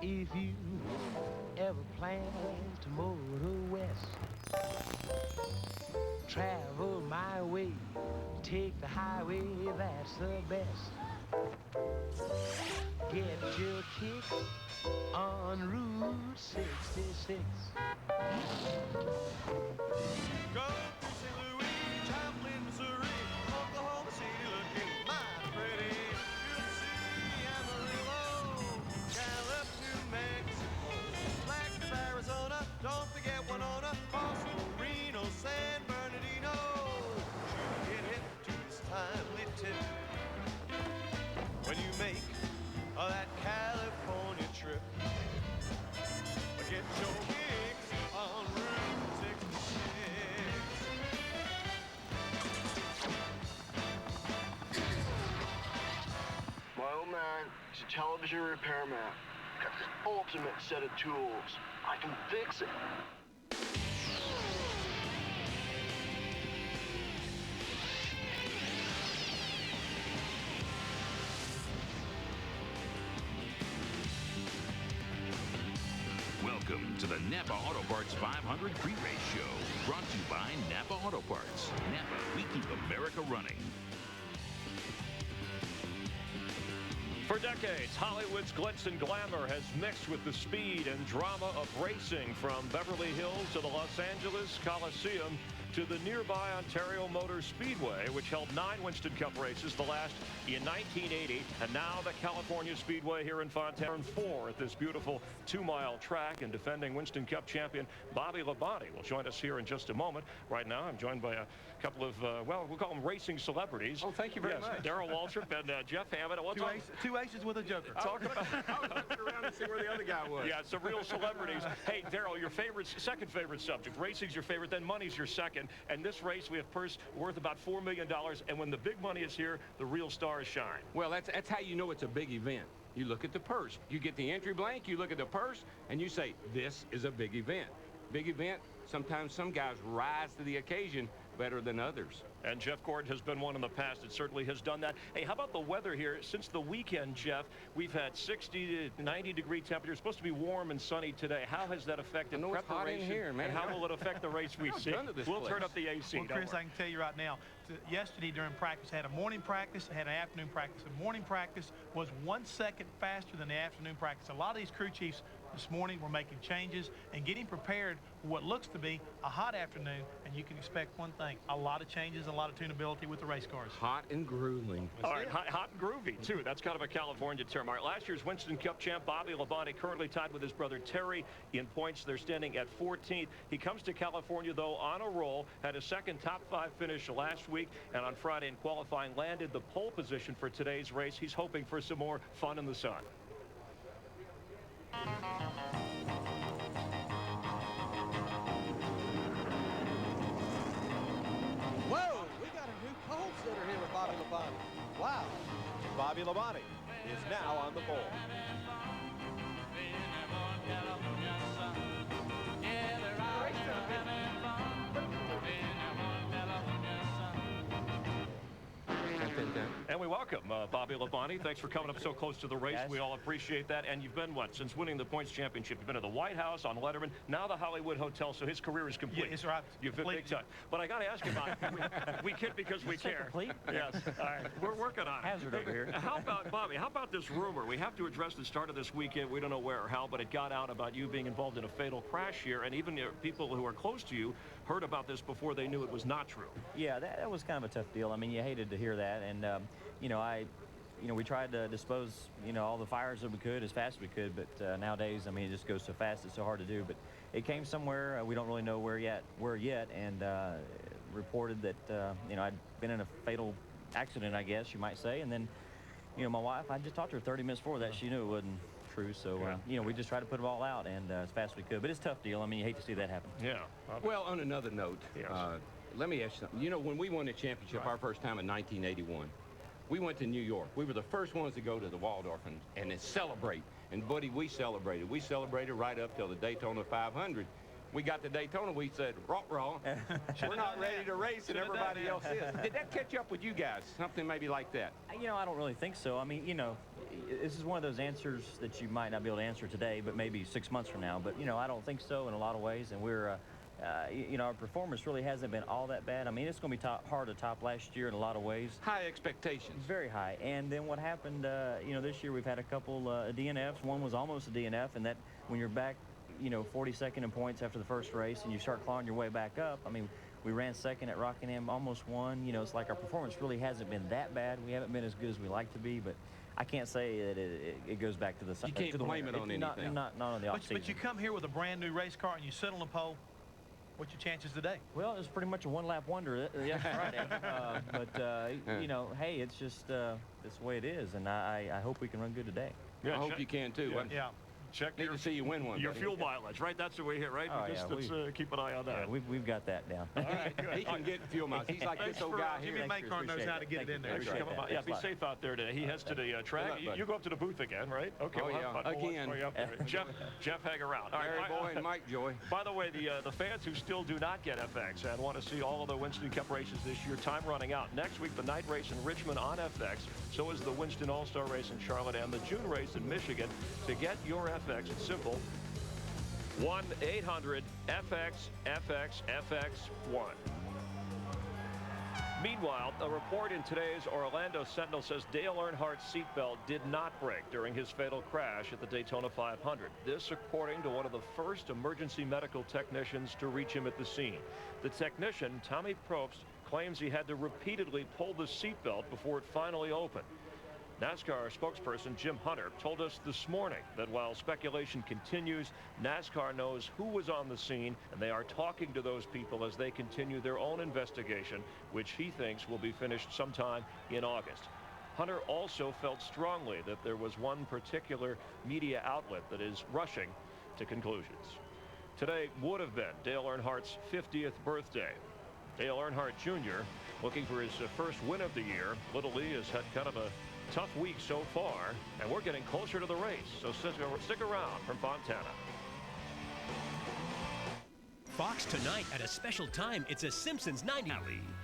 If you ever plan to motor west, travel my way, take the highway, that's the best. Get your kicks on Route 66. Go to St. Louis, Joplin, Missouri, Oklahoma City, looking mighty pretty. You'll see Amarillo, Gallup, New Mexico, Flagstaff, Arizona, don't forget Winona, Boston, Reno, San Bernardino. You get hip to this timely tip when you make that California trip. Get your kicks on Route 66. My old man is a television repairman. Got this ultimate set of tools. I can fix it. Welcome to the NAPA Auto Parts 500 pre-race show, brought to you by NAPA Auto Parts. NAPA, we keep America running. For decades, Hollywood's glitz and glamour has mixed with the speed and drama of racing, from Beverly Hills to the Los Angeles Coliseum to the nearby Ontario Motor Speedway, which held 9 Winston Cup races, the last in 1980, and now the California Speedway here in Fontana. 4 at this beautiful 2-mile track, and defending Winston Cup champion Bobby Labonte will join us here in just a moment. Right now, I'm joined by a couple of, well, we'll call them racing celebrities. Oh, thank you very much. Darrell Waltrip and Jeff Hammond. Two aces with a joker. Talk about I was looking around to see where the other guy was. Yeah, some real celebrities. Hey, Darrell, your second favorite subject. Racing's your favorite, then money's your second. And this race, we have purse worth about $4 million. And when the big money is here, the real stars shine. Well, that's how you know it's a big event. You look at the purse. You get the entry blank, you look at the purse, and you say, this is a big event. Big event, sometimes some guys rise to the occasion better than others. And Jeff Gordon has been one in the past. It certainly has done that. Hey, how about the weather here? Since the weekend, Jeff, we've had 60 to 90-degree temperatures. It's supposed to be warm and sunny today. How has that affected preparation? It's hot in here, man. And how will it affect the race we see? We'll turn up the AC. Well, Chris, I can tell you right now, yesterday during practice, I had a morning practice, I had an afternoon practice. The morning practice was 1 second faster than the afternoon practice. A lot of these crew chiefs this morning were making changes and getting prepared for what looks to be a hot afternoon, and you can expect one thing: a lot of changes, a lot of tunability with the race cars. Hot and grueling. All right, hot and groovy, too. That's kind of a California term. All right, last year's Winston Cup champ Bobby Labonte currently tied with his brother Terry in points. They're standing at 14th. He comes to California, though, on a roll. Had a second top 5 finish last week, and on Friday in qualifying landed the pole position for today's race. He's hoping for some more fun in the sun. Whoa, we got a new pole sitter here with Bobby Labonte. Wow. Bobby Labonte is now on the pole. And we welcome Bobby Labonte. Thanks for coming up so close to the race. Yes. We all appreciate that. And you've been, what, since winning the points championship? You've been at the White House, on Letterman, now the Hollywood Hotel, so his career is complete. Yeah, it's right. You've been big time. But I got to ask you about we kid because we care. Complete? Yes. All right. We're working on it. Hazard over here. How about, Bobby, how about this rumor? We have to address the start of this weekend. We don't know where or how, but it got out about you being involved in a fatal crash here, and even people who are close to you heard about this before they knew it was not true. Yeah, that was kind of a tough deal. I mean, you hated to hear that, and we tried to dispose, all the fires that we could as fast as we could, but nowadays, I mean, it just goes so fast, it's so hard to do. But it came somewhere, we don't really know where yet, and reported that, I'd been in a fatal accident, I guess you might say, and then, my wife, I just talked to her 30 minutes before that, she knew it wasn't true, so, we just tried to put it all out, and as fast as we could. But it's a tough deal. I mean, you hate to see that happen. Yeah. Well, on another note, yes. Let me ask you something. When we won the championship our first time in 1981, we went to New York. We were the first ones to go to the Waldorf and celebrate. And, buddy, we celebrated. We celebrated right up till the Daytona 500. We got to Daytona, we said, raw. We're not ready to race, and everybody else is. Did that catch up with you guys? Something maybe like that? I don't really think so. I mean, this is one of those answers that you might not be able to answer today, but maybe 6 months from now. But, you know, I don't think so in a lot of ways. And we're, you know, our performance really hasn't been all that bad. I mean, it's going to be hard to top last year in a lot of ways. High expectations. Very high. And then what happened, you know, this year we've had a couple DNFs. One was almost a DNF, and that when you're back, you know, 42nd in points after the first race and you start clawing your way back up, I mean, we ran second at Rockingham, almost won. You know, it's like our performance really hasn't been that bad. We haven't been as good as we like to be, but I can't say that it goes back to the You can't blame it on anything. Not on the offseason. But you come here with a brand new race car and you sit on the pole. What's your chances today? Well, it's pretty much a one-lap wonder Friday. You know, hey, it's just that's the way it is, and I hope we can run good today. I hope you can, too. Yeah. Check Need to see you win one. your fuel mileage, right? That's the way here, right? Oh, Let's keep an eye on that. Yeah, we've got that down. All right, good. He can get fuel miles. He's like this old guy here. Jimmy Maycar knows how to get it in there. Thanks for Come on, yeah, be safe out there today. He heads to the track. Good luck, You go up to the booth again, right? Okay. Oh, we'll have yeah. fun. We'll watch Again. for you up there. Jeff, hang around. All right, Larry Boy and Mike Joy. By the way, the fans who still do not get FX and want to see all of the Winston Cup races this year, time running out. Next week, the night race in Richmond on FX. So is the Winston All-Star race in Charlotte and the June race in Michigan. To get your FX, it's simple. 1-800-FX-FX-FX-1. Meanwhile, a report in today's Orlando Sentinel says Dale Earnhardt's seatbelt did not break during his fatal crash at the Daytona 500. This according to one of the first emergency medical technicians to reach him at the scene. The technician, Tommy Probst, claims he had to repeatedly pull the seatbelt before it finally opened. NASCAR spokesperson Jim Hunter told us this morning that while speculation continues, NASCAR knows who was on the scene, and they are talking to those people as they continue their own investigation, which he thinks will be finished sometime in August. Hunter also felt strongly that there was one particular media outlet that is rushing to conclusions. Today would have been Dale Earnhardt's 50th birthday. Dale Earnhardt Jr. looking for his first win of the year. Little Lee has had kind of a tough week so far, and we're getting closer to the race, so stick around from Fontana. Fox tonight at a special time. It's a Simpsons 90.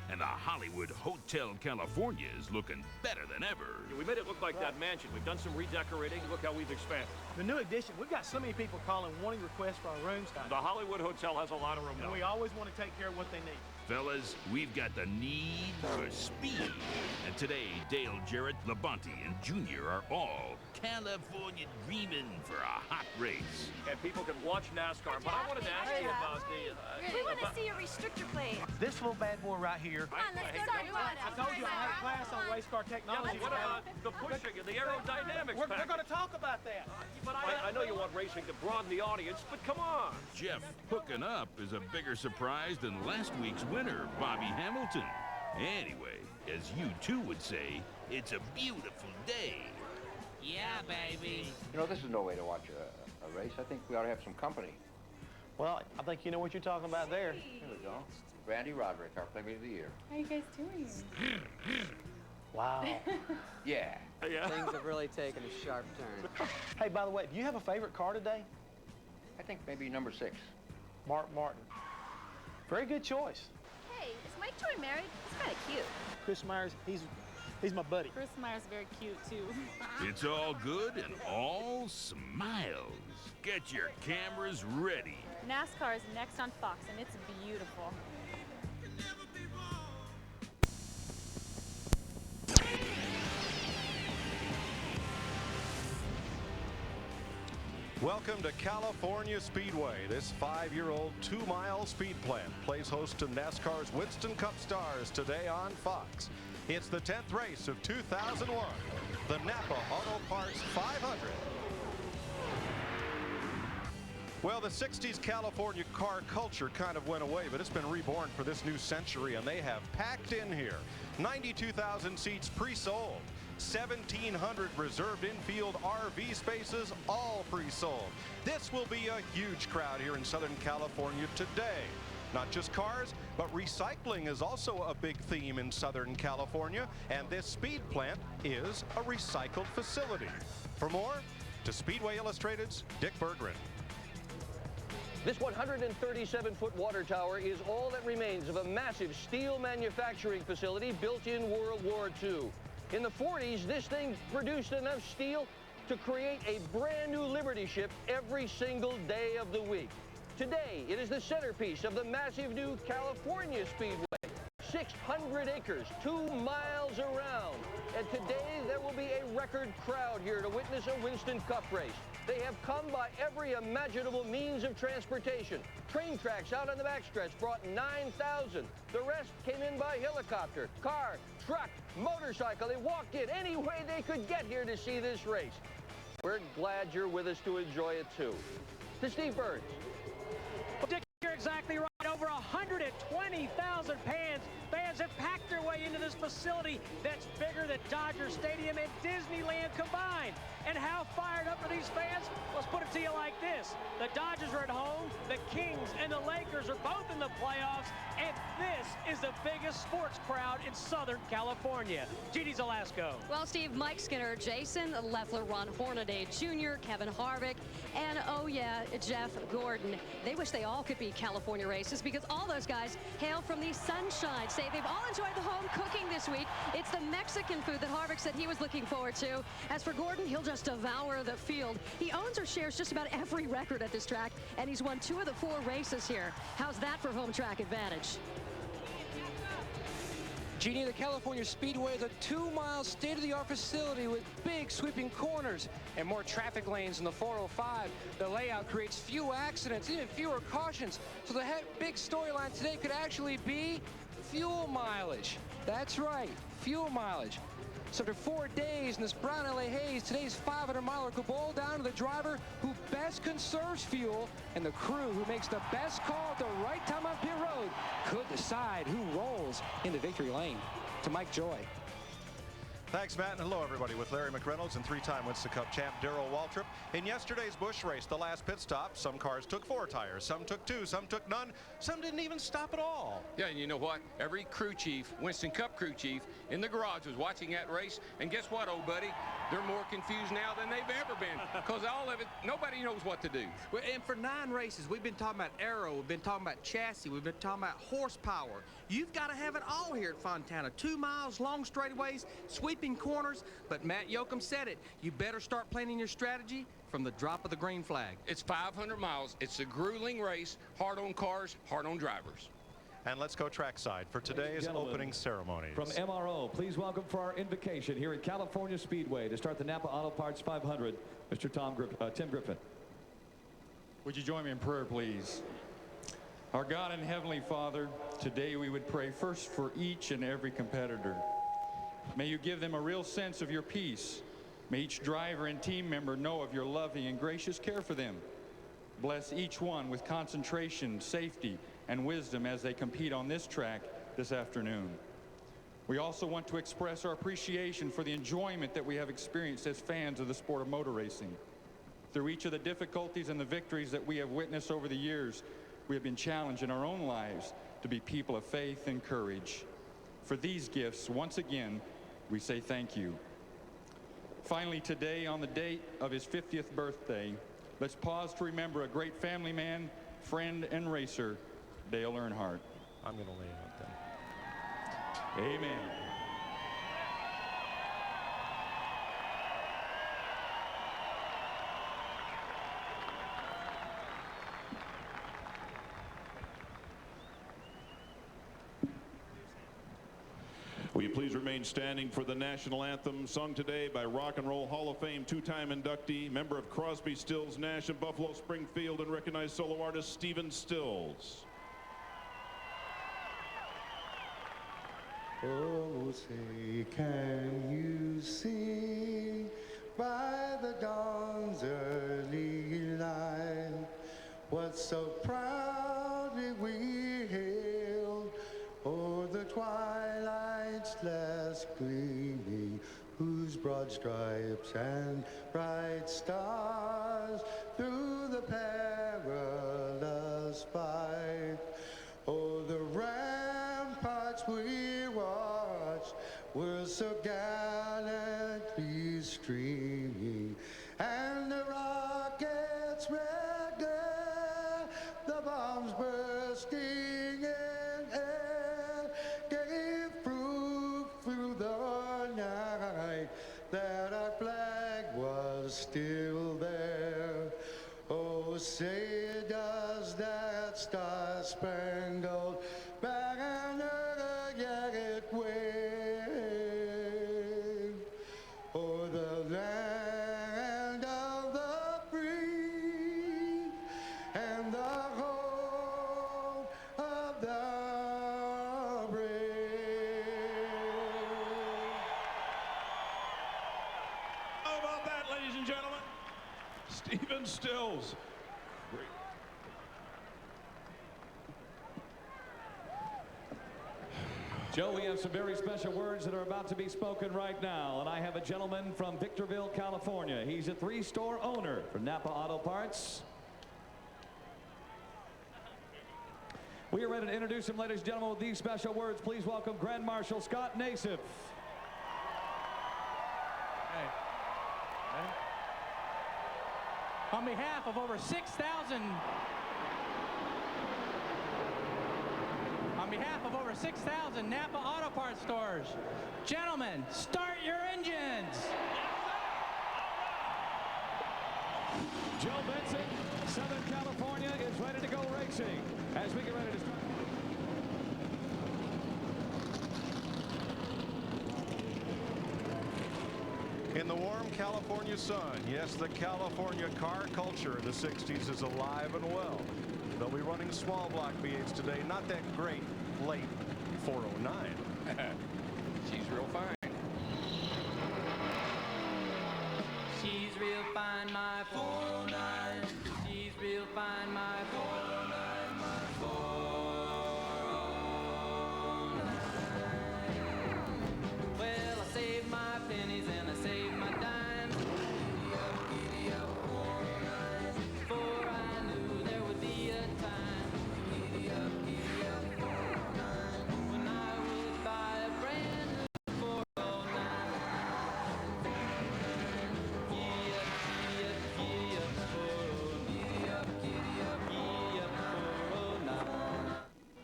And the Hollywood Hotel California is looking better than ever. We made it look like that mansion. We've done some redecorating. Look how we've expanded. The new addition, we've got so many people calling wanting requests for our rooms. The Hollywood Hotel has a lot of room now. And we always want to take care of what they need. Fellas, we've got the need for speed. And today, Dale Jarrett, Labonte, and Jr. are all California dreaming for a hot race. And people can watch NASCAR. But I wanted to ask you about the... We want to see a restrictor plate. This little bad boy right here. Come on, let's go. I told you I had a class on race car technology. What about the pushing and the aerodynamics We're package? going to talk about that. But I know you want racing to broaden the audience, but come on. Jeff hooking up is a bigger surprise than last week's winner, Bobby Hamilton. Anyway, as you two would say, it's a beautiful day. Yeah, baby. You know, this is no way to watch a race. I think we ought to have some company. Well, I think you know what you're talking about there. Here we go. Randy Roderick, our Playmate of the Year. How are you guys doing? Wow. Yeah. Things have really taken a sharp turn. Hey, by the way, do you have a favorite car today? I think maybe number 6. Mark Martin. Very good choice. Hey, is Mike Joy married? He's kind of cute. Chris Myers, he's my buddy. Chris Myers is very cute, too. It's all good and all smiles. Get your cameras ready. NASCAR is next on Fox, and it's beautiful. Welcome to California Speedway. This 5-year-old 2-mile speed plant plays host to NASCAR's Winston Cup Stars today on Fox. It's the 10th race of 2001, the NAPA Auto Parts 500. Well, the 60s California car culture kind of went away, but it's been reborn for this new century, and they have packed in here. 92,000 seats pre-sold. 1,700 reserved infield RV spaces, all pre-sold. This will be a huge crowd here in Southern California today. Not just cars, but recycling is also a big theme in Southern California, and this speed plant is a recycled facility. For more, to Speedway Illustrated's Dick Berggren. This 137-foot water tower is all that remains of a massive steel manufacturing facility built in World War II. In the 40s, this thing produced enough steel to create a brand new Liberty ship every single day of the week. Today, it is the centerpiece of the massive new California Speedway. 600 acres, 2 miles around. And today, there will be a record crowd here to witness a Winston Cup race. They have come by every imaginable means of transportation. Train tracks out on the backstretch brought 9,000. The rest came in by helicopter, car, truck, motorcycle. They walked in any way they could get here to see this race. We're glad you're with us to enjoy it, too. To Steve Burns. Dick, you're exactly right. Over 120,000 fans have packed their way into this facility that's bigger than Dodger Stadium and Disneyland combined. And how fired up are these fans? Let's put it to you like this. The Dodgers are at home, the Kings and the Lakers are both in the playoffs, and this is the biggest sports crowd in Southern California. Jeannie Zelasco. Well, Steve, Mike Skinner, Jason Leffler, Ron Hornaday Jr., Kevin Harvick, and, oh yeah, Jeff Gordon. They wish they all could be California races because all those guys hail from the Sunshine State. They've all enjoyed the home cooking this week. It's the Mexican food that Harvick said he was looking forward to. As for Gordon, he'll just devour the field. He owns or shares just about every record at this track, and he's won 2 of the 4 races here. How's that for home track advantage? Jeannie, the California Speedway is a 2-mile state-of-the-art facility with big sweeping corners and more traffic lanes in the 405. The layout creates few accidents, even fewer cautions. So the big storyline today could actually be fuel mileage. That's right, fuel mileage. So after 4 days in this brown LA haze, today's 500-miler could boil down to the driver who best conserves fuel and the crew who makes the best call at the right time on pit road could decide who rolls into victory lane. To Mike Joy. Thanks, Matt, and hello, everybody, with Larry McReynolds and 3-time Winston Cup champ Darrell Waltrip. In yesterday's Busch race, the last pit stop, some cars took 4 tires, some took 2, some took none, some didn't even stop at all. Yeah, and you know what? Every crew chief, Winston Cup crew chief, in the garage was watching that race, and guess what, old buddy? They're more confused now than they've ever been, because all of it, nobody knows what to do. Well, and for 9 races, we've been talking about aero, we've been talking about chassis, we've been talking about horsepower. You've got to have it all here at Fontana. 2 miles, long straightaways, sweeping corners, but Matt Yoakum said it. You better start planning your strategy from the drop of the green flag. It's 500 miles. It's a grueling race, hard on cars, hard on drivers. And let's go trackside for today's opening ceremonies. From MRO, please welcome for our invocation here at California Speedway to start the NAPA Auto Parts 500, Mr. Tim Griffin. Would you join me in prayer, please? Our God and Heavenly Father, today we would pray first for each and every competitor. May you give them a real sense of your peace. May each driver and team member know of your loving and gracious care for them. Bless each one with concentration, safety, and wisdom as they compete on this track this afternoon. We also want to express our appreciation for the enjoyment that we have experienced as fans of the sport of motor racing. Through each of the difficulties and the victories that we have witnessed over the years, we have been challenged in our own lives to be people of faith and courage. For these gifts, once again, we say thank you. Finally, today, on the date of his 50th birthday, let's pause to remember a great family man, friend, and racer, Dale Earnhardt. I'm going to lay out then. Amen. Will you please remain standing for the national anthem sung today by Rock and Roll Hall of Fame 2-time inductee, member of Crosby, Stills, Nash, and Buffalo Springfield, and recognized solo artist Stephen Stills. Oh, say, can you see by the dawn's early light what so proudly we hailed o'er the twilight's last gleaming, whose broad stripes and bright stars through the perilous fight o'er the ramparts we watched were so gallantly streaming, and the rockets' red glare, the bombs bursting in air, gave proof through the night still there. Oh, say does that star-spangled banner yet it wave o'er the land of the free and the home of the brave. How about that, ladies and gentlemen? Stephen Stills. Great. Joe, we have some very special words that are about to be spoken right now, and I have a gentleman from Victorville, California. He's a 3-store owner for NAPA Auto Parts. We are ready to introduce him, ladies and gentlemen, with these special words. Please welcome Grand Marshal Scott Nassif. On behalf of over 6,000 NAPA Auto Parts stores, gentlemen, start your engines. Joe Benson, Southern California, is ready to go racing as we get ready to start. In the warm California sun, yes, the California car culture in the 60s is alive and well. They'll be running small block V8s today, not that great late 409. She's real fine. She's real fine, my 409. She's real fine, my 409, my 409. Well, I saved my pennies and I saved my dimes. Giddy up, 409. For I knew there would be a time. Giddy up, 409. When I would buy a brand new 409. Giddy up, 409.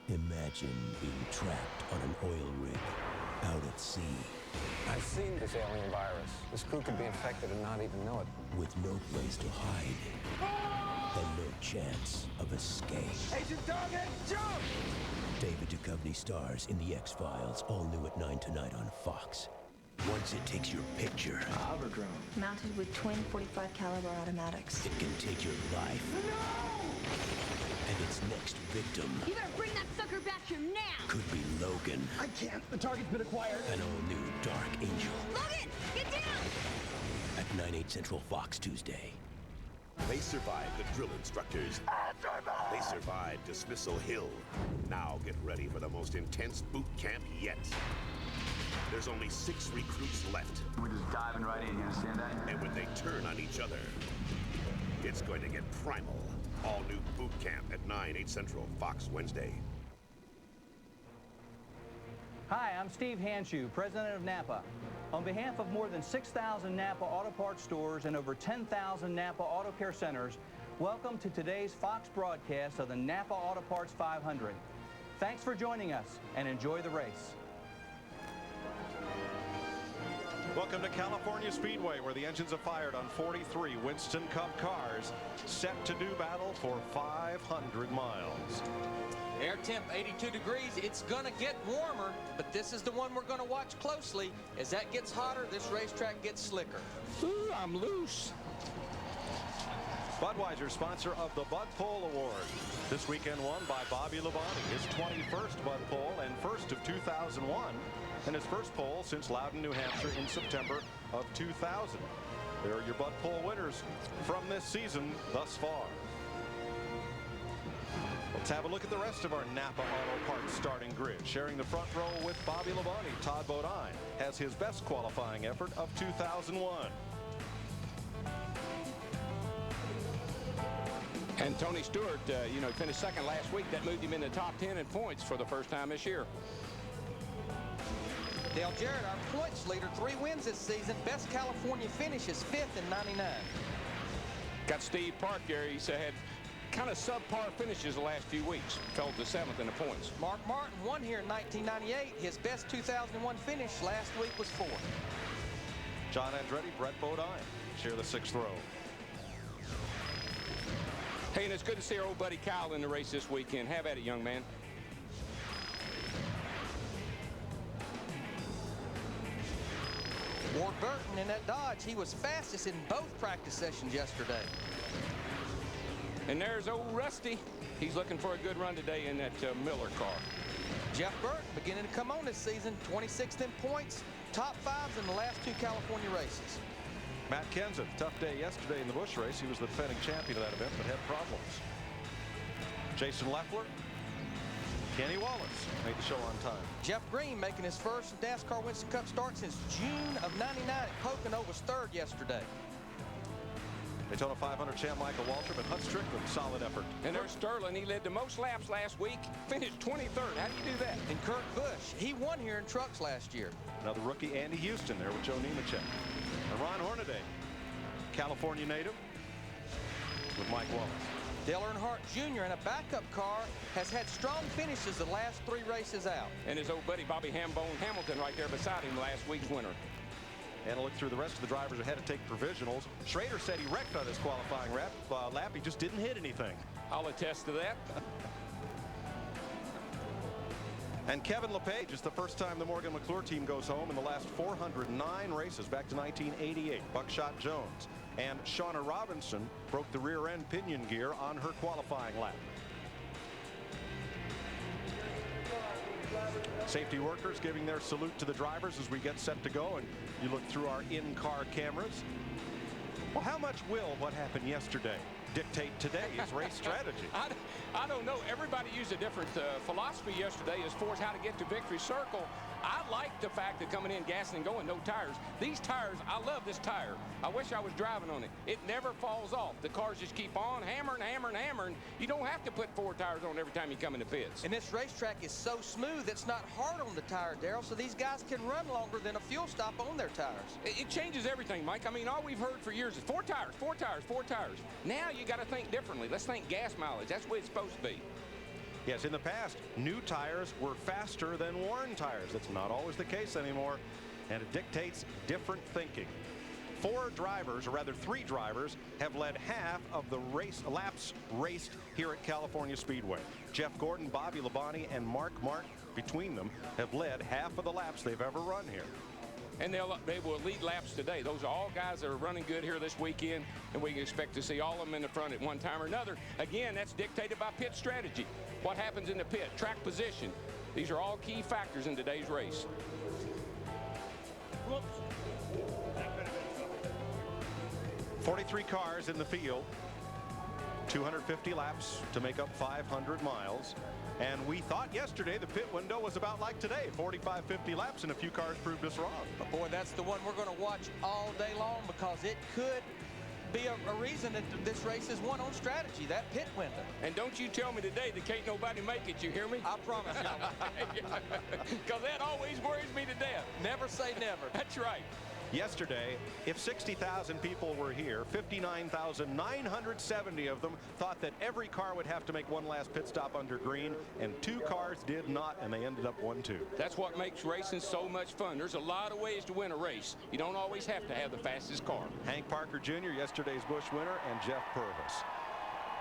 Imagine being trapped on an oil rig out at sea. I've seen this alien virus. This crew could be infected and not even know it. With no place to hide and no chance of escape. Agent Target, jump! David Duchovny stars in The X-Files, all new at 9 tonight on Fox. Once it takes your picture, Mounted with twin .45 caliber automatics. it can take your life and its next victim You better bring that sucker back here now! could be Logan, I can't. The target's been acquired. an all-new Dark Angel. Logan, get down! At 9/8 Central Fox Tuesday. They survived the drill instructors. They survived Dismissal Hill. Now get ready for the most intense boot camp yet. There's only 6 recruits left. We're just diving right in, you understand that? And when they turn on each other, it's going to get primal. All new boot camp at 9/8 Central, Fox Wednesday. Hi, I'm Steve Hanshew, president of NAPA. On behalf of more than 6,000 NAPA Auto Parts stores and over 10,000 NAPA Auto Care centers, welcome to today's Fox broadcast of the NAPA Auto Parts 500. Thanks for joining us and enjoy the race. Welcome to California Speedway, where the engines are fired on 43 Winston Cup cars, set to do battle for 500 miles. Air temp 82 degrees. It's going to get warmer, but this is the one we're going to watch closely. As that gets hotter, this racetrack gets slicker. Ooh, I'm loose. Budweiser, sponsor of the Bud Pole Award. This weekend won by Bobby Labonte, his 21st Bud Pole and first of 2001, and his first pole since Loudon, New Hampshire in September of 2000. There are your Bud Pole winners from this season thus far. Let's have a look at the rest of our NAPA Auto Parts starting grid. Sharing the front row with Bobby Labonte, Todd Bodine has his best qualifying effort of 2001. And Tony Stewart, finished second last week. That moved him in the top 10 in points for the first time this year. Dale Jarrett, our points leader, 3 wins this season. Best California finish is 5th in 99. Got Steve Park there. He's had kind of subpar finishes the last few weeks. Fell to 7th in the points. Mark Martin won here in 1998. His best 2001 finish last week was 4th. John Andretti, Brett Bodine here, the 6th row. Hey, and it's good to see our old buddy Kyle in the race this weekend. Have at it, young man. Ward Burton in that Dodge, he was fastest in both practice sessions yesterday. And there's old Rusty. He's looking for a good run today in that Miller car. Jeff Burton beginning to come on this season, 26th in points, top 5s in the last 2 California races. Matt Kenseth, tough day yesterday in the Busch race. He was the defending champion of that event, but had problems. Jason Leffler, Kenny Wallace made the show on time. Jeff Green making his first NASCAR Winston Cup start since June of '99 at Pocono, was 3rd yesterday. Daytona 500 champ Michael Waltrip and Hunt Strickland, solid effort. And there's Sterling. He led the most laps last week, finished 23rd. How do you do that? And Kurt Busch, he won here in trucks last year. Another rookie, Andy Houston, there with Joe Nemechek. And Ron Hornaday, California native, with Mike Wallace. Dale Earnhardt Jr. in a backup car has had strong finishes the last 3 races out. And his old buddy Bobby Hambone Hamilton right there beside him, last week's winner. And a look through the rest of the drivers who had to take provisionals. Schrader said he wrecked on his qualifying lap. He just didn't hit anything. I'll attest to that. And Kevin LePage, it's the first time the Morgan McClure team goes home in the last 409 races, back to 1988. Buckshot Jones and Shauna Robinson broke the rear end pinion gear on her qualifying lap. Safety workers giving their salute to the drivers as we get set to go, and you look through our in-car cameras. Well, how much will what happened yesterday dictate today's race strategy? I don't know. Everybody used a different philosophy yesterday as far as how to get to victory circle. I like the fact that coming in, gassing and going, no tires. These tires, I love this tire. I wish I was driving on it. It never falls off. The cars just keep on hammering, hammering, hammering. You don't have to put 4 tires on every time you come in the pits. And this racetrack is so smooth, it's not hard on the tire, Darrell, so these guys can run longer than a fuel stop on their tires. It changes everything, Mike. I mean, all we've heard for years is 4 tires, 4 tires, 4 tires. Now you got to think differently. Let's think gas mileage. That's what it's supposed to be. Yes, in the past, new tires were faster than worn tires. That's not always the case anymore, and it dictates different thinking. 4 drivers, or rather 3 drivers, have led half of the laps raced here at California Speedway. Jeff Gordon, Bobby Labonte, and Mark Martin, between them, have led half of the laps they've ever run here. And they will lead laps today. Those are all guys that are running good here this weekend, and we can expect to see all of them in the front at one time or another. Again, that's dictated by pit strategy. What happens in the pit, track position. These are all key factors in today's race. Whoops. 43 cars in the field, 250 laps to make up 500 miles. And we thought yesterday the pit window was about like today, 45, 50 laps, and a few cars proved us wrong. But boy, that's the one we're going to watch all day long, because it could be a reason that this race is won on strategy, that pit window. And don't you tell me today that can't nobody make it, you hear me? I promise you. Because that always worries me to death. Never say never. That's right. Yesterday, if 60,000 people were here, 59,970 of them thought that every car would have to make one last pit stop under green, and 2 cars did not, and they ended up 1-2. That's what makes racing so much fun. There's a lot of ways to win a race. You don't always have to have the fastest car. Hank Parker Jr., yesterday's Busch winner, and Jeff Purvis.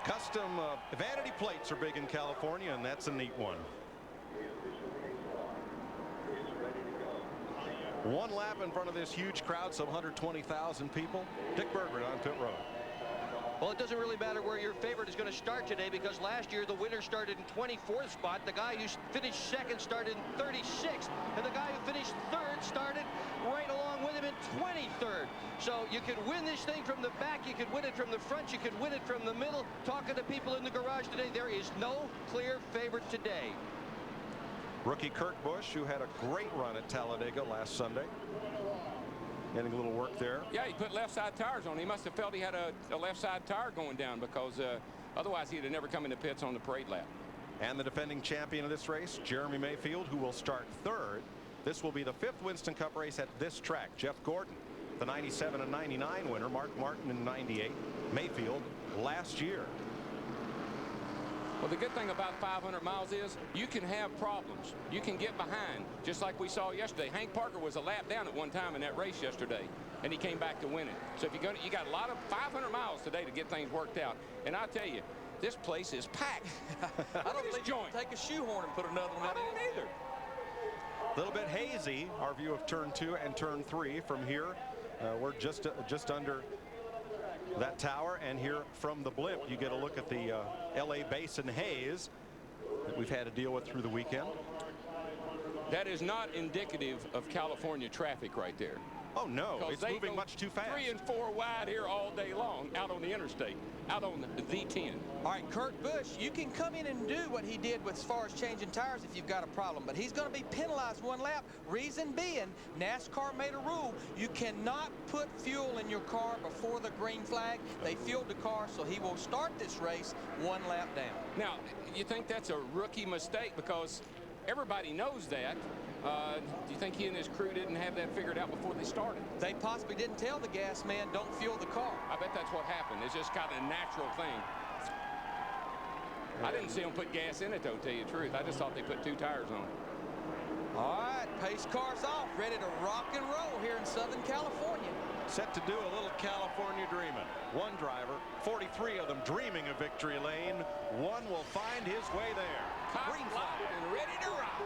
Custom vanity plates are big in California, and that's a neat one. 1 lap in front of this huge crowd, some 120,000 people. Dick Berggren on pit road. Well, it doesn't really matter where your favorite is going to start today, because last year the winner started in 24th spot. The guy who finished 2nd started in 36th. And the guy who finished 3rd started right along with him in 23rd. So you could win this thing from the back. You could win it from the front. You could win it from the middle. Talking to people in the garage today, there is no clear favorite today. Rookie Kurt Busch, who had a great run at Talladega last Sunday. Getting a little work there. Yeah, he put left side tires on. He must have felt he had a left side tire going down, because otherwise he'd have never come into pits on the parade lap. And the defending champion of this race, Jeremy Mayfield, who will start 3rd. This will be the 5th Winston Cup race at this track. Jeff Gordon, the 97 and 99 winner. Mark Martin in 98. Mayfield last year. Well, the good thing about 500 miles is you can have problems. You can get behind, just like we saw yesterday. Hank Parker was a lap down at one time in that race yesterday. and he came back to win it. So if you got a lot of 500 miles today to get things worked out. And I tell you, this place is packed. I don't think you can take a shoehorn and put another one I in. don't either. A little bit hazy, our view of turn 2 and turn 3 from here. We're just under that tower, and here from the blimp you get a look at the LA Basin haze that we've had to deal with through the weekend. That is not indicative of California traffic right there. Oh no, it's moving much too fast. 3 and 4 wide here all day long out on the interstate, out on the 10. All right, Kurt Busch, you can come in and do what he did with as far as changing tires if you've got a problem, but he's going to be penalized 1 lap. Reason being, NASCAR made a rule. You cannot put fuel in your car before the green flag. They fueled the car, so he will start this race 1 lap down. Now, you think that's a rookie mistake because everybody knows that? Do you think he and his crew didn't have that figured out before they started? They possibly didn't tell the gas man, don't fuel the car. I bet that's what happened. It's just kind of a natural thing. I didn't see them put gas in it, though, to tell you the truth. I just thought they put 2 tires on it. All right, pace car's off, ready to rock and roll here in Southern California. Set to do a little California dreaming. 1 driver, 43 of them dreaming of victory lane. 1 will find his way there. Green flag and ready to rock.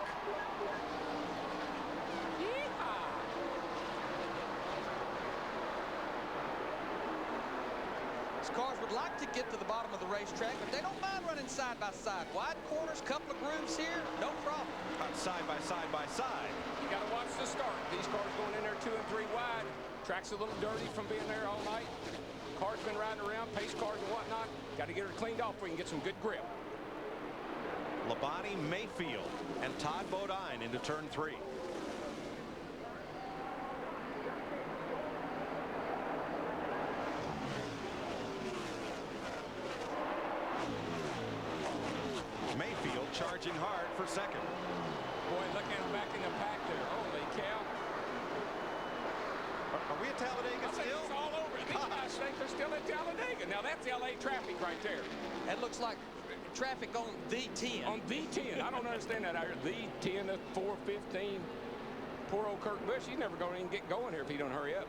Cars would like to get to the bottom of the racetrack, but they don't mind running side by side. Wide corners, couple of grooves here, no problem. Side by side by side. You got to watch the start. These cars going in there 2 and 3 wide. Track's a little dirty from being there all night. Cars been riding around, pace cars and whatnot. Got to get her cleaned off so you can get some good grip. Labonte Mayfield and Todd Bodine into turn 3. Mayfield charging hard for second. Boy, look at him back in the pack there. Holy cow. Are we at Talladega still? It's all over. These guys think they're still at Talladega. Now that's LA traffic right there. That looks like traffic on the 10. On the 10. I don't understand that out here. The 10 to 415. Poor old Kurt Busch. He's never going to even get going here if he don't hurry up.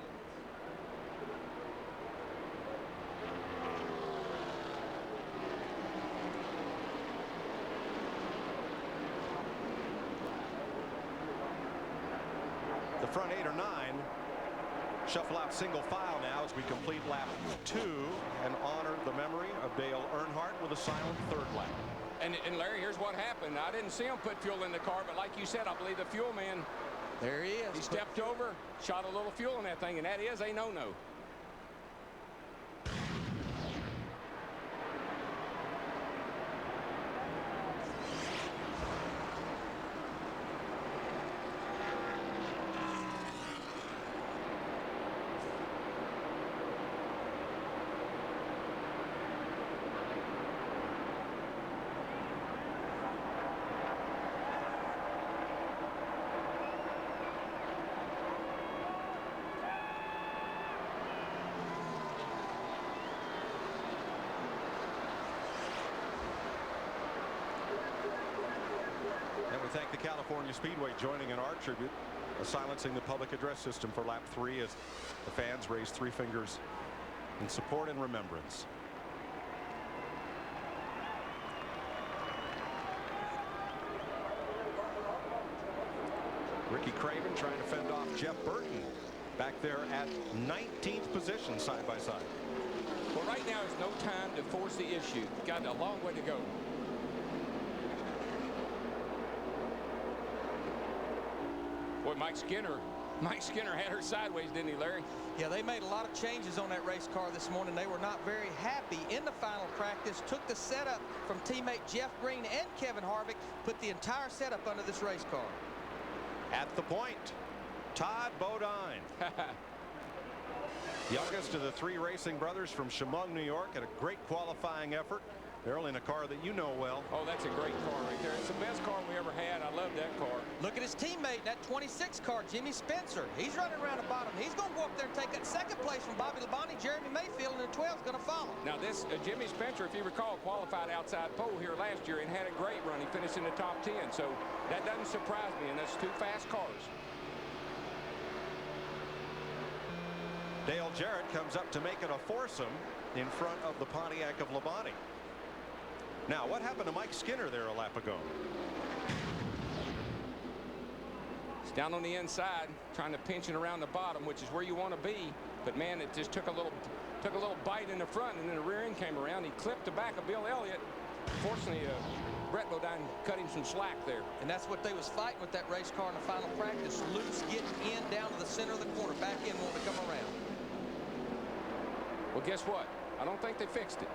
The front 8 or 9 shuffle out single file now as we complete lap 2 and honor the memory of Dale Earnhardt with a silent 3rd lap. And Larry, here's what happened. I didn't see him put fuel in the car, but like you said, I believe the fuel man, there he is. He stepped over, shot a little fuel in that thing, and that is a no-no. We thank the California Speedway joining in our tribute, silencing the public address system for lap 3 as the fans raise 3 fingers in support and remembrance. Ricky Craven trying to fend off Jeff Burton back there at 19th position side by side. Well, right now is no time to force the issue. Got a long way to go. Boy, Mike Skinner had her sideways, didn't he, Larry? Yeah, they made a lot of changes on that race car this morning. They were not very happy in the final practice. Took the setup from teammate Jeff Green and Kevin Harvick. Put the entire setup under this race car. At the point, Todd Bodine. Youngest of the 3 racing brothers from Chemung, New York, had a great qualifying effort. Barely in a car that you know well. Oh, that's a great car right there. It's the best car we ever had. I love that car. Look at his teammate in that 26 car, Jimmy Spencer. He's running around the bottom. He's going to go up there and take that 2nd place from Bobby Labonte, Jeremy Mayfield, and the 12 is going to follow. Now, this Jimmy Spencer, if you recall, qualified outside pole here last year and had a great run. He finished in the top 10, so that doesn't surprise me, and that's 2 fast cars. Dale Jarrett comes up to make it a foursome in front of the Pontiac of Labonte. Now, what happened to Mike Skinner there a lap ago? It's down on the inside, trying to pinch it around the bottom, which is where you want to be. But man, it just took a little bite in the front, and then the rear end came around. He clipped the back of Bill Elliott. Fortunately, Brett Bodine cut him some slack there. And that's what they was fighting with that race car in the final practice. Loose getting in down to the center of the corner, back in, wanting to come around. Well, guess what? I don't think they fixed it.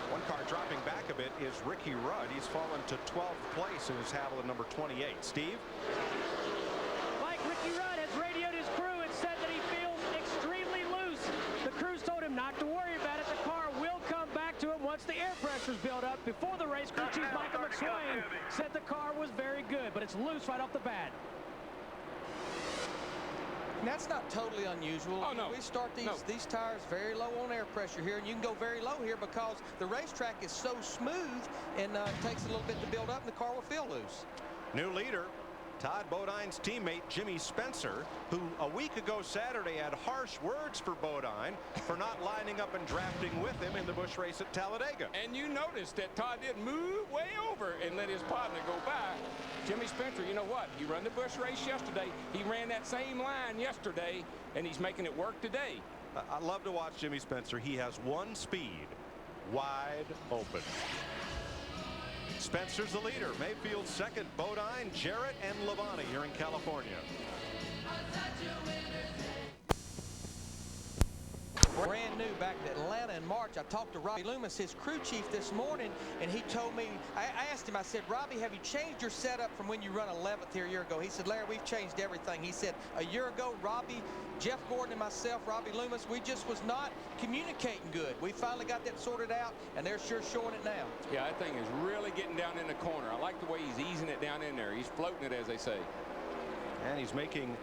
One car dropping back a bit is Ricky Rudd. He's fallen to 12th place in his Haviland number 28. Steve? Mike, Ricky Rudd has radioed his crew and said that he feels extremely loose. The crews told him not to worry about it. The car will come back to him once the air pressure's built up. Before the race, crew chief Michael McSwain said the car was very good, but it's loose right off the bat. And that's not totally unusual. Oh, no. We start these tires very low on air pressure here, and you can go very low here because the racetrack is so smooth, and it takes a little bit to build up, and the car will feel loose. New leader, Todd Bodine's teammate Jimmy Spencer, who a week ago Saturday had harsh words for Bodine for not lining up and drafting with him in the Busch race at Talladega. And you noticed that Todd didn't move way over and let his partner go by. Jimmy Spencer, you know what? He ran the Busch race yesterday. He ran that same line yesterday, and he's making it work today. I love to watch Jimmy Spencer. He has one speed, wide open. Spencer's the leader. Mayfield second. Bodine, Jarrett, and Labonte here in California. Brand new back to Atlanta in March. I talked to Robbie Loomis, his crew chief, this morning, and he told me, I asked him, I said, Robbie, have you changed your setup from when you run 11th here a year ago? He said, Larry, we've changed everything. He said, a year ago, Robbie, Jeff Gordon, and myself, Robbie Loomis, we just was not communicating good. We finally got that sorted out, and they're sure showing it now. Yeah, that thing is really getting down in the corner. I like the way he's easing it down in there. He's floating it, as they say. And he's making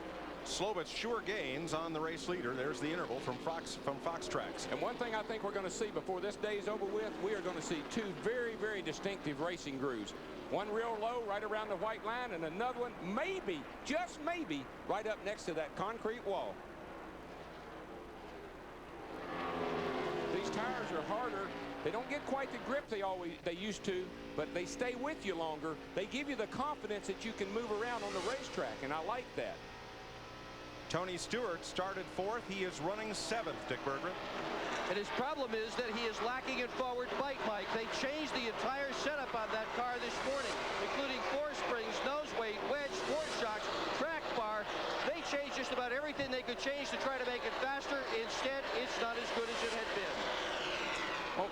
slow but sure gains on the race leader. There's the interval from Fox Tracks. And one thing I think we're going to see before this day is over with, we are going to see two very, very distinctive racing grooves. One real low right around the white line, and another one maybe, just maybe, right up next to that concrete wall. These tires are harder. They don't get quite the grip they used to, but they stay with you longer. They give you the confidence that you can move around on the racetrack, and I like that. Tony Stewart started fourth. He is running seventh, Dick Berggren. And his problem is that he is lacking in forward bite, Mike. They changed the entire setup on that car this morning, including floor springs, nose weight, wedge, sport shocks, track bar. They changed just about everything they could change to try to make it faster. Instead, it's not as good as it had been. Well,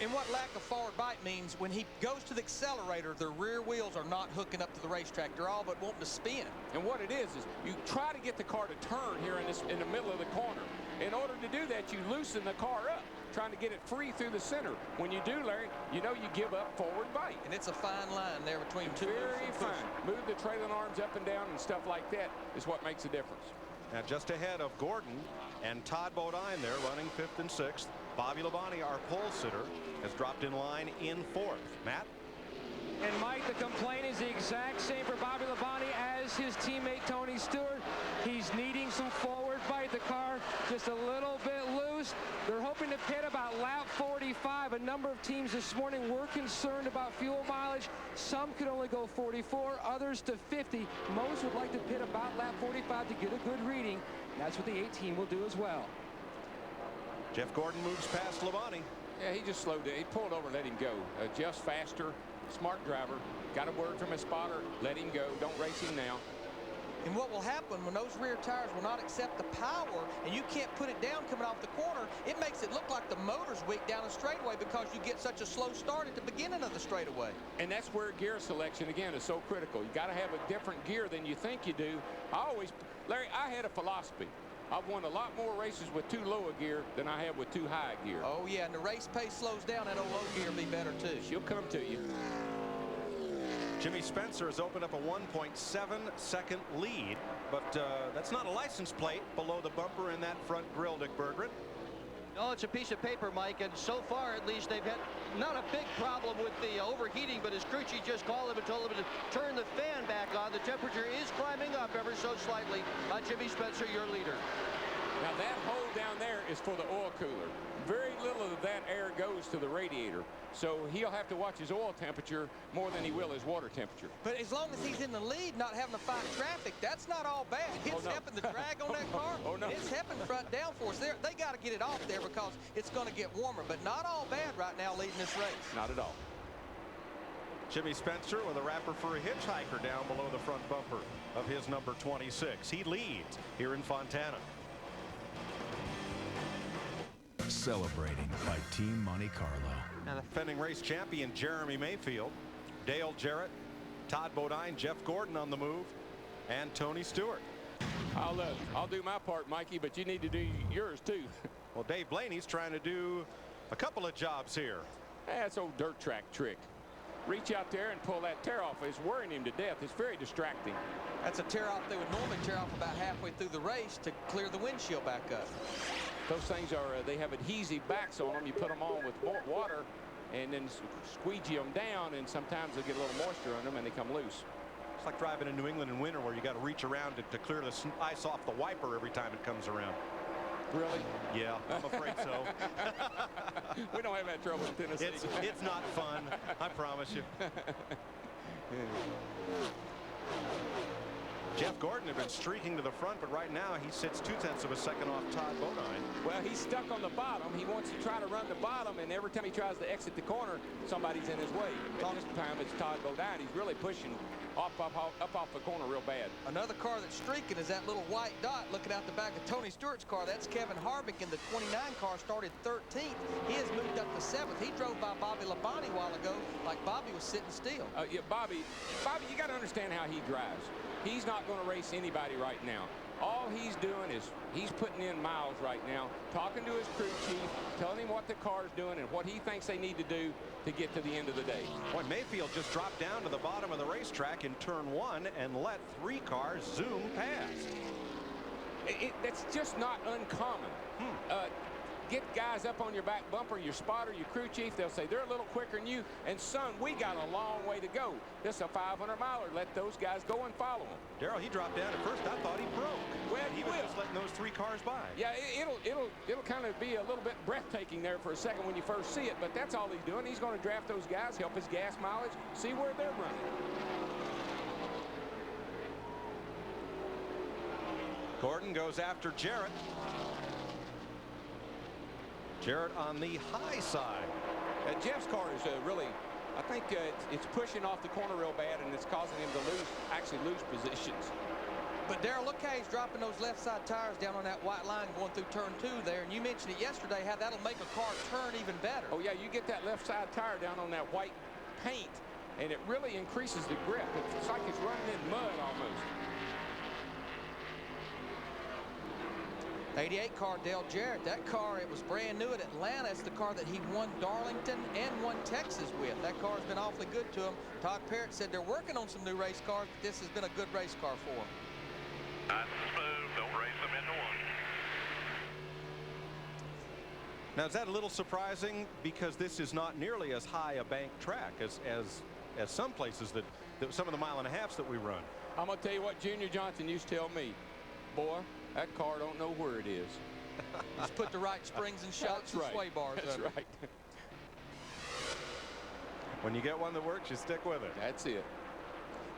and what lack of forward bite means, when he goes to the accelerator, the rear wheels are not hooking up to the racetrack. They're all but wanting to spin. And what it is you try to get the car to turn here in the middle of the corner. In order to do that, you loosen the car up, trying to get it free through the center. When you do, Larry, you know you give up forward bite. And it's a fine line there between two. Very fine. Move the trailing arms up and down and stuff like that is what makes a difference. Now just ahead of Gordon and Todd Bodine there running fifth and sixth. Bobby Labonte, our pole sitter, has dropped in line in fourth. Matt? And Mike, the complaint is the exact same for Bobby Labonte as his teammate Tony Stewart. He's needing some forward bite. The car just a little bit loose. They're hoping to pit about lap 45. A number of teams this morning were concerned about fuel mileage. Some could only go 44, others to 50. Most would like to pit about lap 45 to get a good reading. That's what the 18 will do as well. Jeff Gordon moves past Labonte. Yeah, he just slowed down. He pulled over and let him go. Jeff's faster, smart driver. Got a word from his spotter. Let him go. Don't race him now. And what will happen when those rear tires will not accept the power and you can't put it down coming off the corner, it makes it look like the motor's weak down a straightaway because you get such a slow start at the beginning of the straightaway. And that's where gear selection, again, is so critical. You got to have a different gear than you think you do. Larry, I had a philosophy. I've won a lot more races with too low a gear than I have with too high a gear. Oh, yeah, and the race pace slows down. That old low gear will be better, too. She'll come to you. Jimmy Spencer has opened up a 1.7-second lead, but that's not a license plate below the bumper in that front grille, Dick Berggren. Oh, it's a piece of paper, Mike, and so far, at least, they've had not a big problem with the overheating, but as crew chief just called him and told him to turn the fan back on, the temperature is climbing up ever so slightly. Jimmy Spencer, your leader. Now that hole down there is for the oil cooler. Very little of that air goes to the radiator, so he'll have to watch his oil temperature more than he will his water temperature. But as long as he's in the lead, not having to fight traffic, that's not all bad. It's helping the drag on that car. It's helping front downforce. They got to get it off there because it's going to get warmer, but not all bad right now leading this race. Not at all. Jimmy Spencer with a wrapper for a hitchhiker down below the front bumper of his number 26. He leads here in Fontana. Celebrating by Team Monte Carlo. And the defending race champion Jeremy Mayfield, Dale Jarrett, Todd Bodine, Jeff Gordon on the move, and Tony Stewart. I'll do my part, Mikey, but you need to do yours too. Well, Dave Blaney's trying to do a couple of jobs here. That's old dirt track trick. Reach out there and pull that tear off. It's worrying him to death. It's very distracting. That's a tear off they would normally tear off about halfway through the race to clear the windshield back up. Those things are, they have adhesive backs on them. You put them on with water and then squeegee them down, and sometimes they get a little moisture on them and they come loose. It's like driving in New England in winter where you got to reach around to clear the ice off the wiper every time it comes around. Really? Yeah, I'm afraid so. We don't have that trouble in Tennessee. It's not fun, I promise you. Jeff Gordon had been streaking to the front, but right now he sits 0.2 of a second off Todd Bodine. Well, he's stuck on the bottom. He wants to try to run the bottom, and every time he tries to exit the corner, somebody's in his way. This time it's Todd Bodine. He's really pushing up off the corner real bad. Another car that's streaking is that little white dot looking out the back of Tony Stewart's car. That's Kevin Harvick in the 29 car, started 13th. He has moved up to 7th. He drove by Bobby Labonte a while ago like Bobby was sitting still. Yeah, Bobby, you got to understand how he drives. He's not going to race anybody right now. All he's doing is he's putting in miles right now, talking to his crew chief, telling him what the car's doing and what he thinks they need to do to get to the end of the day. Boy, Mayfield just dropped down to the bottom of the racetrack in turn 1 and let 3 cars zoom past. That's just not uncommon. Get guys up on your back bumper, your spotter, your crew chief. They'll say they're a little quicker than you. And son, we got a long way to go. This is a 500-miler. Let those guys go and follow them. Darrell, he dropped down at first. I thought he broke. Well, he was just letting those 3 cars by. Yeah, it'll kind of be a little bit breathtaking there for a second when you first see it. But that's all he's doing. He's going to draft those guys, help his gas mileage, see where they're running. Gordon goes after Jarrett. Jarrett on the high side. Jeff's car is really, I think it's pushing off the corner real bad, and it's causing him to actually lose positions. But Darrell, look how he's dropping those left side tires down on that white line going through turn 2 there. And you mentioned it yesterday, how that'll make a car turn even better. Oh yeah, you get that left side tire down on that white paint, and it really increases the grip. It's like it's running in mud almost. 88 car, Dale Jarrett. That car, it was brand new at Atlanta. It's the car that he won Darlington and won Texas with. That car's been awfully good to him. Todd Parrott said they're working on some new race cars, but this has been a good race car for him. Nice and smooth. Don't race them into one. Now, is that a little surprising? Because this is not nearly as high a bank track as some places that some of the mile-and-a-halfs that we run. I'm going to tell you what Junior Johnson used to tell me. Boy, that car don't know where it is. Just put the right springs and shocks and sway bars. That's right. When you get one that works, you stick with it. That's it.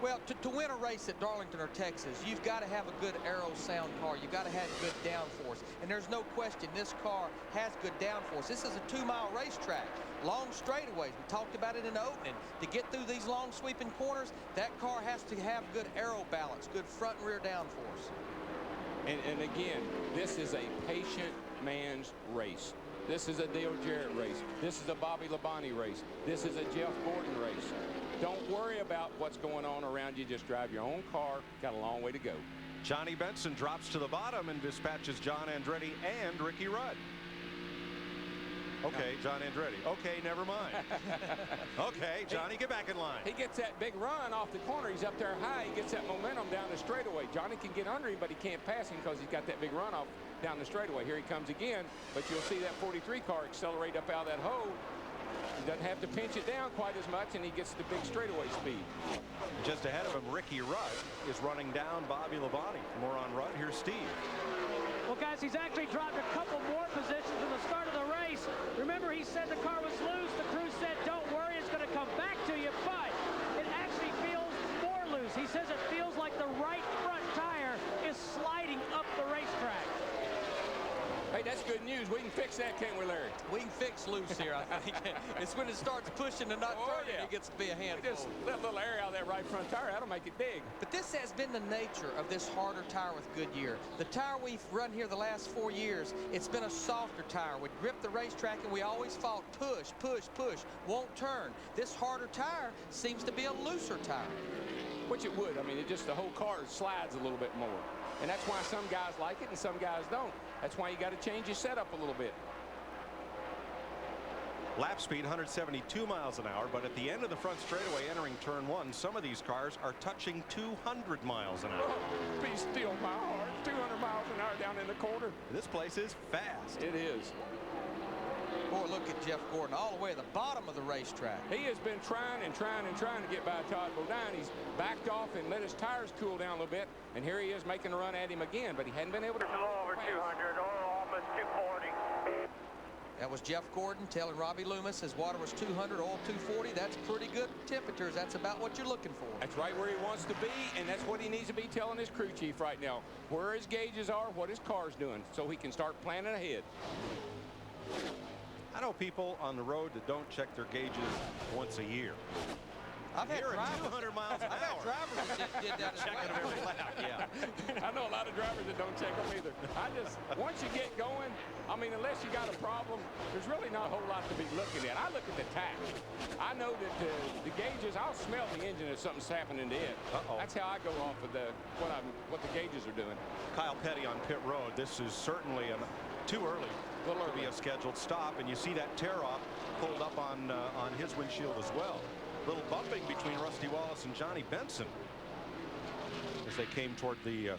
Well, to win a race at Darlington or Texas, you've got to have a good aero sound car. You've got to have good downforce. And there's no question this car has good downforce. This is a 2-mile racetrack. Long straightaways. We talked about it in the opening. To get through these long sweeping corners, that car has to have good aero balance, good front and rear downforce. And again, this is a patient man's race. This is a Dale Jarrett race. This is a Bobby Labonte race. This is a Jeff Gordon race. Don't worry about what's going on around you. Just drive your own car. Got a long way to go. Johnny Benson drops to the bottom and dispatches John Andretti and Ricky Rudd. Okay, John Andretti. Okay, never mind. Okay, Johnny, get back in line. He gets that big run off the corner. He's up there high. He gets that momentum down the straightaway. Johnny can get under him, but he can't pass him because he's got that big run off down the straightaway. Here he comes again, but you'll see that 43 car accelerate up out of that hole. He doesn't have to pinch it down quite as much, and he gets the big straightaway speed. Just ahead of him, Ricky Rudd is running down Bobby Labonte. More on Rudd. Here's Steve. Well, guys, he's actually dropped a couple more positions in the start of the race. Remember, he said the car was loose. The crew said, don't worry, it's going to come back to you, but it actually feels more loose. He says it feels like the right front tire is sliding up the racetrack. Hey, that's good news. We can fix that, can't we, Larry? We can fix loose here, I think. It's when it starts pushing and not turning, it gets to be a handful. Just let a little air out of that right front tire. That'll make it dig. But this has been the nature of this harder tire with Goodyear. The tire we've run here the last 4 years, it's been a softer tire. We grip the racetrack, and we always fought push, push, push, won't turn. This harder tire seems to be a looser tire. Which it would. I mean, it just the whole car slides a little bit more. And that's why some guys like it and some guys don't. That's why you got to change your setup a little bit. Lap speed 172 miles an hour, but at the end of the front straightaway entering turn 1, some of these cars are touching 200 miles an hour. Oh, be still my heart. 200 miles an hour down in the corner. This place is fast. It is. Boy, look at Jeff Gordon all the way at the bottom of the racetrack. He has been trying and trying and trying to get by Todd Bodine. He's backed off and let his tires cool down a little bit, and here he is making a run at him again, but he hadn't been able to. It's a little over 200, almost 240. That was Jeff Gordon telling Robbie Loomis his water was 200, oil 240. That's pretty good temperatures. That's about what you're looking for. That's right where he wants to be, and that's what he needs to be telling his crew chief right now. Where his gauges are, what his car's doing, so he can start planning ahead. I know people on the road that don't check their gauges once a year. I've had Here at drivers, 200 miles an I've had hour. drivers that did that as Checking well. every lap, yeah. I know a lot of drivers that don't check them either. Once you get going, I mean, unless you got a problem, there's really not a whole lot to be looking at. I look at the tach. I know that the gauges, I'll smell the engine if something's happening to it. That's how I go off of what the gauges are doing. Kyle Petty on pit road. This is certainly too early to be a scheduled stop, and you see that tear-off pulled up on his windshield as well. Little bumping between Rusty Wallace and Johnny Benson as they came toward the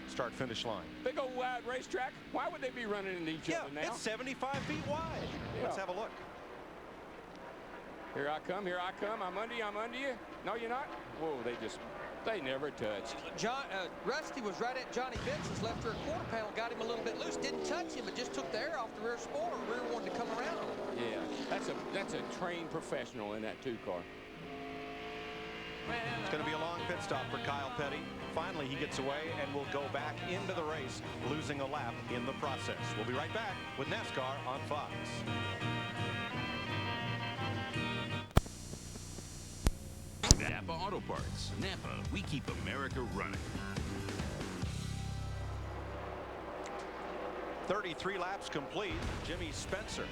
start-finish line. Big old wide racetrack. Why would they be running into each other now? It's 75 feet wide. Yeah. Let's have a look. Here I come, here I come. I'm under you, I'm under you. No, you're not? Whoa, they never touched. Rusty was right at Johnny Benson's left rear quarter panel, got him a little bit loose, didn't touch him, but just took the air off the rear spoiler. Rear wanted to come around him. Yeah, that's a trained professional in that 2 car. It's going to be a long pit stop for Kyle Petty. Finally, he gets away and will go back into the race, losing a lap in the process. We'll be right back with NASCAR on Fox. NAPA Auto Parts. NAPA, we keep America running. 33 laps complete. Jimmy Spencer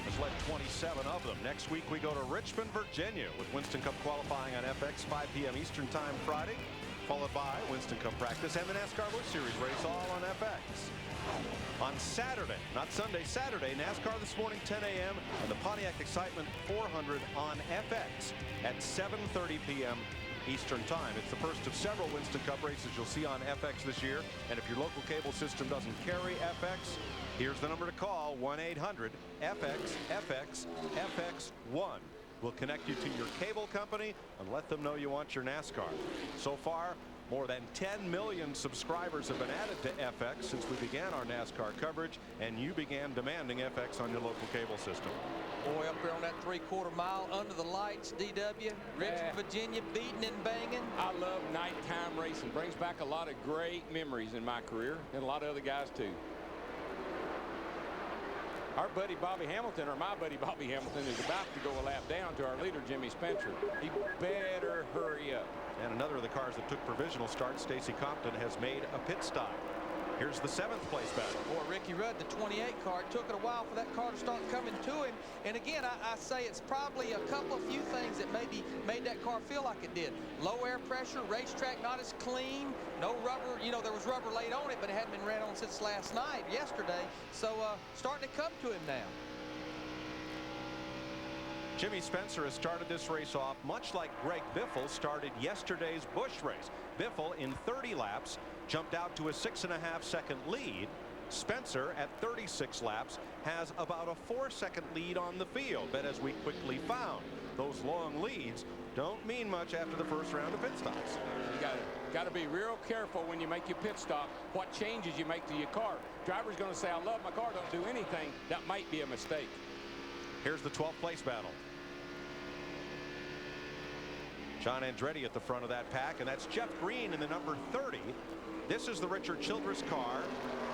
has led 27 of them. Next week we go to Richmond, Virginia with Winston Cup qualifying on FX 5 p.m. Eastern Time Friday, followed by Winston Cup practice and the NASCAR Busch Series race all on FX. On Saturday, not Sunday, Saturday, NASCAR This Morning 10 a.m. and the Pontiac Excitement 400 on FX at 7:30 p.m. Eastern Time. It's the first of several Winston Cup races you'll see on FX this year. And if your local cable system doesn't carry FX, here's the number to call, 1-800-FX-FX-FX1. We'll connect you to your cable company and let them know you want your NASCAR. So far, more than 10 million subscribers have been added to FX since we began our NASCAR coverage, and you began demanding FX on your local cable system. Boy, up there on that 3/4 mile under the lights, DW, Richmond, Virginia, beating and banging. I love nighttime racing. Brings back a lot of great memories in my career, and a lot of other guys too. Our buddy Bobby Hamilton, or my buddy Bobby Hamilton, is about to go a lap down to our leader, Jimmy Spencer. He better hurry up. And another of the cars that took provisional start, Stacy Compton, has made a pit stop. Here's the 7th place battle. Boy, Ricky Rudd, the 28 car, it took it a while for that car to start coming to him. And again, I say it's probably a few things that maybe made that car feel like it did. Low air pressure, racetrack not as clean, no rubber. You know, there was rubber laid on it, but it hadn't been ran on since yesterday. So starting to come to him now. Jimmy Spencer has started this race off much like Greg Biffle started yesterday's Busch race. Biffle in 30 laps jumped out to a 6.5-second lead. Spencer at 36 laps has about a 4-second lead on the field. But as we quickly found, those long leads don't mean much after the first round of pit stops. You got to be real careful when you make your pit stop, what changes you make to your car. Driver's going to say, I love my car, don't do anything. That might be a mistake. Here's the 12th place battle. John Andretti at the front of that pack, and that's Jeff Green in the number 30. This is the Richard Childress car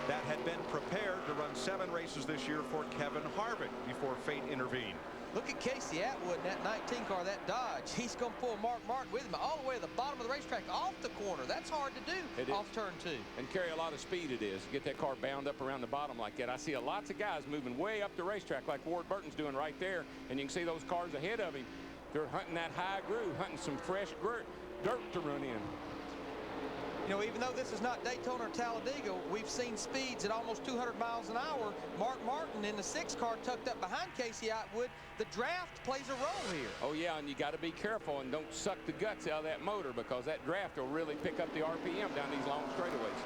that had been prepared to run 7 races this year for Kevin Harvick before fate intervened. Look at Casey Atwood in that 19 car, that Dodge. He's going to pull Mark Martin with him all the way to the bottom of the racetrack, off the corner. That's hard to do off turn 2. And carry a lot of speed it is. Get that car bound up around the bottom like that. I see lots of guys moving way up the racetrack like Ward Burton's doing right there. And you can see those cars ahead of him. They're hunting that high groove, hunting some fresh dirt to run in. You know, even though this is not Daytona or Talladega, we've seen speeds at almost 200 miles an hour. Mark Martin in the 6 car tucked up behind Casey Atwood. The draft plays a role here. Oh, yeah, and you got to be careful and don't suck the guts out of that motor because that draft will really pick up the RPM down these long straightaways.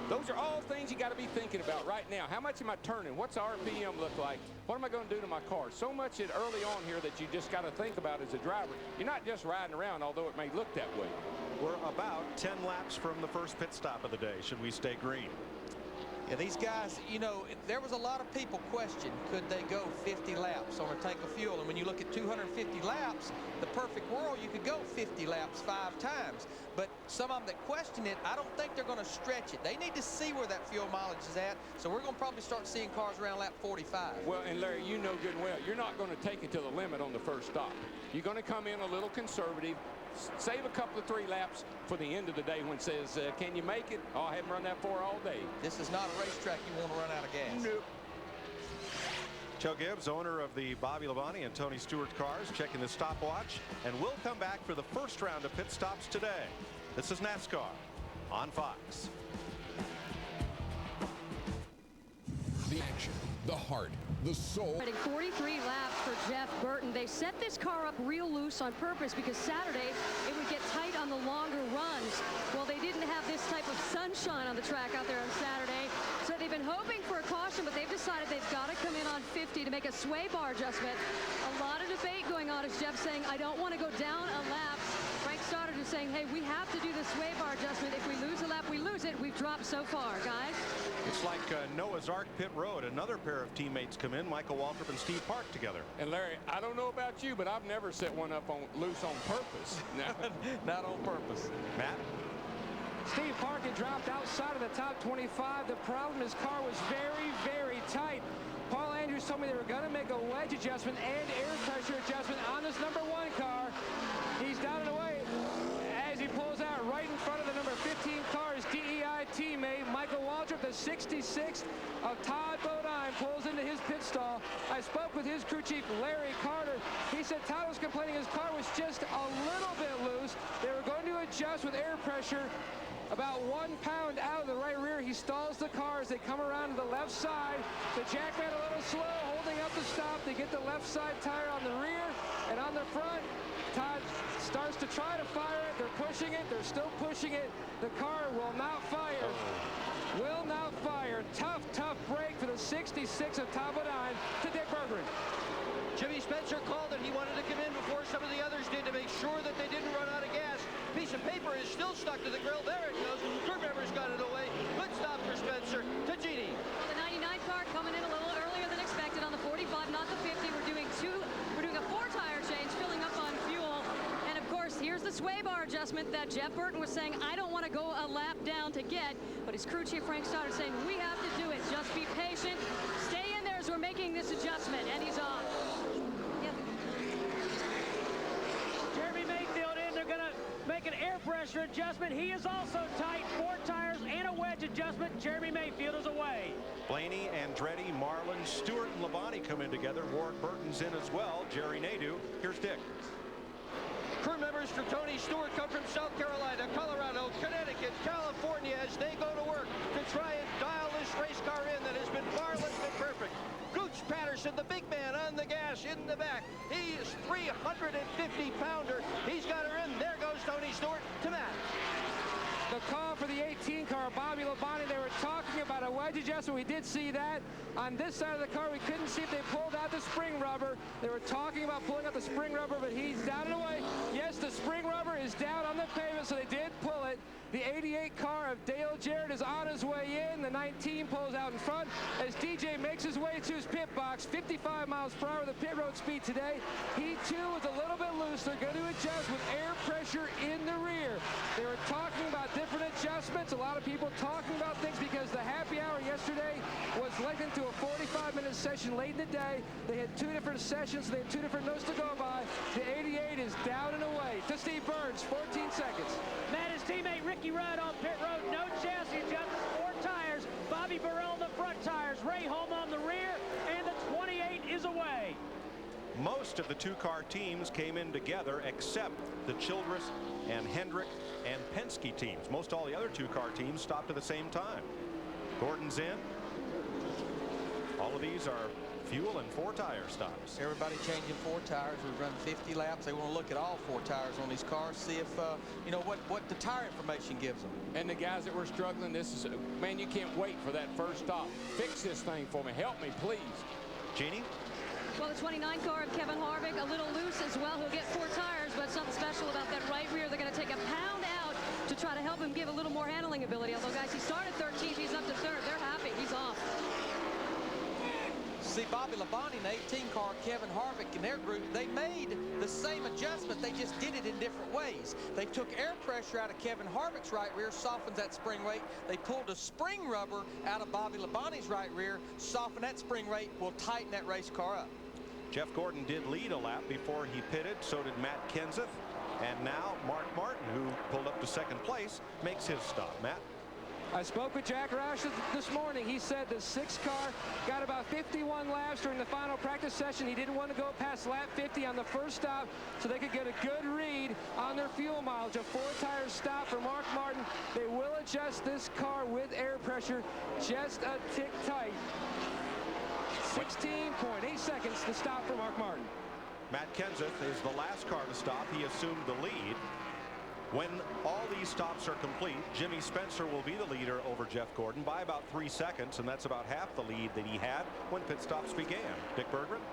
Those are all things you got to be thinking about right now. How much am I turning? What's the RPM look like? What am I going to do to my car? So much early on here that you just got to think about as a driver. You're not just riding around, although it may look that way. We're about 10 laps from the first pit stop of the day. Should we stay green? Yeah, these guys, you know, there was a lot of people question, could they go 50 laps on a tank of fuel? And when you look at 250 laps, the perfect world, you could go 50 laps 5 times. But some of them that question it, I don't think they're going to stretch it. They need to see where that fuel mileage is at. So we're going to probably start seeing cars around lap 45. Well, and Larry, you know good and well, you're not going to take it to the limit on the first stop. You're going to come in a little conservative, save a couple of 3 laps for the end of the day when it says, can you make it? Oh, I haven't run that 4 all day. This is not a racetrack you want to run out of gas. Nope. Joe Gibbs, owner of the Bobby Labonte and Tony Stewart cars, checking the stopwatch, and we'll come back for the first round of pit stops today. This is NASCAR on Fox. The action, the heart, the soul. 43 laps for Jeff Burton. They set this car up real loose on purpose because Saturday it would get tight on the longer runs. Well, they didn't have this type of sunshine on the track out there on Saturday, so they've been hoping for a caution, but they've decided they've got to come in on 50 to make a sway bar adjustment. A lot of debate going on as Jeff saying, I don't want to go down a lap. Frank Stoddard is saying, hey, we have to do the sway bar adjustment. If we lose a lap, we lose it. We've dropped so far, guys. It's like Noah's Ark pit road. Another pair of teammates come in, Michael Waltrip and Steve Park together. And Larry, I don't know about you, but I've never set one up loose on purpose. Not on purpose. Matt? Steve Park had dropped outside of the top 25. The problem, his car was very, very tight. Paul Andrews told me they were going to make a wedge adjustment and air pressure adjustment on this number 1 car. He's down and away as he pulls out right in front of the number 15 car. His DEI teammate Michael Waltrip, the 66 of Todd Bodine, pulls into his pit stall. I spoke with his crew chief Larry Carter. He said Todd was complaining his car was just a little bit loose. They were going to adjust with air pressure about 1 pound out of the right rear. He stalls the car as they come around to the left side. The jack ran a little slow, holding up the stop. They get the left side tire on the rear and on the front. Todd starts to try to fire it. They're pushing it. They're still pushing it. The car will not fire. Will not fire. Tough, tough break for the 66 of Todd Bodine to Dick Berggren. Jimmy Spencer called it. He wanted to come in before some of the others did to make sure that they didn't run out of gas. Piece of paper is still stuck to the grill. There it goes. Crew members got it away. Good stop for Spencer. To Gini. The 99 car coming in a little earlier than expected on the 45, not the 50. We're doing a 4-tire change, filling up on fuel. And of course, here's the sway bar adjustment that Jeff Burton was saying, I don't want to go a lap down to get. But his crew chief Frank Stoddard saying, we have to do it. Just be patient. Stay in there as we're making this adjustment. And he's on. Yep. Jeremy Mayfield in. They're going to make an air pressure adjustment. He is also tight. 4 tires and a wedge adjustment. Jeremy Mayfield is away. Blaney, Andretti, Marlin, Stewart, and Labonte come in together. Ward Burton's in as well. Jerry Nadeau. Here's Dick. Crew members for Tony Stewart come from South Carolina, Colorado, Connecticut, California as they go to work to try and dial this race car in that has been far less than perfect. Gooch Patterson, the big man on the gas. Bush in the back. He is 350-pounder. He's got her in. There goes Tony Stewart to Matt. The call for the 18 car, Bobby Labonte, they were talking about a wedge adjustment. We did see that. On this side of the car, we couldn't see if they pulled out the spring rubber. They were talking about pulling out the spring rubber, but he's down and away. Yes, the spring rubber is down on the pavement, so they did pull it. The 88 car of Dale Jarrett is on his way in. The 19 pulls out in front as DJ makes his way to his pit box. 55 miles per hour, the pit road speed today. He, too, is a little bit loose. They're going to adjust with air pressure in the rear. They were talking about different adjustments. A lot of people talking about things because the happy hour yesterday was lengthened to a 45-minute session late in the day. They had two different sessions. So they had two different notes to go by. The 88 is down and away. To Steve Burns, 14 seconds. Matt, his teammate Ricky Rudd on pit road. No chassis adjustments, 4 tires. Bobby Burrell on the front tires. Ray Holm on the rear. And the 28 is away. Most of the two-car teams came in together except the Childress and Hendrick and Penske teams. Most all the other two-car teams stopped at the same time. Gordon's in. All of these are fuel and 4-tire stops. Everybody changing 4 tires. We've run 50 laps. They want to look at all 4 tires on these cars, see if, you know, what the tire information gives them. And the guys that were struggling, this is, man, you can't wait for that first stop. Fix this thing for me. Help me, please. Jeannie? Well, the 29 car of Kevin Harvick, a little loose as well. He'll get 4 tires, but something special about that right rear. They're going to take a pound out to try to help him give a little more handling ability. Although, guys, he started 13th. He's up to 3rd. They're happy. He's off. See, Bobby Labonte and the 18 car, Kevin Harvick and their group, they made the same adjustment. They just did it in different ways. They took air pressure out of Kevin Harvick's right rear, softens that spring weight. They pulled a spring rubber out of Bobby Labonte's right rear, soften that spring weight, will tighten that race car up. Jeff Gordon did lead a lap before he pitted. So did Matt Kenseth. And now Mark Martin, who pulled up to 2nd place, makes his stop. Matt? I spoke with Jack Roush this morning. He said the 6th car got about 51 laps during the final practice session. He didn't want to go past lap 50 on the first stop so they could get a good read on their fuel mileage. A 4-tire stop for Mark Martin. They will adjust this car with air pressure just a tick tight. 16.8 seconds to stop for Mark Martin. Matt Kenseth is the last car to stop. He assumed the lead. When all these stops are complete, Jimmy Spencer will be the leader over Jeff Gordon by about 3 seconds, and that's about half the lead that he had when pit stops began. Dick Berggren?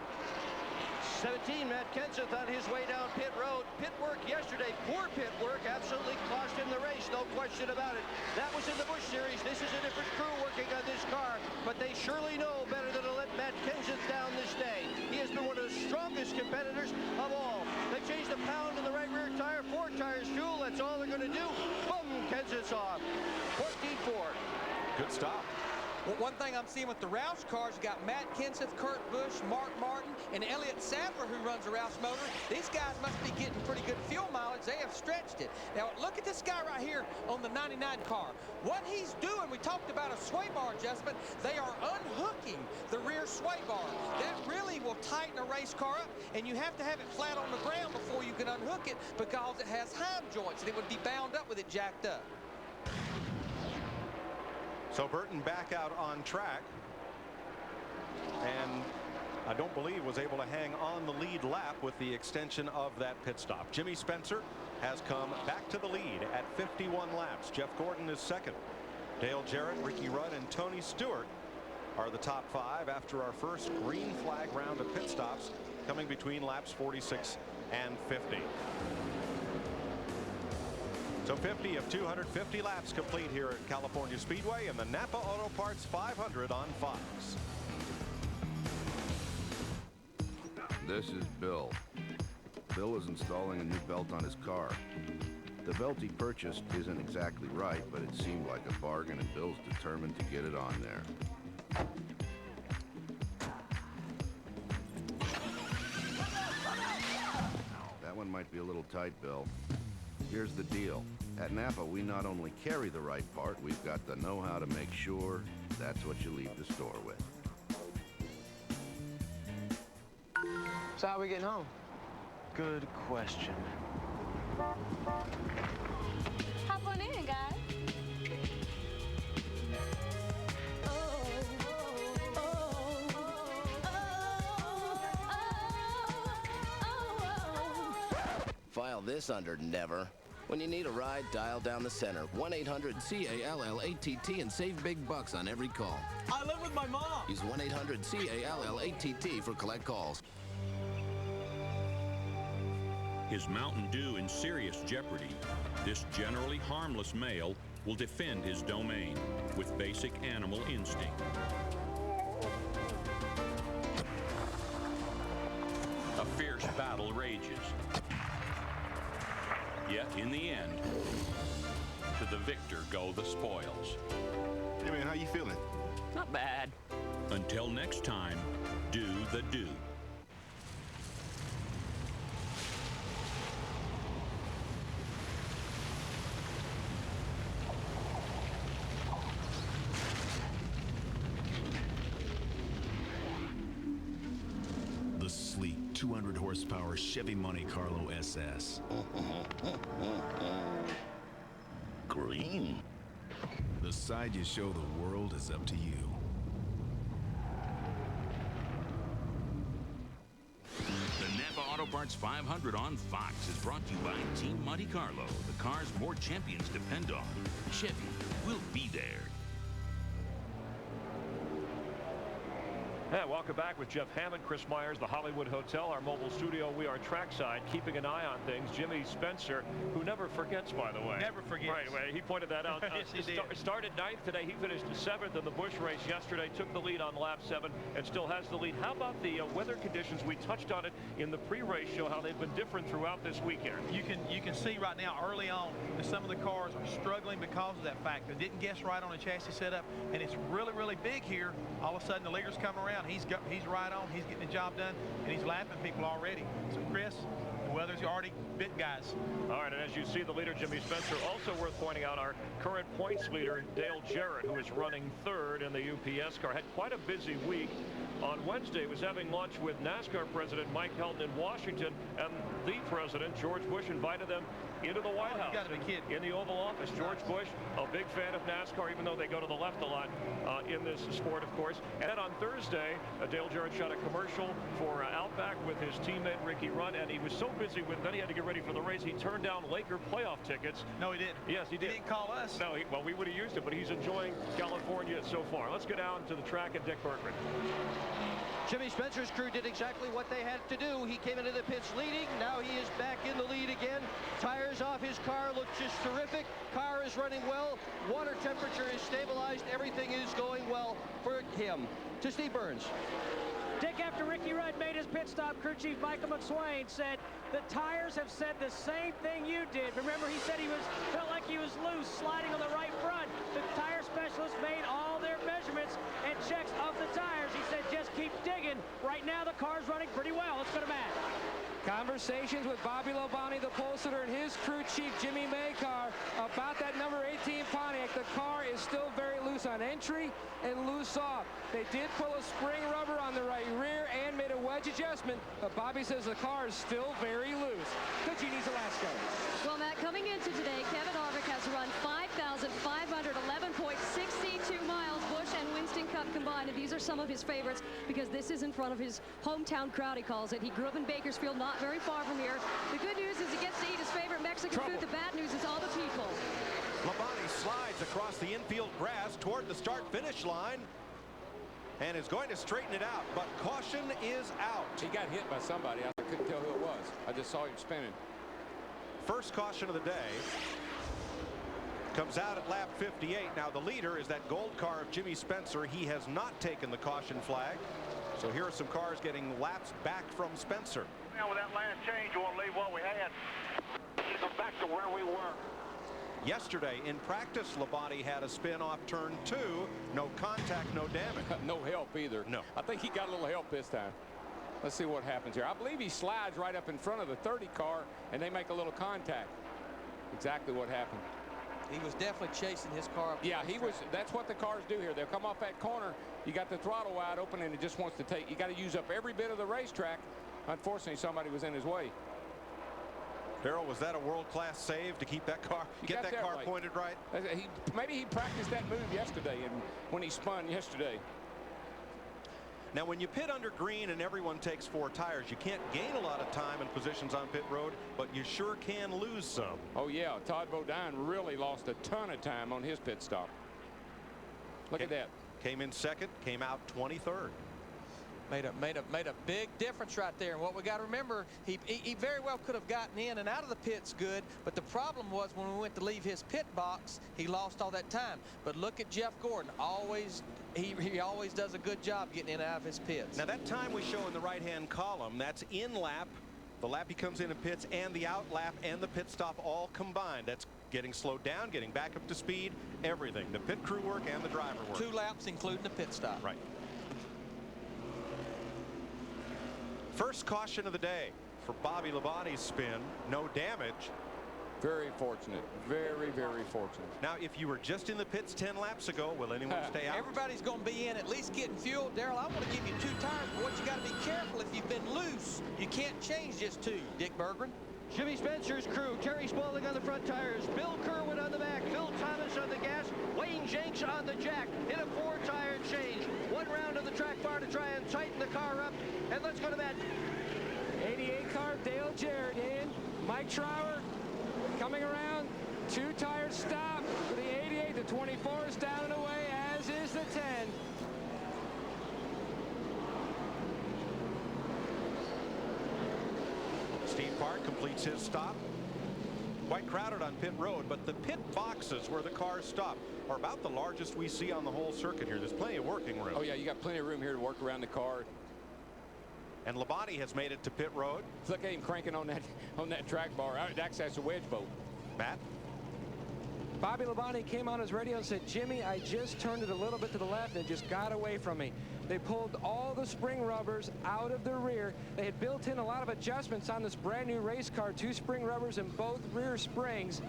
17, Matt Kenseth on his way down pit road. Pit work yesterday, poor pit work, absolutely cost him the race, no question about it. That was in the Busch Series. This is a different crew working on this car, but they surely know better than to let Matt Kenseth down this day. He has been one of the strongest competitors of all. They changed a pound in the right rear tire, 4 tires fuel, that's all they're going to do. Boom, Kenseth's off. 14-4. Good stop. Well, one thing I'm seeing with the Roush cars, you got Matt Kenseth, Kurt Busch, Mark Martin, and Elliott Sadler, who runs the Roush motor. These guys must be getting pretty good fuel mileage. They have stretched it. Now, look at this guy right here on the 99 car. What he's doing, we talked about a sway bar adjustment. They are unhooking the rear sway bar. That really will tighten a race car up, and you have to have it flat on the ground before you can unhook it because it has heim joints, and it would be bound up with it jacked up. So Burton back out on track, and I don't believe was able to hang on the lead lap with the extension of that pit stop. Jimmy Spencer has come back to the lead at 51 laps. Jeff Gordon is 2nd. Dale Jarrett, Ricky Rudd, and Tony Stewart are the top 5 after our first green flag round of pit stops coming between laps 46 and 50. So 50 of 250 laps complete here at California Speedway and the NAPA Auto Parts 500 on Fox. This is Bill. Bill is installing a new belt on his car. The belt he purchased isn't exactly right, but it seemed like a bargain, and Bill's determined to get it on there. That one might be a little tight, Bill. Here's the deal. At NAPA, we not only carry the right part, we've got the know-how to make sure that's what you leave the store with. So how are we getting home? Good question. Hop on in, guys. this under never. When you need a ride, dial down the center. 1-800-CALL-ATT and save big bucks on every call. I live with my mom. Use 1-800-CALL-ATT for collect calls. Is Mountain Dew in serious jeopardy? This generally harmless male will defend his domain with basic animal instinct. A fierce battle rages. Yet, in the end, to the victor go the spoils. Hey, man, how you feeling? Not bad. Until next time, do the do. The sleek 200 horsepower Chevy Monte Carlo SS. Green. The side you show the world is up to you. The NAPA Auto Parts 500 on Fox is brought to you by Team Monte Carlo, the cars more champions depend on. Chevy will be there. And welcome back with Jeff Hammond, Chris Myers, the Hollywood Hotel, our mobile studio. We are trackside, keeping an eye on things. Jimmy Spencer, who never forgets, by the way. Never forgets. Right, he pointed that out. Yes, he did. Started 9th today. He finished 7th in the Busch race yesterday, took the lead on lap 7, and still has the lead. How about the weather conditions? We touched on it in the pre-race show, how they've been different throughout this weekend. You can see right now early on that some of the cars are struggling because of that fact. They didn't guess right on the chassis setup, and it's really, really big here. All of a sudden, the leader's coming around. He's right on. He's getting the job done, and he's lapping people already. So, Chris, the weather's already bit, guys. All right, and as you see, the leader, Jimmy Spencer, also worth pointing out, our current points leader, Dale Jarrett, who is running 3rd in the UPS car, had quite a busy week. On Wednesday, was having lunch with NASCAR President Mike Helton in Washington, and the president, George Bush, invited them into the White House. You gotta be kidding. In the Oval Office. George Bush, a big fan of NASCAR, even though they go to the left a lot in this sport, of course. And then on Thursday, Dale Jarrett shot a commercial for Outback with his teammate Ricky Rudd, and he was so busy with, then he had to get ready for the race, he turned down Laker playoff tickets. No, he didn't. Yes, he did. He didn't call us. No, well, we would have used it, but he's enjoying California so far. Let's get down to the track and Dick Berkman. Jimmy Spencer's crew did exactly what they had to do. He came into the pits leading. Now he is back in the lead again. Tires off his car look just terrific. Car is running well. Water temperature is stabilized. Everything is going well for him. To Steve Burns. Dick, after Ricky Rudd made his pit stop, crew chief Michael McSwain said the tires have said the same thing you did. Remember, he said he felt like he was loose, sliding on the right front. The tire specialist made all their measurements and checks of the tires. He said, just keep digging. Right now, the car's running pretty well. Let's go to Matt. Conversations with Bobby Labonte, the pole sitter, and his crew chief, Jimmy Maycar, about that number 18 Pontiac. The car is still very loose on entry and loose off. They did pull a spring rubber on the right rear and made a wedge adjustment, but Bobby says the car is still very loose. Good Genie's Alaska. Well, Matt, coming into today, Kevin Harvick has run 5,511.62 miles, Busch and Winston Cup combined, and these are some of his favorites because this is in front of his hometown crowd, he calls it. He grew up in Bakersfield, not very far from here. The good news is he gets to eat his favorite Mexican food. The bad news is all the people. Labonte slides across the infield grass toward the start-finish line and is going to straighten it out, but caution is out. He got hit by somebody. I couldn't tell who it was. I just saw him spinning. First caution of the day comes out at lap 58. Now the leader is that gold car of Jimmy Spencer. He has not taken the caution flag. So here are some cars getting laps back from Spencer. Now with that last change, we'll leave what we had. Go back to where we were. Yesterday in practice, Labonte had a spin off turn 2. No contact, no damage. No help either. No. I think he got a little help this time. Let's see what happens here. I believe he slides right up in front of the 30 car and they make a little contact. Exactly what happened. He was definitely chasing his car up. Yeah, he was. That's what the cars do here. They'll come off that corner. You got the throttle wide open and it just wants to take. You got to use up every bit of the racetrack. Unfortunately, somebody was in his way. Darrell, was that a world-class save to keep that car, get that car pointed right? Maybe he practiced that move yesterday and when he spun yesterday. Now, when you pit under green and everyone takes 4 tires, you can't gain a lot of time and positions on pit road, but you sure can lose some. Oh, yeah. Todd Bodine really lost a ton of time on his pit stop. Look at that. Came in second, came out 23rd. Made a big difference right there. And what we got to remember, he very well could have gotten in and out of the pits good, but the problem was when we went to leave his pit box, he lost all that time. But look at Jeff Gordon. He always does a good job getting in and out of his pits. Now, that time we show in the right-hand column, that's in lap, the lap he comes in and pits, and the out lap and the pit stop all combined. That's getting slowed down, getting back up to speed, everything. The pit crew work and the driver work. 2 laps, including the pit stop. Right. First caution of the day for Bobby Labonte's spin. No damage. Very fortunate. Very, very fortunate. Now, if you were just in the pits 10 laps ago, will anyone stay out? Everybody's going to be in at least getting fuel. Darrell, I want to give you 2 tires, but what you got to be careful if you've been loose. You can't change just 2. Dick Berggren. Jimmy Spencer's crew, Terry Spaulding on the front tires, Bill Kerwin on the back, Phil Thomas on the gas, Wayne Jenks on the jack, in a 4-tire change. 1 round of the track bar to try and tighten the car up, and let's go to that. 88 car, Dale Jarrett in, Mike Trower coming around, 2-tire stop for the 88. The 24 is down and away, as is the 10. Steve Park completes his stop. Quite crowded on pit road, but the pit boxes where the cars stop are about the largest we see on the whole circuit here. There's plenty of working room. Oh, yeah, you got plenty of room here to work around the car. And Labonte has made it to pit road. Look at him cranking on that track bar. That's a wedge boat. Matt? Bobby Labonte came on his radio and said, Jimmy, I just turned it a little bit to the left and it just got away from me. They pulled all the spring rubbers out of the rear. They had built in a lot of adjustments on this brand new race car, 2 spring rubbers in both rear springs.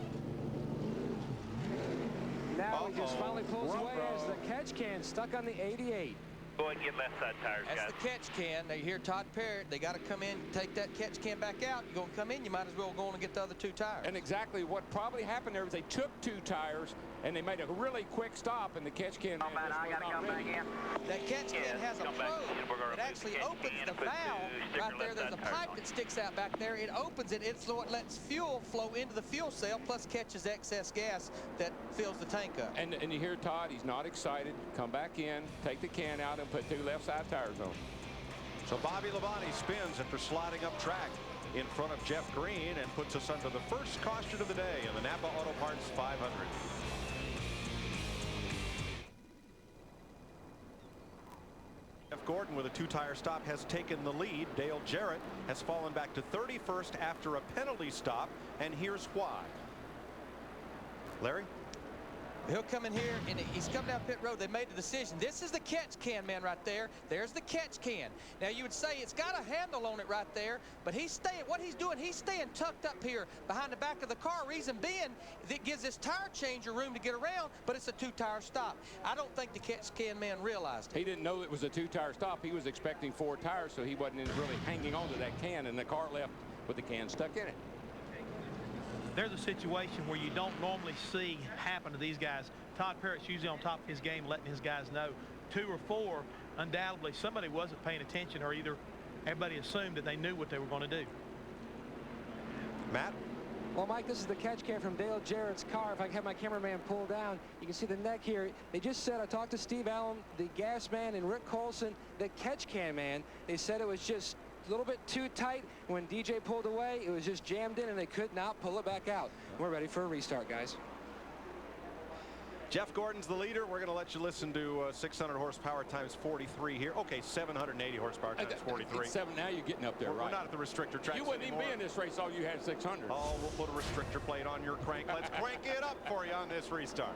Now he just finally pulls away as the catch can stuck on the 88. Go ahead and get left side tires, guys. That's the catch can. They hear Todd Parrott. They got to come in, take that catch can back out. You're going to come in, you might as well go on and get the other 2 tires. And exactly what probably happened there was they took 2 tires and they made a really quick stop, and the catch can. Oh, man, I got to come back in. That catch can has a probe. It actually opens the valve right there. There's a pipe that sticks out back there. It opens it. It's what lets fuel flow into the fuel cell, plus catches excess gas that fills the tank up. And you hear Todd, he's not excited. Come back in, take the can out, and put 2 left side tires on. So Bobby Labonte spins after sliding up track in front of Jeff Green and puts us under the first caution of the day in the NAPA Auto Parts 500. Jeff Gordon with a 2-tire stop has taken the lead. Dale Jarrett has fallen back to 31st after a penalty stop, and here's why. Larry? He'll come in here, and he's coming down pit road. They made a decision. This is the catch can, man, right there. There's the catch can. Now, you would say it's got a handle on it right there, but what he's doing, he's staying tucked up here behind the back of the car. Reason being, it gives this tire changer room to get around, but it's a 2-tire stop. I don't think the catch can man realized it. He didn't know it was a 2-tire stop. He was expecting 4 tires, so he wasn't really hanging on to that can, and the car left with the can stuck in it. There's a situation where you don't normally see happen to these guys. Todd Parrott's usually on top of his game, letting his guys know. 2 or 4, undoubtedly, somebody wasn't paying attention, or either everybody assumed that they knew what they were going to do. Matt? Well, Mike, this is the catch can from Dale Jarrett's car. If I can have my cameraman pull down, you can see the neck here. They just said, I talked to Steve Allen, the gas man, and Rick Colson, the catch can man. They said it was just a little bit too tight. When DJ pulled away, it was just jammed in, and they could not pull it back out. We're ready for a restart, guys. Jeff Gordon's the leader. We're going to let you listen to 600 horsepower times 43 here. Okay, 780 horsepower times 43. 7, now you're getting up there, right? We're not at the restrictor tracks You wouldn't anymore. even be in this race all you had 600. Oh, we'll put a restrictor plate on your crank. Let's crank it up for you on this restart.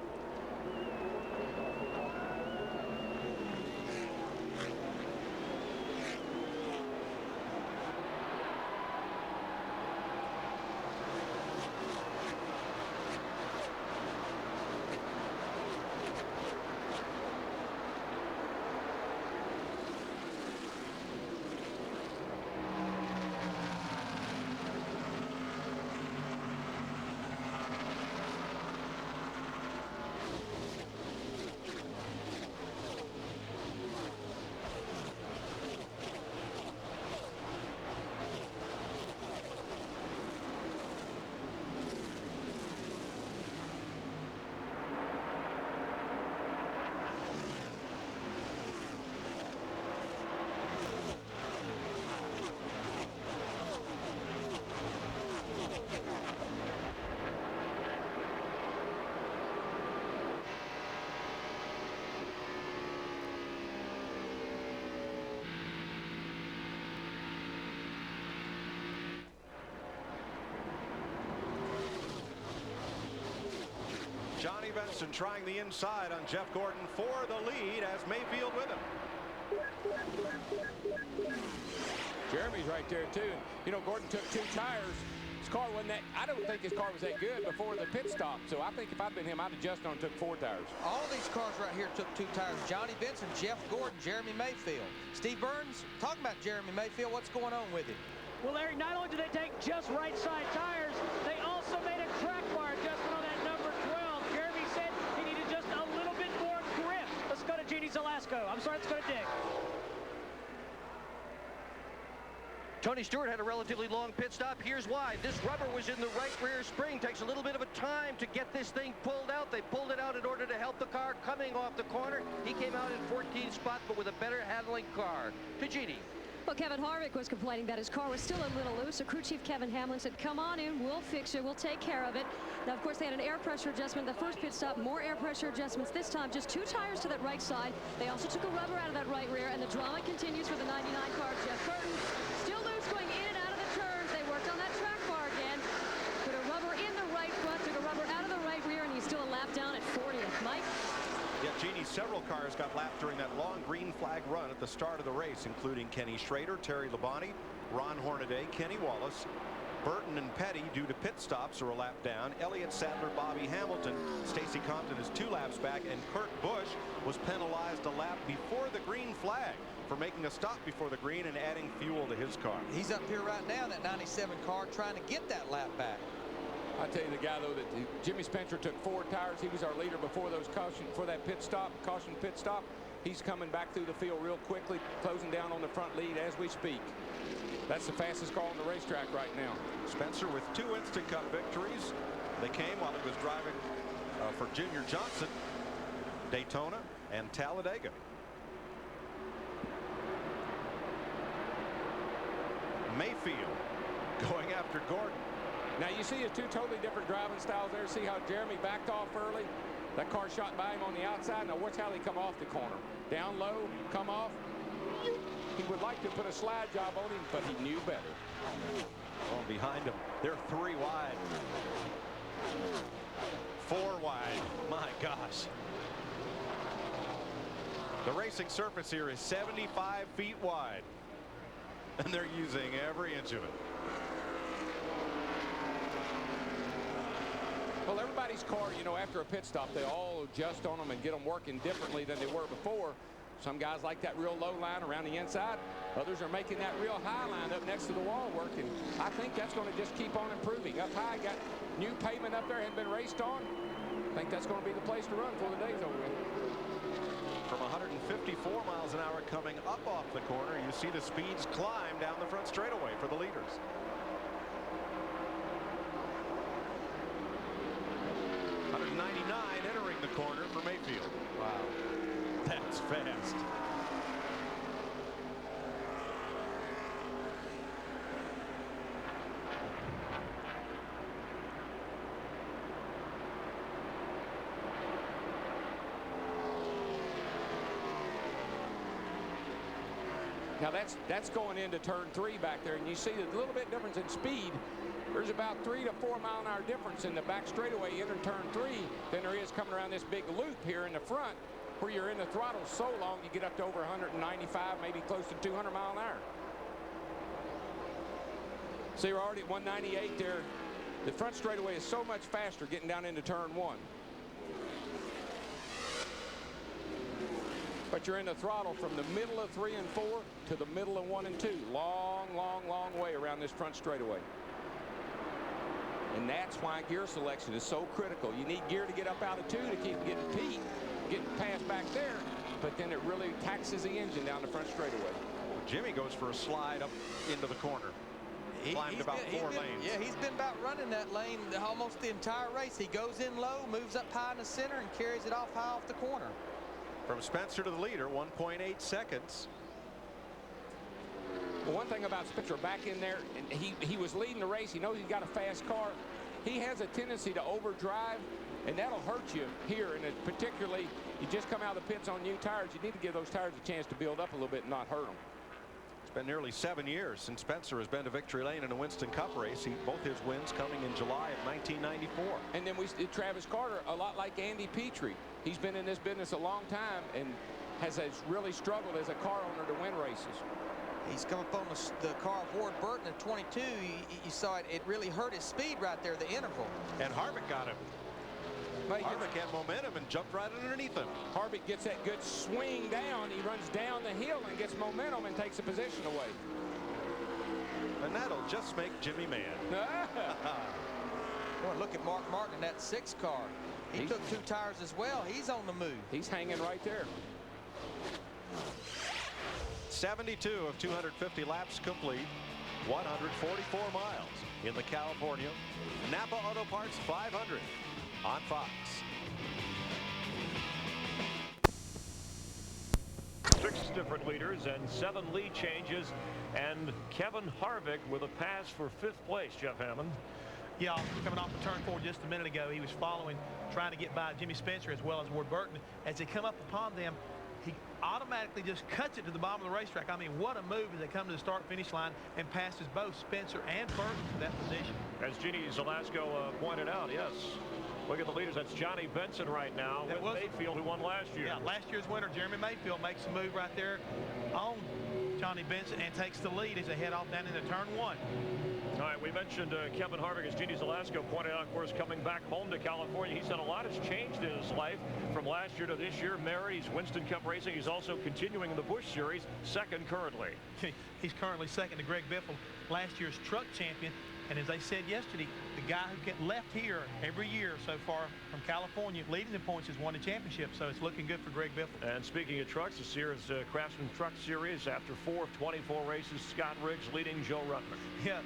Benson trying the inside on Jeff Gordon for the lead as Mayfield with him. Jeremy's right there too. You know, Gordon took 2 tires. His car wasn't that, I don't think his car was that good before the pit stop. So I think if I'd been him, I'd have just on took 4 tires. All these cars right here took 2 tires. Johnny Benson, Jeff Gordon, Jeremy Mayfield. Steve Burns, talking about Jeremy Mayfield, what's going on with him? Well, Larry, not only did they take just right side tires, they also made a track bar adjustment on that number 12. Jeremy said he needed just a little bit more grip. Let's go to Jeannie Zelasco. I'm sorry, let's go to Dick. Tony Stewart had a relatively long pit stop. Here's why. This rubber was in the right rear spring. Takes a little bit of a time to get this thing pulled out. They pulled it out in order to help the car coming off the corner. He came out in 14th spot, but with a better handling car. To Jeannie. Well, Kevin Harvick was complaining that his car was still a little loose. So crew chief Kevin Hamlin said, come on in, we'll fix it, we'll take care of it. Now, of course, they had an air pressure adjustment. The first pit stop, more air pressure adjustments. This time, just 2 tires to that right side. They also took a rubber out of that right rear, and the drama continues for the 99 car. Jeff Burton, still loose going in and out of the turns. They worked on that track bar again. Put a rubber in the right front, took a rubber out of the right rear, and he's still a lap down at 40th. Mike? Yeah, Jeannie, several cars got lapped during that long green flag run at the start of the race, including Kenny Schrader, Terry Labonte, Ron Hornaday, Kenny Wallace, Burton and Petty, due to pit stops, are a lap down. Elliott Sadler, Bobby Hamilton, Stacy Compton is 2 laps back, and Kurt Busch was penalized a lap before the green flag for making a stop before the green and adding fuel to his car. He's up here right now in that 97 car trying to get that lap back. I tell you, the guy though, that Jimmy Spencer took 4 tires. He was our leader before those caution pit stop. He's coming back through the field real quickly, closing down on the front lead as we speak. That's the fastest car on the racetrack right now. Spencer with 2 Instant Cup victories. They came while he was driving for Junior Johnson, Daytona, and Talladega. Mayfield going after Gordon. Now you see 2 totally different driving styles there. See how Jeremy backed off early? That car shot by him on the outside. Now watch how he come off the corner. Down low, come off. He would like to put a slide job on him, but he knew better. Oh, behind him, they're 3 wide. 4 wide. My gosh. The racing surface here is 75 feet wide, and they're using every inch of it. Well, everybody's car, you know, after a pit stop, they all adjust on them and get them working differently than they were before. Some guys like that real low line around the inside. Others are making that real high line up next to the wall working. I think that's going to just keep on improving. Up high, got new pavement up there, hadn't been raced on. I think that's going to be the place to run before the day's over with. From 154 miles an hour coming up off the corner, you see the speeds climb down the front straightaway for the leaders. Entering the corner for Mayfield. Wow, that's fast. Now that's going into turn 3 back there, and you see a little bit difference in speed. There's about 3 to 4 mile an hour difference in the back straightaway entering turn 3 than there is coming around this big loop here in the front, where you're in the throttle so long you get up to over 195, maybe close to 200 mile an hour. So you're already at 198 there. The front straightaway is so much faster getting down into turn 1. But you're in the throttle from the middle of 3 and 4 to the middle of 1 and 2. Long, long, long way around this front straightaway. And that's why gear selection is so critical. You need gear to get up out of 2 to keep getting past back there, but then it really taxes the engine down the front straightaway. Jimmy goes for a slide up into the corner. Climbed about 4 lanes. Yeah, he's been about running that lane almost the entire race. He goes in low, moves up high in the center, and carries it off high off the corner. From Spencer to the leader, 1.8 seconds. Well, one thing about Spencer back in there, and he was leading the race. He knows he's got a fast car. He has a tendency to overdrive, and that'll hurt you here. And particularly, you just come out of the pits on new tires. You need to give those tires a chance to build up a little bit and not hurt them. been nearly 7 years since Spencer has been to victory lane in a Winston Cup race. Both his wins coming in July of 1994. And then Travis Carter, a lot like Andy Petrie. He's been in this business a long time and has really struggled as a car owner to win races. He's come up on the car of Ward Burton at 22. You saw it really hurt his speed right there, the interval. And Harvick got him. Harvick had momentum and jumped right underneath him. Harvick gets that good swing down. He runs down the hill and gets momentum and takes the position away. And that'll just make Jimmy mad. Boy, look at Mark Martin in that 6 car. He took 2 tires as well. He's on the move. He's hanging right there. 72 of 250 laps complete. 144 miles in the California NAPA Auto Parts 500 on Fox. 6 different leaders and 7 lead changes, and Kevin Harvick with a pass for 5th place. Jeff Hammond. Yeah, coming off the turn 4 just a minute ago, he was following, trying to get by Jimmy Spencer as well as Ward Burton. As they come up upon them, he automatically just cuts it to the bottom of the racetrack. I mean, what a move as they come to the start-finish line and passes both Spencer and Burton to that position. As Jeannie Zalasko pointed out, yes. Look at the leaders. That's Johnny Benson right now with Mayfield, who won last year. Yeah, last year's winner, Jeremy Mayfield, makes a move right there on Johnny Benson and takes the lead as they head off down into turn 1. All right, we mentioned Kevin Harvick, as Jeannie Zalasko pointed out, of course, coming back home to California. He said a lot has changed in his life from last year to this year. He's Winston Cup racing. He's also continuing in the Busch Series, 2nd currently. He's currently 2nd to Greg Biffle, last year's truck champion. And as they said yesterday, the guy who get left here every year so far from California, leading in points, has won the championship. So it's looking good for Greg Biffle. And speaking of trucks, this year's Craftsman Truck Series, after 4 of 24 races, Scott Riggs leading Joe Ruttman. Yeah,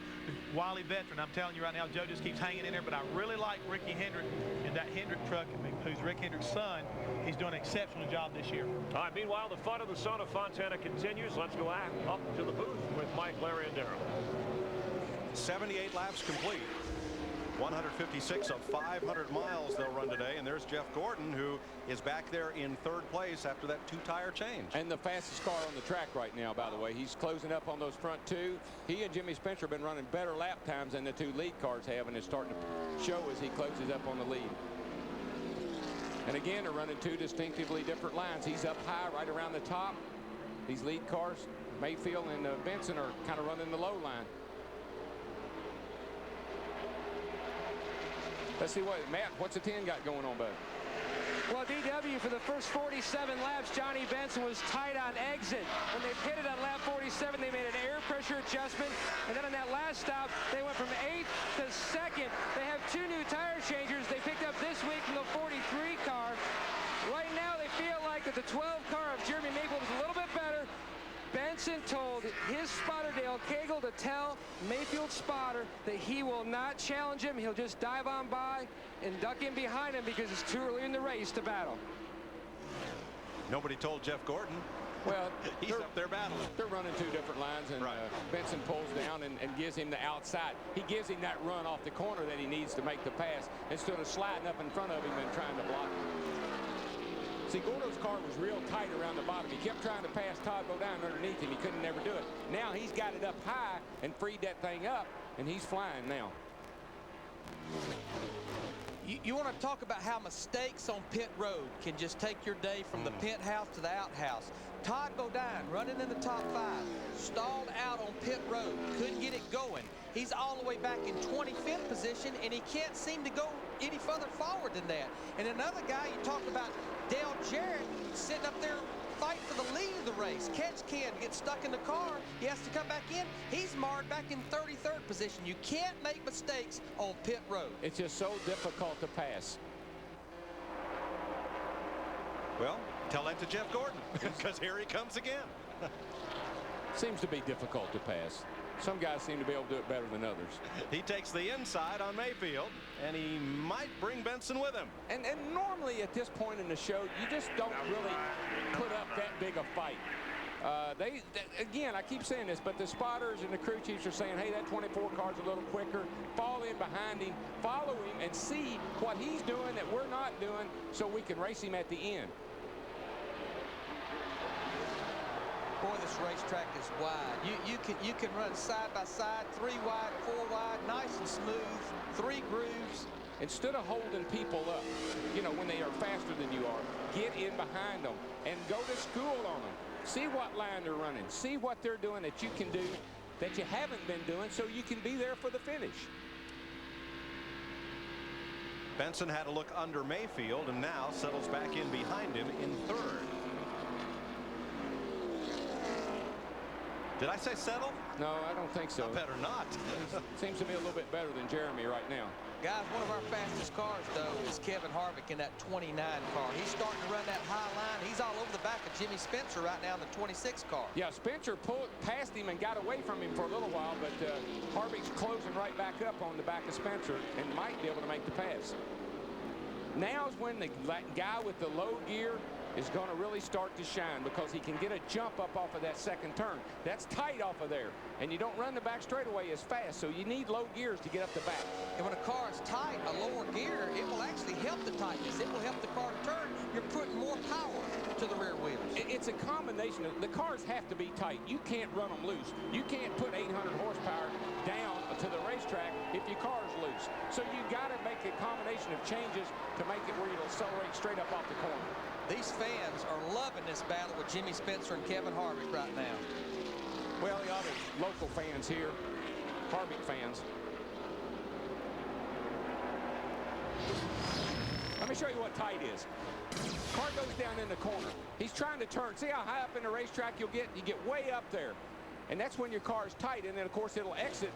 wily veteran. I'm telling you right now, Joe just keeps hanging in there. But I really like Ricky Hendrick in that Hendrick truck, who's Rick Hendrick's son. He's doing an exceptional job this year. All right, meanwhile, the fun of the son of Fontana continues. Let's go up to the booth with Mike, Larry, and Darrell. 78 laps complete. 156 of 500 miles they'll run today. And there's Jeff Gordon, who is back there in 3rd place after that 2-tire change. And the fastest car on the track right now, by the way. He's closing up on those front 2. He and Jimmy Spencer have been running better lap times than the 2 lead cars have, and it's starting to show as he closes up on the lead. And again, they're running 2 distinctively different lines. He's up high right around the top. These lead cars, Mayfield and Benson, are kind of running the low line. Let's see Matt, what's the 10 got going on, bud? Well, DW, for the first 47 laps, Johnny Benson was tight on exit. When they pitted on lap 47, they made an air pressure adjustment. And then on that last stop, they went from 8th to 2nd. They have 2 new tire changers they picked up this week from the 43 car. Right now, they feel like that the 12 car of Jeremy Mayfield was a little bit better. Benson told his spotter, Dale Cagle, to tell Mayfield's spotter that he will not challenge him. He'll just dive on by and duck in behind him because it's too early in the race to battle. Nobody told Jeff Gordon. Well, he's up there battling. They're running 2 different lines, and Benson pulls down and gives him the outside. He gives him that run off the corner that he needs to make the pass instead of sliding up in front of him and trying to block him. See, Gordo's car was real tight around the bottom. He kept trying to pass Todd Bodine underneath him. He couldn't never do it. Now he's got it up high and freed that thing up, and he's flying now. You want to talk about how mistakes on pit road can just take your day from the penthouse to the outhouse. Todd Bodine running in the top 5, stalled out on pit road, couldn't get it going. He's all the way back in 25th position, and he can't seem to go any further forward than that. And another guy, you talk about Dale Jarrett, sitting up there fighting for the lead of the race. Catch can get stuck in the car. He has to come back in. He's marred back in 33rd position. You can't make mistakes on pit road. It's just so difficult to pass. Well, tell that to Jeff Gordon, because here he comes again. Seems to be difficult to pass. Some guys seem to be able to do it better than others. He takes the inside on Mayfield, and he might bring Benson with him. And normally at this point in the show, you just don't really put up that big a fight. Again, I keep saying this, but the spotters and the crew chiefs are saying, hey, that 24 car's a little quicker. Fall in behind him, follow him, and see what he's doing that we're not doing so we can race him at the end. Boy, the this racetrack is wide. You can run side by side, 3 wide, 4 wide, nice and smooth, 3 grooves. Instead of holding people up, you know, when they are faster than you are, get in behind them and go to school on them. See what line they're running. See what they're doing that you can do that you haven't been doing, so you can be there for the finish. Benson had a look under Mayfield and now settles back in behind him in 3rd. Did I say settle? No, I don't think so. I better not. Seems to be a little bit better than Jeremy right now. Guys, one of our fastest cars, though, is Kevin Harvick in that 29 car. He's starting to run that high line. He's all over the back of Jimmy Spencer right now in the 26 car. Yeah, Spencer pulled past him and got away from him for a little while, but Harvick's closing right back up on the back of Spencer and might be able to make the pass. Now's when the guy with the low gear is going to really start to shine, because he can get a jump up off of that second turn. That's tight off of there, and you don't run the back straightaway as fast, so you need low gears to get up the back. And when a car is tight, a lower gear, it will actually help the tightness. It will help the car to turn. You're putting more power to the rear wheels. It's a combination of, the cars have to be tight. You can't run them loose. You can't put 800 horsepower down to the racetrack if your car's loose. So you got to make a combination of changes to make it where you'll accelerate straight up off the corner. These fans are loving this battle with Jimmy Spencer and Kevin Harvick right now. Well, the other local fans here, Harvick fans. Let me show you what tight is. Car goes down in the corner. He's trying to turn. See how high up in the racetrack you'll get? You get way up there. And that's when your car is tight. And then, of course, it'll exit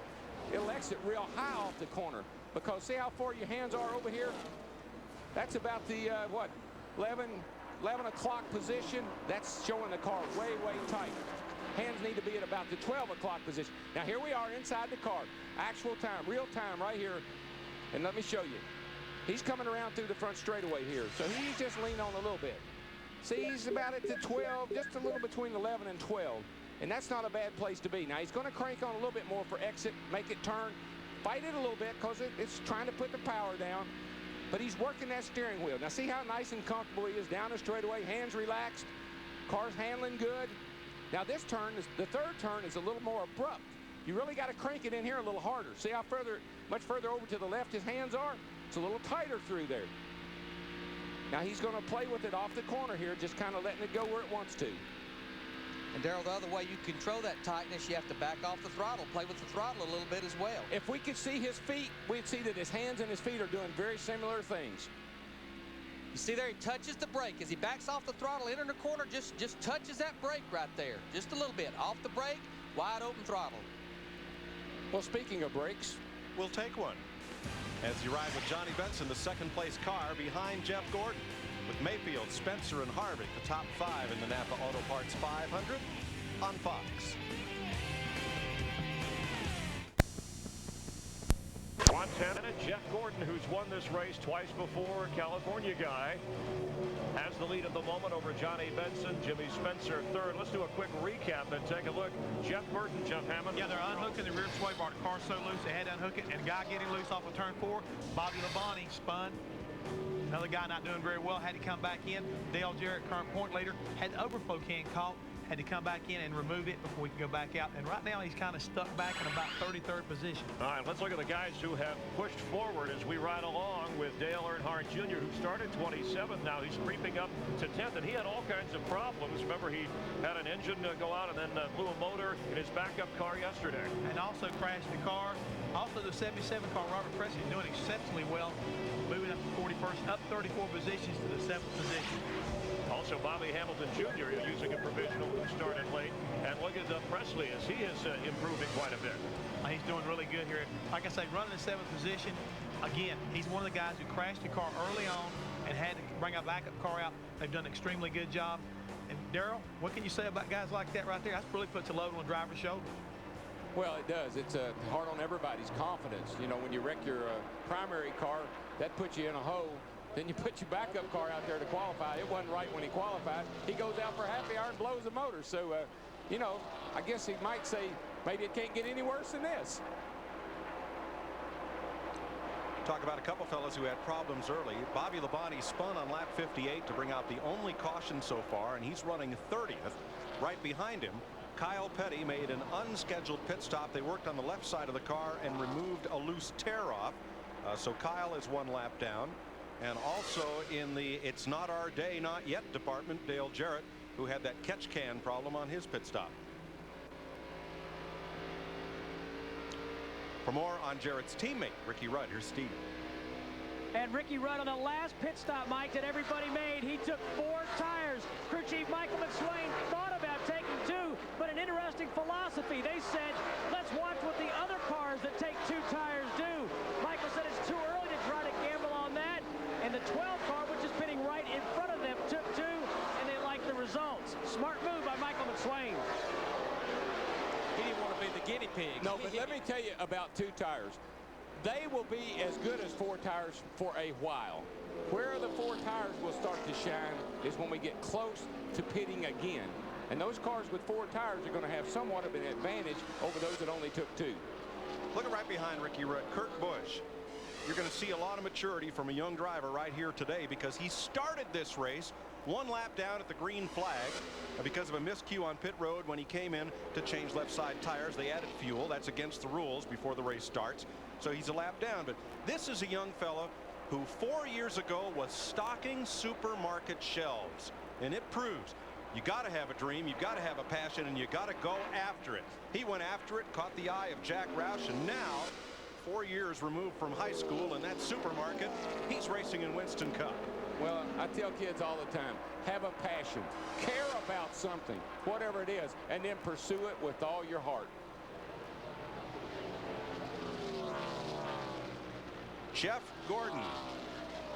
real high off the corner. Because see how far your hands are over here? That's about the, 11 o'clock position. That's showing the car way, way tight. Hands need to be at about the 12 o'clock position. Now, here we are inside the car. Actual time, real time right here. And let me show you. He's coming around through the front straightaway here. So he's just leaned on a little bit. See, he's about at the 12, just a little between 11 and 12. And that's not a bad place to be. Now, he's going to crank on a little bit more for exit, make it turn, fight it a little bit because it's trying to put the power down. But he's working that steering wheel. Now, see how nice and comfortable he is down the straightaway, hands relaxed, car's handling good. Now, this turn, the 3rd turn is a little more abrupt. You really got to crank it in here a little harder. See how much further over to the left his hands are? It's a little tighter through there. Now, he's going to play with it off the corner here, just kind of letting it go where it wants to. And, Darrell, the other way you control that tightness, you have to back off the throttle, play with the throttle a little bit as well. If we could see his feet, we'd see that his hands and his feet are doing very similar things. You see there, he touches the brake. As he backs off the throttle, entering the corner, just touches that brake right there. Just a little bit. Off the brake, wide open throttle. Well, speaking of brakes, we'll take one. As you ride with Johnny Benson, the 2nd place car behind Jeff Gordon. With Mayfield, Spencer, and Harvick, the top 5 in the NAPA Auto Parts 500 on Fox. Montana, Jeff Gordon, who's won this race twice before, California guy, has the lead at the moment over Johnny Benson. Jimmy Spencer 3rd. Let's do a quick recap and take a look. Jeff Burton, Jeff Hammond. Yeah, they're unhooking the rear sway bar. The car's so loose, they had to unhook it. And a guy getting loose off of turn 4, Bobby Labonte, spun. Another guy not doing very well, had to come back in. Dale Jarrett, current point leader, had the overflow can caught, had to come back in and remove it before we could go back out. And right now he's kind of stuck back in about 33rd position. All right, let's look at the guys who have pushed forward as we ride along with Dale Earnhardt Jr., who started 27th. Now he's creeping up to 10th, and he had all kinds of problems. Remember, he had an engine go out and then blew a motor in his backup car yesterday. And also crashed the car. Also, the 77 car, Robert Presley, doing exceptionally well, moving up to 41st, up 34 positions to the 7th position. Also, Bobby Hamilton Jr. using a provisional who started late. And look at Presley as he is improving quite a bit. He's doing really good here. Like I say, running the 7th position. Again, he's one of the guys who crashed the car early on and had to bring a backup car out. They've done an extremely good job. And, Darrell, what can you say about guys like that right there? That really puts a load on the driver's shoulder. Well, it does. It's hard on everybody's confidence. You know, when you wreck your primary car, that puts you in a hole. Then you put your backup car out there to qualify. It wasn't right when he qualified. He goes out for a happy hour and blows the motor. So, you know, I guess he might say maybe it can't get any worse than this. Talk about a couple fellas who had problems early. Bobby Labonte spun on lap 58 to bring out the only caution so far, and he's running 30th. Right behind him, Kyle Petty made an unscheduled pit stop. They worked on the left side of the car and removed a loose tear off. So Kyle is 1 lap down. And also in the it's not our day, not yet department, Dale Jarrett, who had that catch can problem on his pit stop. For more on Jarrett's teammate, Ricky Rudd, here's Steve. And Ricky Rudd on the last pit stop, Mike, that everybody made, he took 4 tires. Crew chief Michael McSwain thought about taking 2, but an interesting philosophy. They said, let's watch what the other cars that take 2 tires do. Michael said it's too early to try to gamble on that. And the 12 car, which is pitting right in front of them, took 2, and they liked the results. Smart move by Michael McSwain. He didn't want to be the guinea pig. No, but let me tell you about 2 tires. They will be as good as 4 tires for a while. Where the 4 tires will start to shine is when we get close to pitting again. And those cars with 4 tires are going to have somewhat of an advantage over those that only took 2. Looking right behind Ricky Rudd, Kurt Busch. You're going to see a lot of maturity from a young driver right here today, because he started this race 1 lap down at the green flag because of a miscue on pit road when he came in to change left side tires. They added fuel. That's against the rules before the race starts. So he's a lap down. But this is a young fella who 4 years ago was stocking supermarket shelves. And it proves you got to have a dream, you got to have a passion, and you got to go after it. He went after it, caught the eye of Jack Roush, and now 4 years removed from high school in that supermarket, he's racing in Winston Cup. Well, I tell kids all the time, have a passion, care about something, whatever it is, and then pursue it with all your heart. Jeff Gordon.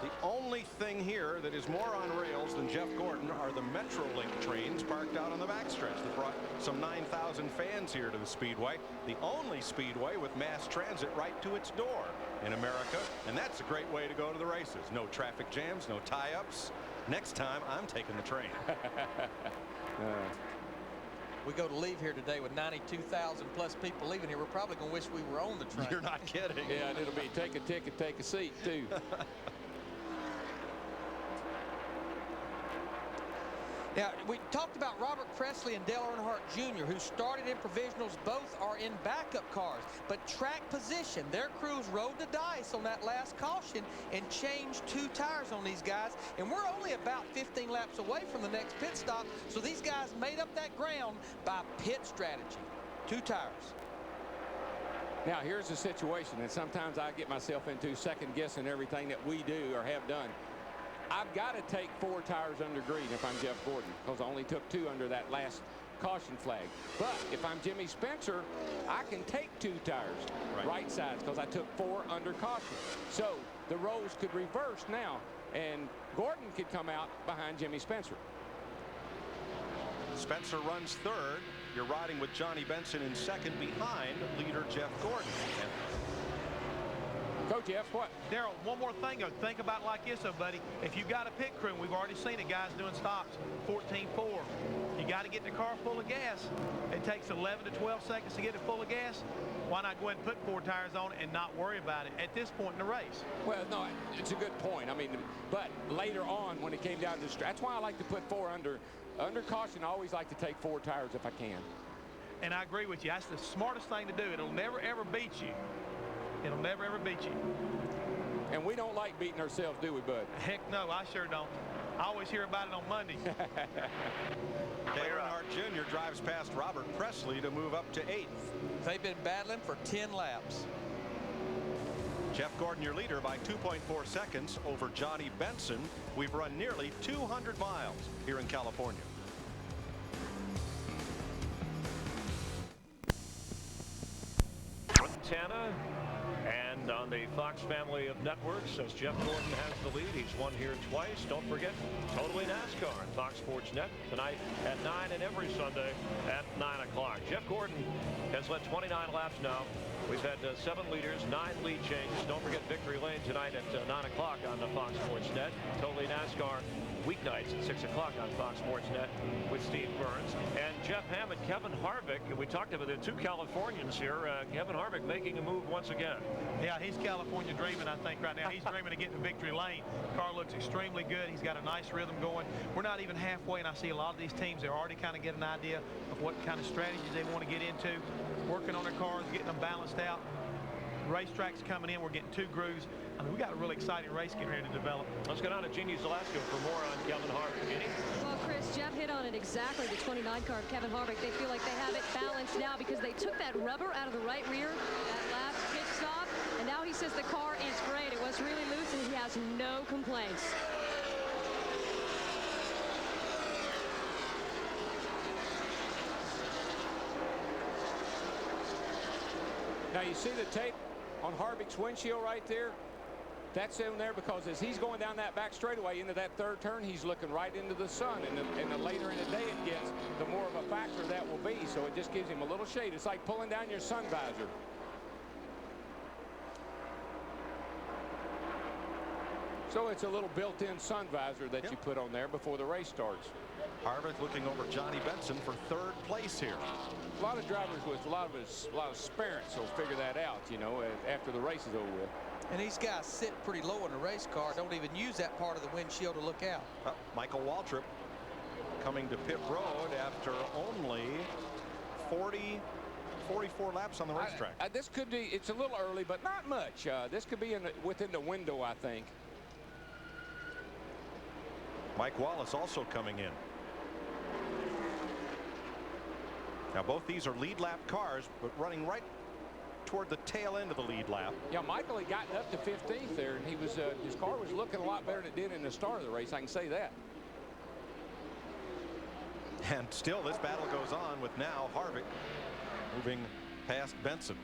The only thing here that is more on rails than Jeff Gordon are the Metrolink trains parked out on the backstretch that brought some 9,000 fans here to the Speedway. The only Speedway with mass transit right to its door in America, and that's a great way to go to the races. No traffic jams, no tie-ups. Next time, I'm taking the train. We go to leave here today with 92,000 plus people leaving here. We're probably going to wish we were on the train. You're not kidding. Yeah, and it'll be take a ticket, take a seat, too. Now, we talked about Robert Presley and Dale Earnhardt Jr., who started in provisionals. Both are in backup cars. But track position, their crews rolled the dice on that last caution and changed 2 tires on these guys. And we're only about 15 laps away from the next pit stop. So these guys made up that ground by pit strategy. 2 tires. Now, here's the situation, and sometimes I get myself into second-guessing everything that we do or have done. I've got to take 4 tires under green if I'm Jeff Gordon, because I only took 2 under that last caution flag. But if I'm Jimmy Spencer, I can take 2 tires right sides because I took 4 under caution. So the roles could reverse now, and Gordon could come out behind Jimmy Spencer. Spencer runs 3rd. You're riding with Johnny Benson in 2nd behind leader Jeff Gordon. Go, Jeff. What? Darrell, one more thing. Think about it like this, though, buddy. If you've got a pit crew, and we've already seen it, guys doing stops, 14.4. You got to get the car full of gas. It takes 11 to 12 seconds to get it full of gas. Why not go ahead and put 4 tires on it and not worry about it at this point in the race? Well, no, it's a good point. I mean, but later on when it came down to the stretch, that's why I like to put 4 under caution. I always like to take 4 tires if I can. And I agree with you. That's the smartest thing to do. It'll never, ever beat you. It'll never, ever beat you. And we don't like beating ourselves, do we, bud? Heck no, I sure don't. I always hear about it on Monday. Dale Earnhardt Jr. drives past Robert Presley to move up to 8th. They've been battling for 10 laps. Jeff Gordon, your leader, by 2.4 seconds over Johnny Benson. We've run nearly 200 miles here in California. Montana, and on the Fox family of networks, as Jeff Gordon has the lead. He's won here twice. Don't forget, Totally NASCAR on Fox Sports Net tonight at 9 and every Sunday at 9 o'clock. Jeff Gordon has led 29 laps now. We've had 7 leaders, 9 lead changes. Don't forget Victory Lane tonight at 9 o'clock on the Fox Sports Net. Totally NASCAR weeknights at 6 o'clock on Fox Sports Net with Steve Burns and Jeff Hamm and Kevin Harvick. We talked about the 2 Californians here. Kevin Harvick making a move once again. Yeah, Yeah, he's California dreaming, I think, right now. He's dreaming of getting to victory lane. Car looks extremely good. He's got a nice rhythm going. We're not even halfway, and I see a lot of these teams, they're already kind of getting an idea of what kind of strategies they want to get into, working on their cars, getting them balanced out. Racetracks coming in. We're getting 2 grooves. I mean, we got a really exciting race getting ready to develop. Let's go down to Jeannie Zalasko for more on Kevin Harvick. Jeannie? Well, Chris, Jeff hit on it exactly. The 29 car of Kevin Harvick. They feel like they have it balanced now because they took that rubber out of the right rear, that last pit stop, and now he says the car is great. It was really loose, and he has no complaints. Now you see the tape on Harvick's windshield right there. That's in there because as he's going down that back straightaway into that 3rd turn, he's looking right into the sun. And the later in the day it gets, the more of a factor that will be. So it just gives him a little shade. It's like pulling down your sun visor. So it's a little built-in sun visor that you put on there before the race starts. Harvick looking over Johnny Benson for 3rd place here. A lot of drivers with a lot of experience will figure that out, you know, after the race is over with. And these guys sit pretty low in a race car, don't even use that part of the windshield to look out. Michael Waltrip coming to pit road after only 44 laps on the racetrack. This could be, it's a little early, but not much. This could be within the window, I think. Mike Wallace also coming in. Now both these are lead lap cars, but running right toward the tail end of the lead lap. Yeah, Michael had gotten up to 15th there, and he was his car was looking a lot better than it did in the start of the race. I can say that. And still this battle goes on with now Harvick moving past Benson.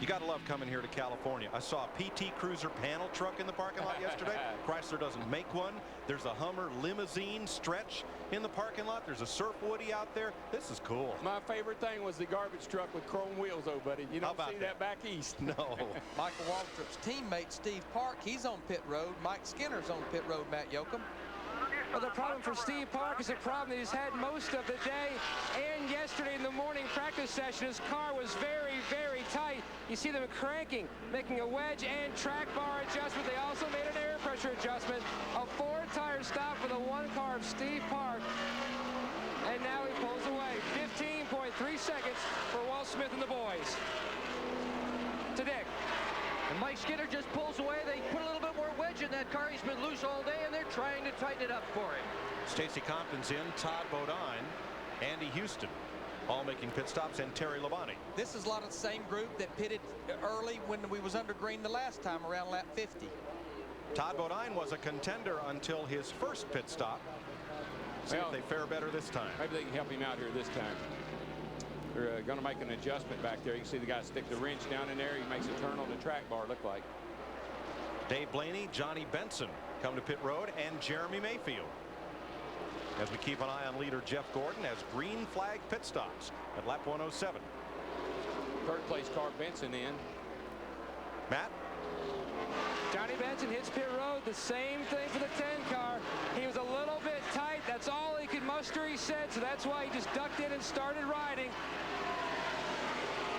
You got to love coming here to California. I saw a PT Cruiser panel truck in the parking lot yesterday. Chrysler doesn't make one. There's a Hummer limousine stretch in the parking lot. There's a Surf Woody out there. This is cool. My favorite thing was the garbage truck with chrome wheels, though, buddy. You don't see that back east. No. Michael Waltrip's teammate, Steve Park, he's on pit road. Mike Skinner's on pit road, Matt Yoakum. Well, the problem for Steve Park is a problem that he's had most of the day and yesterday in the morning practice session. His car was very, very tight. You see them cranking, making a wedge and track bar adjustment. They also made an air pressure adjustment. A 4-tire stop for the 1 car of Steve Park. And now he pulls away. 15.3 seconds for Walt Smith and the boys. To Dick. And Mike Skinner just pulls away. They put a little bit more wedge in that car. He's been loose all day, and they're trying to tighten it up for him. Stacey Compton's in, Todd Bodine, Andy Houston, all making pit stops, and Terry Labonte. This is a lot of the same group that pitted early when we was under green the last time around lap 50. Todd Bodine was a contender until his first pit stop. See if they fare better this time. Maybe they can help him out here this time. They're going to make an adjustment back there. You can see the guy stick the wrench down in there. He makes a turn on the track bar, look like. Dave Blaney, Johnny Benson come to pit road, and Jeremy Mayfield. As we keep an eye on leader Jeff Gordon as green flag pit stops at lap 107. 3rd place car Benson in. Matt? Johnny Benson hits pit road. The same thing for the 10 car. He was a little bit tight. That's all he could muster, he said. So that's why he just ducked in and started riding.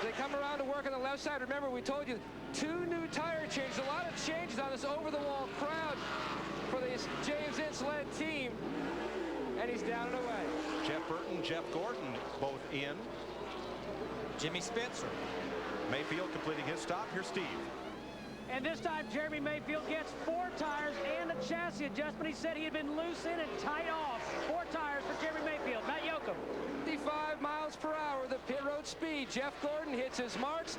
They come around to work on the left side. Remember, we told you 2 new tire changes. A lot of changes on this over-the-wall crowd for this James Ince-led team. And he's down and away. Jeff Burton, Jeff Gordon both in. Jimmy Spencer. Mayfield completing his stop. Here's Steve. And this time, Jeremy Mayfield gets 4 tires and a chassis adjustment. He said he had been loose in and tight off. 4 tires for Jeremy Mayfield. Matt Yoakum. 55 miles per hour, the pit road speed. Jeff Gordon hits his marks.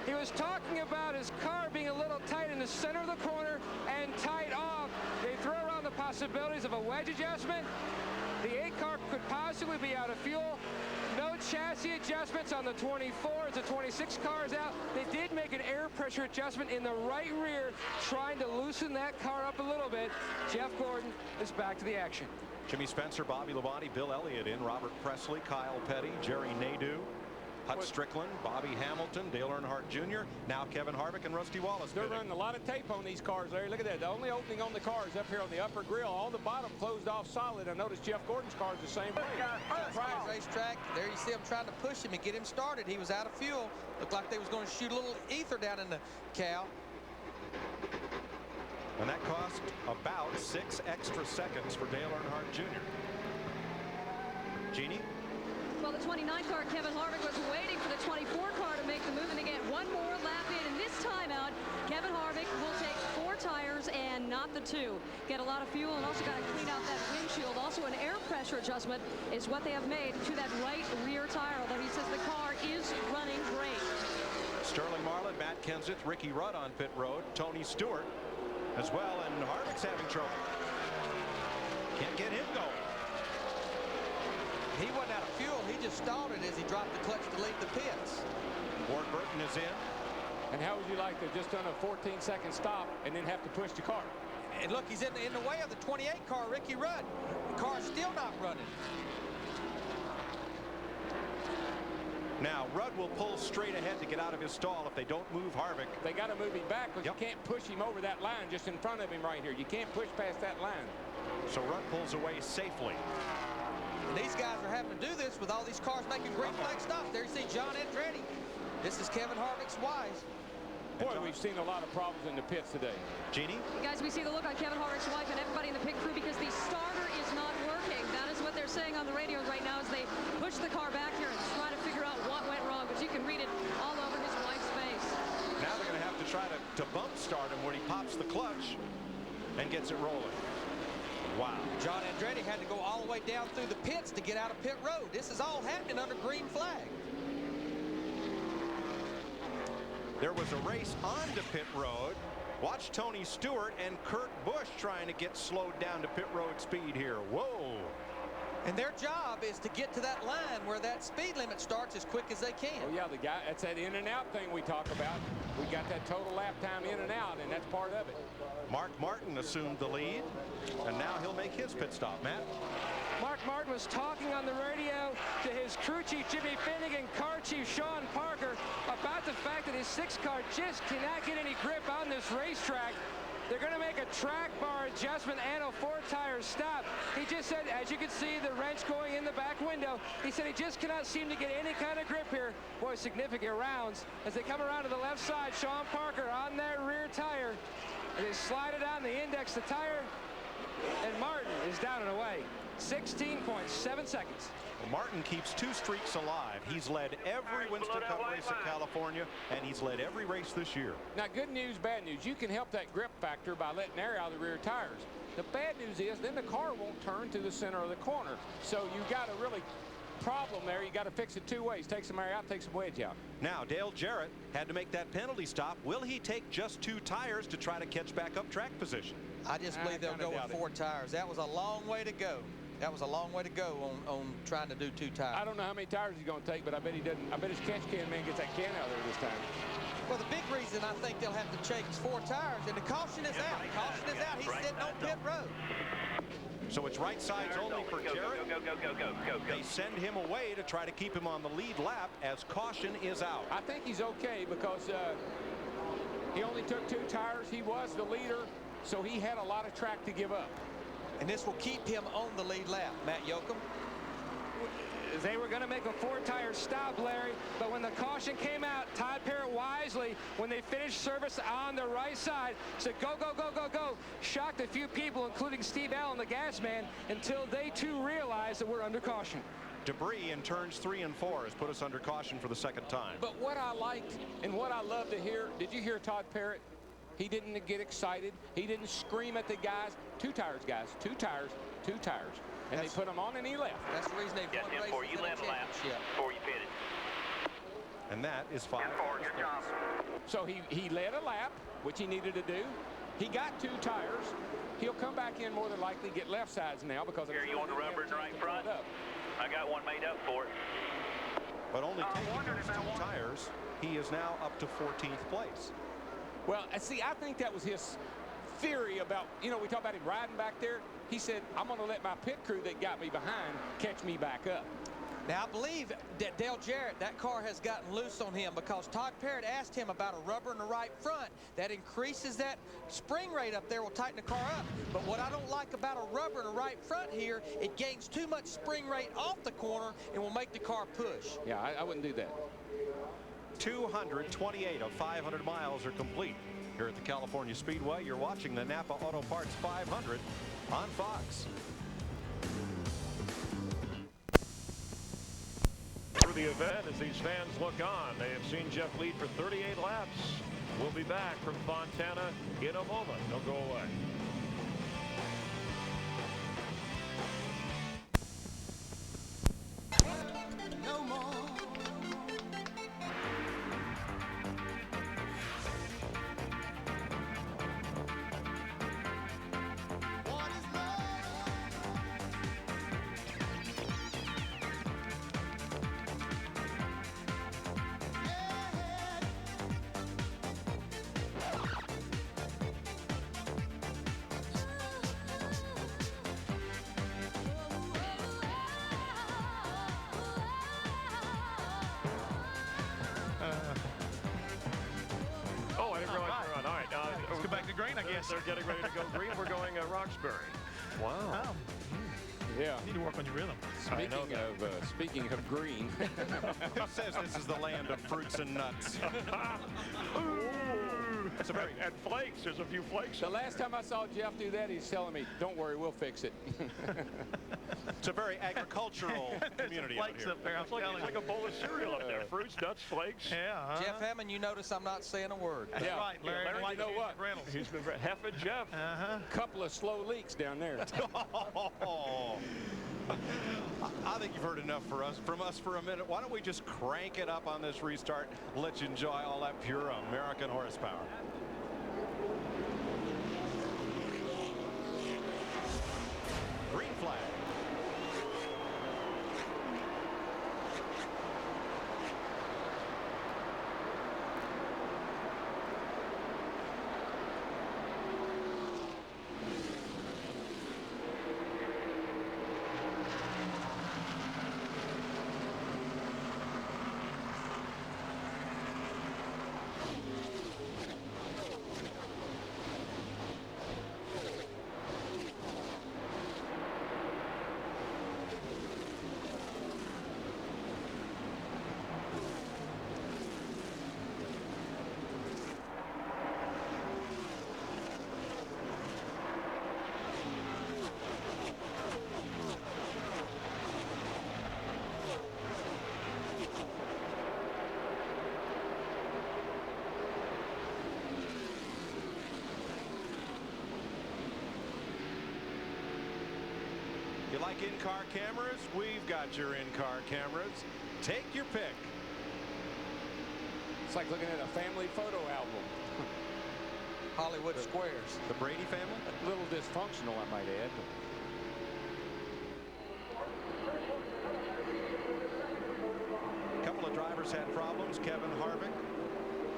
He was talking about his car being a little tight in the center of the corner and tight off. They throw around the possibilities of a wedge adjustment. The 8 car could possibly be out of fuel. No chassis adjustments on the 24 as the 26 car is out. They did make an air pressure adjustment in the right rear, trying to loosen that car up a little bit. Jeff Gordon is back to the action. Jimmy Spencer, Bobby Labonte, Bill Elliott in, Robert Presley, Kyle Petty, Jerry Nadeau, Hut Strickland, Bobby Hamilton, Dale Earnhardt Jr., now Kevin Harvick and Rusty Wallace. They're running a lot of tape on these cars, Larry. Look at that. The only opening on the car is up here on the upper grill. All the bottom closed off solid. I noticed Jeff Gordon's car is the same way. Surprise racetrack. There you see him trying to push him and get him started. He was out of fuel. Looked like they was going to shoot a little ether down in the cow. And that cost about 6 extra seconds for Dale Earnhardt Jr. Jeannie? Well, the 29 car, Kevin Harvick, was waiting for the 24 car to make the move and to get one more lap in. And this time out, Kevin Harvick will take 4 tires and not the 2. Get a lot of fuel and also got to clean out that windshield. Also, an air pressure adjustment is what they have made to that right rear tire, although he says the car is running great. Sterling Marlin, Matt Kenseth, Ricky Rudd on pit road, Tony Stewart as well, and Harvick's having trouble. Can't get him going. He wasn't out of fuel. He just stalled it as he dropped the clutch to leave the pits. Ward Burton is in. And how would you like to have just done a 14-second stop and then have to push the car? And look, he's in the way of the 28 car, Ricky Rudd. The car's still not running. Now, Rudd will pull straight ahead to get out of his stall if they don't move Harvick. They got to move him back because you can't push him over that line just in front of him right here. You can't push past that line. So Rudd pulls away safely. And these guys are having to do this with all these cars making green flag stops. There you see John Andretti. This is Kevin Harvick's wife. Boy, we've seen a lot of problems in the pits today. Jeannie? Guys, we see the look on Kevin Harvick's wife and everybody in the pit crew because the starter is not working. That is what they're saying on the radio right now as they push the car back here and try to figure out what went wrong. But you can read it all over his wife's face. Now they're going to have to try to bump start him when he pops the clutch and gets it rolling. Wow. John Andretti had to go all the way down through the pits to get out of pit road. This is all happening under green flag. There was a race onto pit road. Watch Tony Stewart and Kurt Busch trying to get slowed down to pit road speed here. Whoa. And their job is to get to that line where that speed limit starts as quick as they can. Oh, yeah, the guy, that's that in and out thing we talk about. We got that total lap time in and out, and that's part of it. Mark Martin assumed the lead, and now he'll make his pit stop. Matt? Mark Martin was talking on the radio to his crew chief Jimmy Finnegan, car chief Sean Parker, about the fact that his 6 car just cannot get any grip on this racetrack. They're going to make a track bar adjustment and a 4-tire stop. He just said, as you can see, the wrench going in the back window. He said he just cannot seem to get any kind of grip here. Boy, significant rounds. As they come around to the left side, Sean Parker on that rear tire. And they slide it on the index, the tire, and Martin is down and away. 16.7 seconds. Well, Martin keeps 2 streaks alive. He's led every Winston Cup race in California, and he's led every race this year. Now, good news, bad news. You can help that grip factor by letting air out of the rear tires. The bad news is then the car won't turn to the center of the corner. So you got a really problem there. You got to fix it 2 ways. Take some air out, take some wedge out. Now, Dale Jarrett had to make that penalty stop. Will he take just 2 tires to try to catch back up track position? I just believe they'll go with 4 tires. That was a long way to go. That was a long way to go on trying to do 2 tires. I don't know how many tires he's going to take, but I bet he doesn't. I bet his catch can man gets that can out of there this time. Well, the big reason I think they'll have to change 4 tires, and the caution is out. Caution is out. He's sitting on pit road. So it's right sides only for Jarrett. Go. They send him away to try to keep him on the lead lap as caution is out. I think he's okay because he only took 2 tires. He was the leader, so he had a lot of track to give up. And this will keep him on the lead lap, Matt Yoakum. They were going to make a 4-tire stop, Larry, but when the caution came out, Todd Parrott wisely, when they finished service on the right side, said go, go, go, go, go. Shocked a few people, including Steve Allen, the gas man, until they too realized that we're under caution. Debris in turns 3 and 4 has put us under caution for the 2nd time. But what I liked and what I love to hear, did you hear Todd Parrott? He didn't get excited. He didn't scream at the guys. 2 tires, guys. 2 tires. 2 tires. And they put him on and he left. That's the reason they won races before you left lap. Before you pitted. And that is 5. So he led a lap, which he needed to do. He got 2 tires. He'll come back in more than likely, get left sides now because here you want the rubber in the right front? I got one made up for it. But only taking those 2 tires, he is now up to 14th place. Well, see, I think that was his theory about, you know, we talk about him riding back there. He said, I'm going to let my pit crew that got me behind catch me back up. Now, I believe that Dale Jarrett, that car has gotten loose on him because Todd Parrott asked him about a rubber in the right front. That increases that spring rate up there, will tighten the car up. But what I don't like about a rubber in the right front here, it gains too much spring rate off the corner and will make the car push. Yeah, I wouldn't do that. 228 of 500 miles are complete here at the California Speedway. You're watching the Napa Auto Parts 500 on Fox. For the event, as these fans look on, they have seen Jeff lead for 38 laps. We'll be back from Fontana in a moment. Don't go away. No more. Oh, I didn't realize we're on. All right. Let's go back to green, I guess. They're getting ready to go green. We're going Roxbury. Wow. Oh. Yeah. You need to work on your rhythm. Speaking of green. Who says this is the land of fruits and nuts? It's a very, and flakes. There's a few flakes. The last time I saw Jeff do that, he's telling me, "Don't worry, we'll fix it." It's a very agricultural community out here. Up there, It's like a bowl of cereal up there. Fruits, nuts, flakes. Yeah. Jeff Hammond, you notice I'm not saying a word. That's right, Larry. Larry, you know what? Reynolds. He's been Heffa Jeff. Couple of slow leaks down there. I think you've heard enough from us for a minute. Why don't we just crank it up on this restart? Let you enjoy all that pure American horsepower. Green flag. You like in-car cameras? We've got your in-car cameras. Take your pick. It's like looking at a family photo album. Hollywood Squares. The Brady family? A little dysfunctional, I might add. A couple of drivers had problems. Kevin Harvick,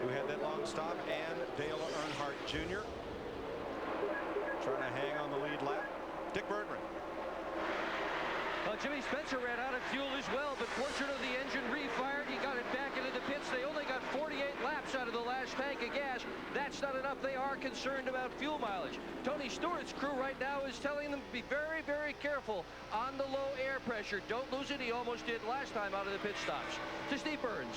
who had that long stop, and Dale Earnhardt Jr. trying to hang on the lead lap. Dick Berggren. Well, Jimmy Spencer ran out of fuel as well, but fortunately the engine refired. He got it back into the pits. They only got 48 laps out of the last tank of gas. That's not enough. They are concerned about fuel mileage. Tony Stewart's crew right now is telling them to be very, very careful on the low air pressure. Don't lose it. He almost did last time out of the pit stops. To Steve Burns.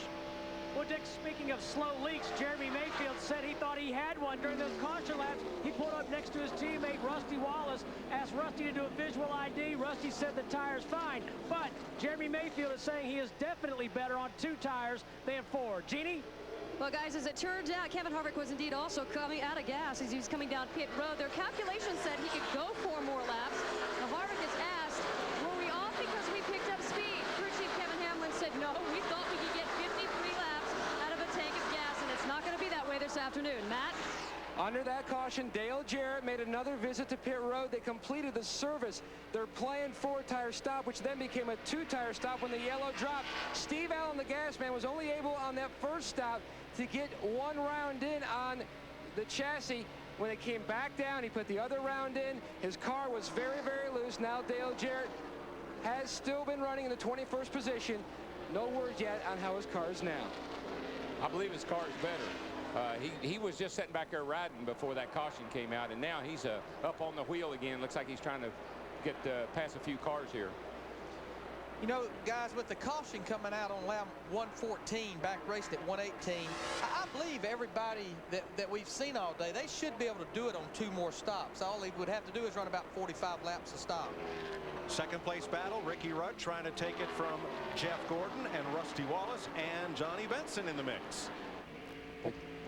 Well, Dick, speaking of slow leaks, Jeremy Mayfield said he thought he had one during those caution laps. He pulled up next to his teammate, Rusty Wallace, asked Rusty to do a visual ID. Rusty said the tire's fine, but Jeremy Mayfield is saying he is definitely better on 2 tires than 4. Jeannie? Well, guys, as it turns out, Kevin Harvick was indeed also coming out of gas as he was coming down pit road. Their calculations said he could go 4 more laps. Now, Harvick is asked, were we off because we picked up speed? Crew chief Kevin Hamlin said, no, we thought we could get 53 laps out of a tank of gas, and it's not going to be that way this afternoon. Matt? Under that caution, Dale Jarrett made another visit to pit road. They completed the service. Their planned 4-tire stop, which then became a 2-tire stop when the yellow dropped. Steve Allen, the gas man, was only able on that first stop to get 1 round in on the chassis. When it came back down, he put the other round in. His car was very, very loose. Now Dale Jarrett has still been running in the 21st position. No word yet on how his car is now. I believe his car is better. He was just sitting back there riding before that caution came out, and now he's up on the wheel again. Looks like he's trying to get past a few cars here. You know, guys, with the caution coming out on lap 114, back raced at 118, I believe everybody that we've seen all day, they should be able to do it on 2 more stops. All he would have to do is run about 45 laps a stop. Second place battle, Ricky Rudd trying to take it from Jeff Gordon and Rusty Wallace and Johnny Benson in the mix.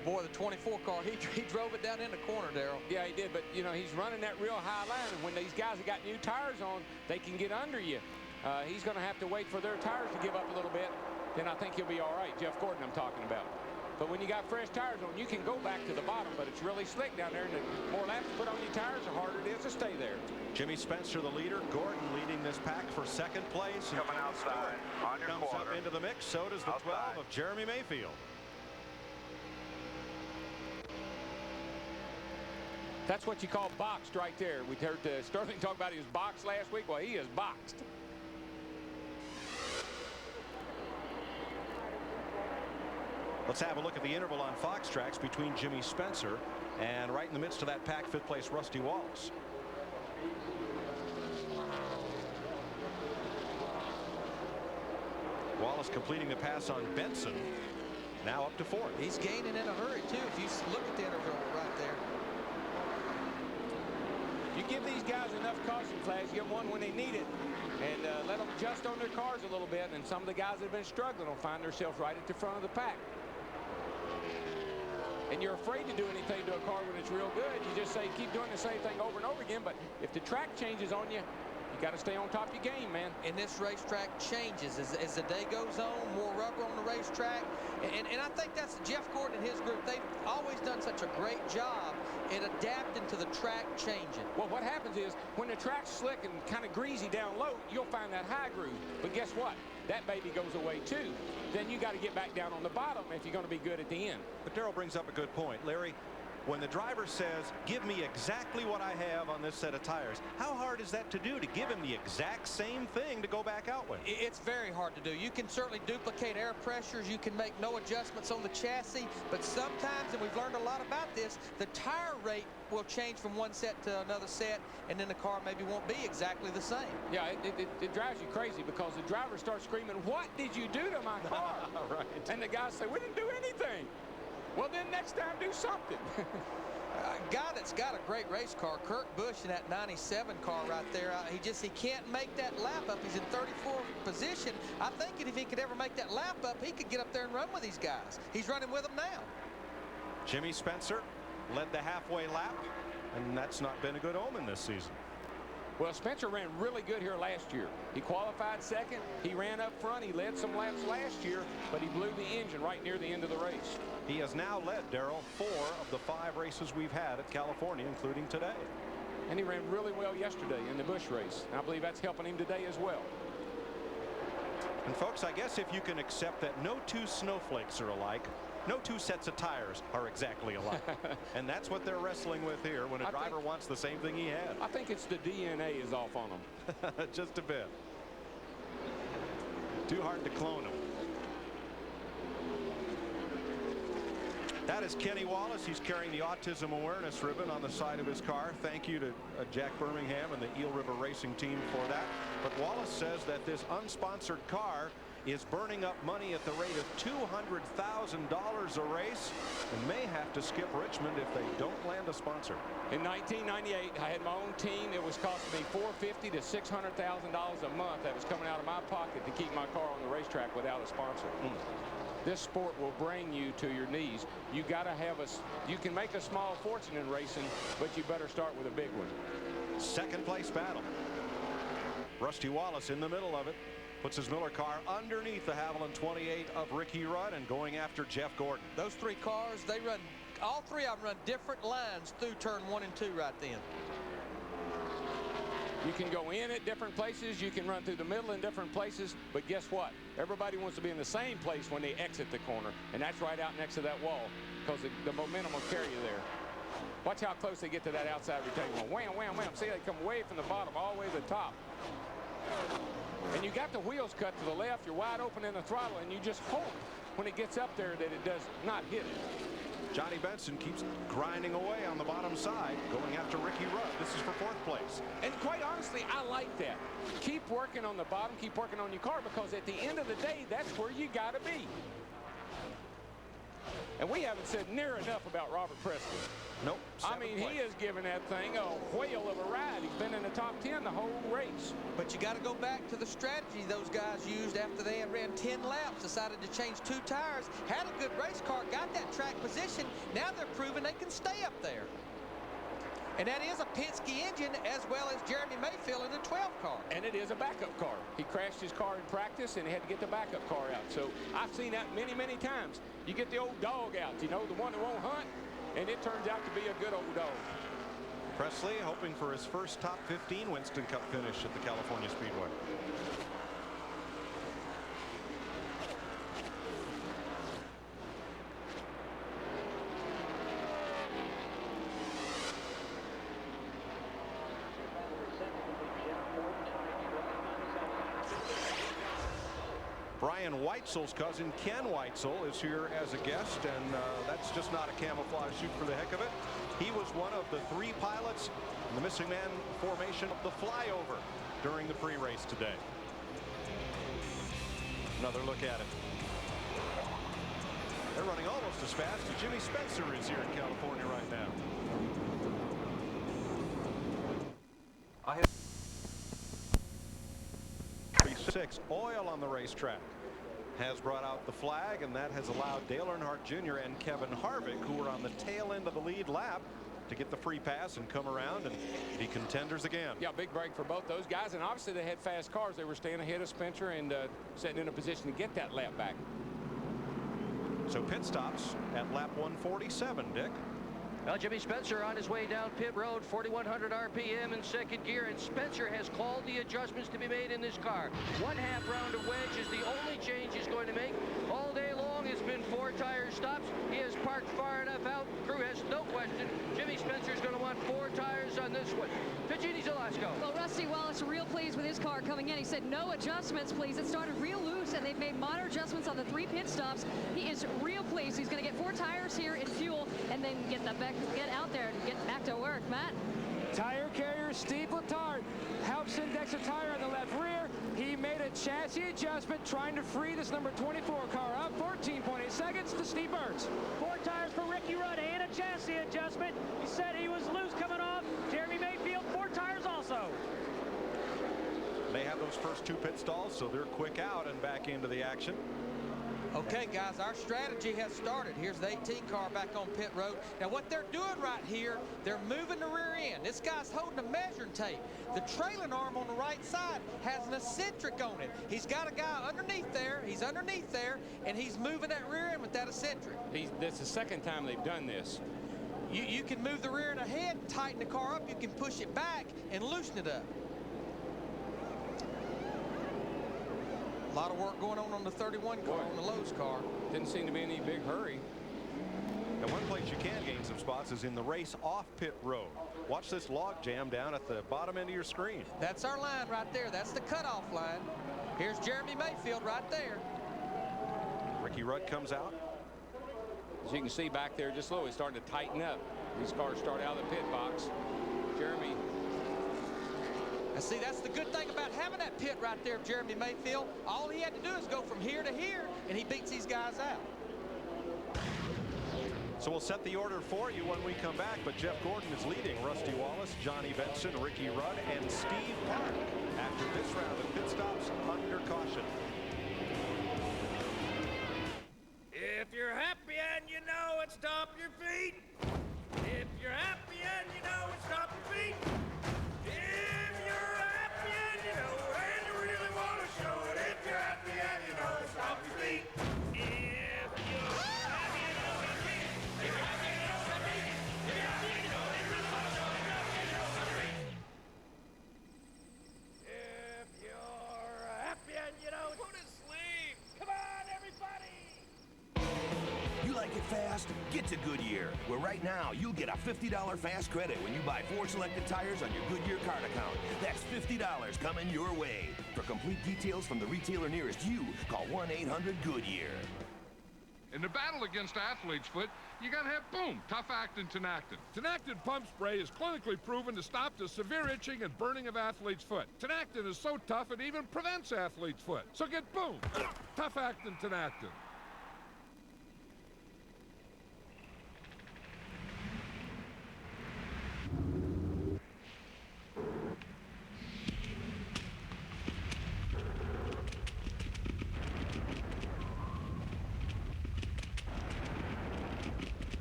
Boy, the 24 car, he drove it down in the corner, Darrell. Yeah, he did, but, you know, he's running that real high line, and when these guys have got new tires on, they can get under you. He's going to have to wait for their tires to give up a little bit, then I think he'll be all right. Jeff Gordon I'm talking about. But when you got fresh tires on, you can go back to the bottom, but it's really slick down there, and the more laps you put on your tires, the harder it is to stay there. Jimmy Spencer, the leader. Gordon leading this pack for second place. Coming outside on your comes quarter. up into the mix. So does the 12 of Jeremy Mayfield. That's what you call boxed right there. We heard Sterling talk about he was boxed last week. Well, he is boxed. Let's have a look at the interval on Fox tracks between Jimmy Spencer and right in the midst of that pack, 5th place Rusty Wallace. Wallace completing the pass on Benson. Now up to 4th. He's gaining in a hurry, too, if you look at the interval right there. You give these guys enough caution flags, give them one when they need it, and let them adjust on their cars a little bit, and some of the guys that have been struggling will find themselves right at the front of the pack. And you're afraid to do anything to a car when it's real good. You just say, keep doing the same thing over and over again, but if the track changes on you, you got to stay on top of your game, man. And this racetrack changes as the day goes on, more rubber on the racetrack. And I think that's Jeff Gordon and his group. They've always done such a great job in adapting to the track changing. Well, what happens is when the track's slick and kind of greasy down low, you'll find that high groove. But guess what? That baby goes away too. Then you got to get back down on the bottom if you're going to be good at the end. But Darrell brings up a good point. Larry, when the driver says, give me exactly what I have on this set of tires, how hard is that to do, to give him the exact same thing to go back out with? It's very hard to do. You can certainly duplicate air pressures. You can make no adjustments on the chassis. But sometimes, and we've learned a lot about this, the tire rate will change from one set to another set, and then the car maybe won't be exactly the same. Yeah, it drives you crazy because the driver starts screaming, what did you do to my car? Right. And the guys say, we didn't do anything. Well, then next time do something. A guy that's got a great race car, Kurt Busch, in that 97 car right there, he can't make that lap up. He's in 34th position. I think if he could ever make that lap up, he could get up there and run with these guys. He's running with them now. Jimmy Spencer led the halfway lap, and that's not been a good omen this season. Well, Spencer ran really good here last year. He qualified second. He ran up front. He led some laps last year, but he blew the engine right near the end of the race. He has now led, Darrell, 4 of the 5 races we've had at California, including today. And he ran really well yesterday in the Busch race. And I believe that's helping him today as well. And folks, I guess if you can accept that no 2 snowflakes are alike, no 2 sets of tires are exactly alike. And that's what they're wrestling with here when a driver wants the same thing he had. I think it's the DNA is off on them. Just a bit. Too hard to clone them. That is Kenny Wallace. He's carrying the autism awareness ribbon on the side of his car. Thank you to Jack Birmingham and the Eel River Racing team for that. But Wallace says that this unsponsored car is burning up money at the rate of $200,000 a race and may have to skip Richmond if they don't land a sponsor. In 1998, I had my own team. It was costing me $450,000 to $600,000 a month that was coming out of my pocket to keep my car on the racetrack without a sponsor. This sport will bring you to your knees. You got to have you can make a small fortune in racing, but you better start with a big one. Second place battle. Rusty Wallace in the middle of it. Puts his Miller car underneath the Haviland 28 of Ricky Rudd and going after Jeff Gordon. Those 3 cars, they run, all 3 of them run different lines through turn 1 and 2 right then. You can go in at different places. You can run through the middle in different places. But guess what? Everybody wants to be in the same place when they exit the corner. And that's right out next to that wall because the momentum will carry you there. Watch how close they get to that outside retaining wall. Wham, wham, wham. See, they come way from the bottom all the way to the top. And you got the wheels cut to the left, you're wide open in the throttle, and you just hope when it gets up there that it does not hit it. Johnny Benson keeps grinding away on the bottom side, going after Ricky Rudd. This is for 4th place. And quite honestly, I like that. Keep working on the bottom, keep working on your car, because at the end of the day, that's where you got to be. And we haven't said near enough about Robert Presley. Nope. I mean, he has given that thing a whale of a ride. He's been in the top 10 the whole race. But you got to go back to the strategy those guys used after they had ran 10 laps, decided to change 2 tires, had a good race car, got that track position. Now they're proving they can stay up there. And that is a Penske engine as well as Jeremy Mayfield in the 12 car. And it is a backup car. He crashed his car in practice and he had to get the backup car out. So I've seen that many, many times. You get the old dog out, you know, the one that won't hunt, and it turns out to be a good old dog. Presley hoping for his first top 15 Winston Cup finish at the California Speedway. Brian Weitzel's cousin, Ken Weitzel, is here as a guest, and that's just not a camouflage suit for the heck of it. He was one of the 3 pilots in the missing man formation of the flyover during the pre-race today. Another look at it. They're running almost as fast as Jimmy Spencer is here in California right now. Six oil on the racetrack has brought out the flag, and that has allowed Dale Earnhardt Jr. and Kevin Harvick, who were on the tail end of the lead lap, to get the free pass and come around and be contenders again. Yeah, big break for both those guys, and obviously they had fast cars. They were staying ahead of Spencer and sitting in a position to get that lap back. So pit stops at lap 147, Dick. Well, Jimmy Spencer on his way down pit road, 4,100 RPM in second gear, and Spencer has called the adjustments to be made in this car. 1/2 round of wedge is the only change he's going to make. All day long has been 4 tire stops. He has parked far enough out. Crew has no question. Jimmy Spencer's going to want 4 tires on this one. Pagini Zalasko. Well, Rusty Wallace real pleased with his car coming in. He said no adjustments, please. It started real loose, and they've made minor adjustments on the 3 pit stops. He is real pleased. He's going to get 4 tires here in fuel, and then get out there and get back to work. Matt? Tire carrier Steve Letarte helps index a tire on the left rear. He made a chassis adjustment trying to free this number 24 car up. 14.8 seconds to Steve Burns. 4 tires for Ricky Rudd and a chassis adjustment. He said he was loose coming off. Jeremy Mayfield, 4 tires also. They have those first 2 pit stalls, so they're quick out and back into the action. Okay, guys, our strategy has started. Here's the 18 car back on pit road. Now, what they're doing right here, they're moving the rear end. This guy's holding a measuring tape. The trailing arm on the right side has an eccentric on it. He's got a guy underneath there. He's underneath there, and he's moving that rear end with that eccentric. That's the second time they've done this. You can move the rear end ahead, tighten the car up. You can push it back and loosen it up. A lot of work going on the 31 car, on the Lowe's car. Didn't seem to be any big hurry. And one place you can gain some spots is in the race off pit road. Watch this log jam down at the bottom end of your screen. That's our line right there. That's the cutoff line. Here's Jeremy Mayfield right there. Ricky Rudd comes out. As you can see back there just low, he's starting to tighten up. These cars start out of the pit box. Jeremy. And see, that's the good thing about having that pit right there of Jeremy Mayfield. All he had to do is go from here to here, and he beats these guys out. So we'll set the order for you when we come back, but Jeff Gordon is leading Rusty Wallace, Johnny Benson, Ricky Rudd, and Steve Park after this round of pit stops under caution. If you're happy and you know it, stomp your feet. If you're happy and you know it, stomp your feet. If you're happy and you know it, and you really want to show it. If you're happy and you know it, stomp your feet. If you're happy and you know it, if you're happy and you know it, if you're happy and you know it, really want to show it. If you're happy and you know it, go to sleep. Come on, everybody. You like it fast? cost? Get to Goodyear, where right now you'll get a $50 fast credit when you buy 4 selected tires on your Goodyear card account. That's $50 coming your way. For complete details from the retailer nearest you, call 1-800-GOODYEAR. In the battle against athlete's foot, you gotta have boom, tough-acting Tenactin. Tenactin pump spray is clinically proven to stop the severe itching and burning of athlete's foot. Tenactin is so tough it even prevents athlete's foot. So get boom, tough-acting Tenactin.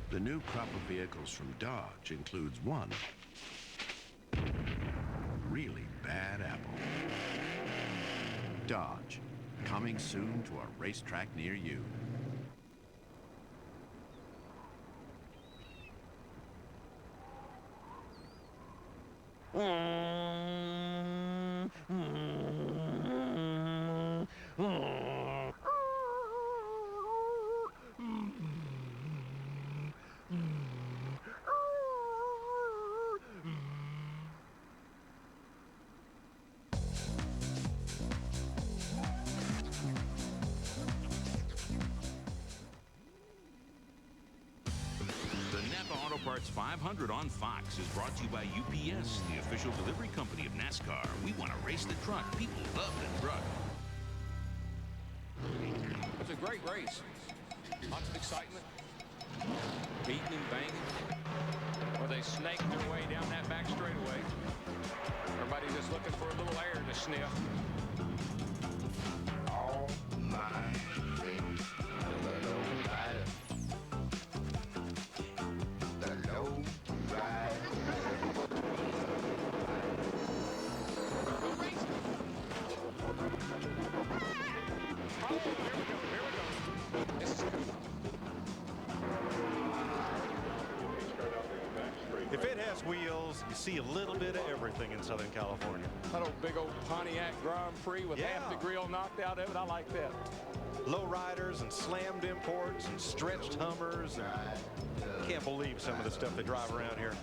The new crop of vehicles from Dodge includes one really bad apple. Dodge, coming soon to a racetrack near you. The NAPA Auto Parts 500 on Fox is brought to you by UPS, the official delivery company of NASCAR. We want to race the truck. People love the truck. It was a great race. Lots of excitement. Beating and banging. Well, they snaked their way down that back straightaway. Everybody just looking for a little air to sniff. All my things. The low rider. The low rider. If it has wheels, you see a little bit of everything in Southern California. That old big old Pontiac Grand Prix with half the grill knocked out of it. I like that. Lowriders and slammed imports and stretched Hummers. And can't believe some of the stuff they drive around here.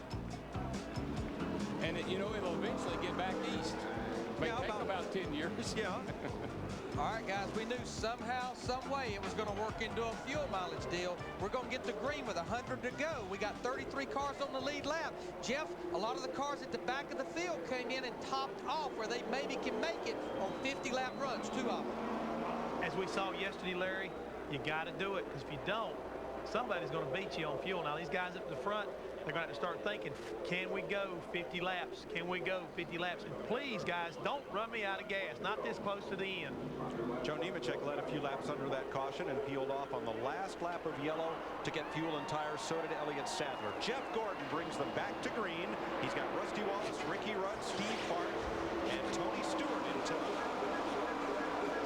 And you know, it'll eventually get back east. May take about 10 years. Yeah. All right, guys, we knew somehow, some way it was going to work into a fuel mileage deal. We're going to get to green with 100 to go. We got 33 cars on the lead lap. Jeff, a lot of the cars at the back of the field came in and topped off where they maybe can make it on 50-lap runs, 2 of them. As we saw yesterday, Larry, you got to do it, because if you don't, somebody's going to beat you on fuel. Now, these guys up the front, they're going to have to start thinking, can we go 50 laps? Can we go 50 laps? And please, guys, don't run me out of gas. Not this close to the end. Joe Nemechek led a few laps under that caution and peeled off on the last lap of yellow to get fuel and tires. So did Elliott Sadler. Jeff Gordon brings them back to green. He's got Rusty Wallace, Ricky Rudd, Steve Clark, and Tony Stewart in tow.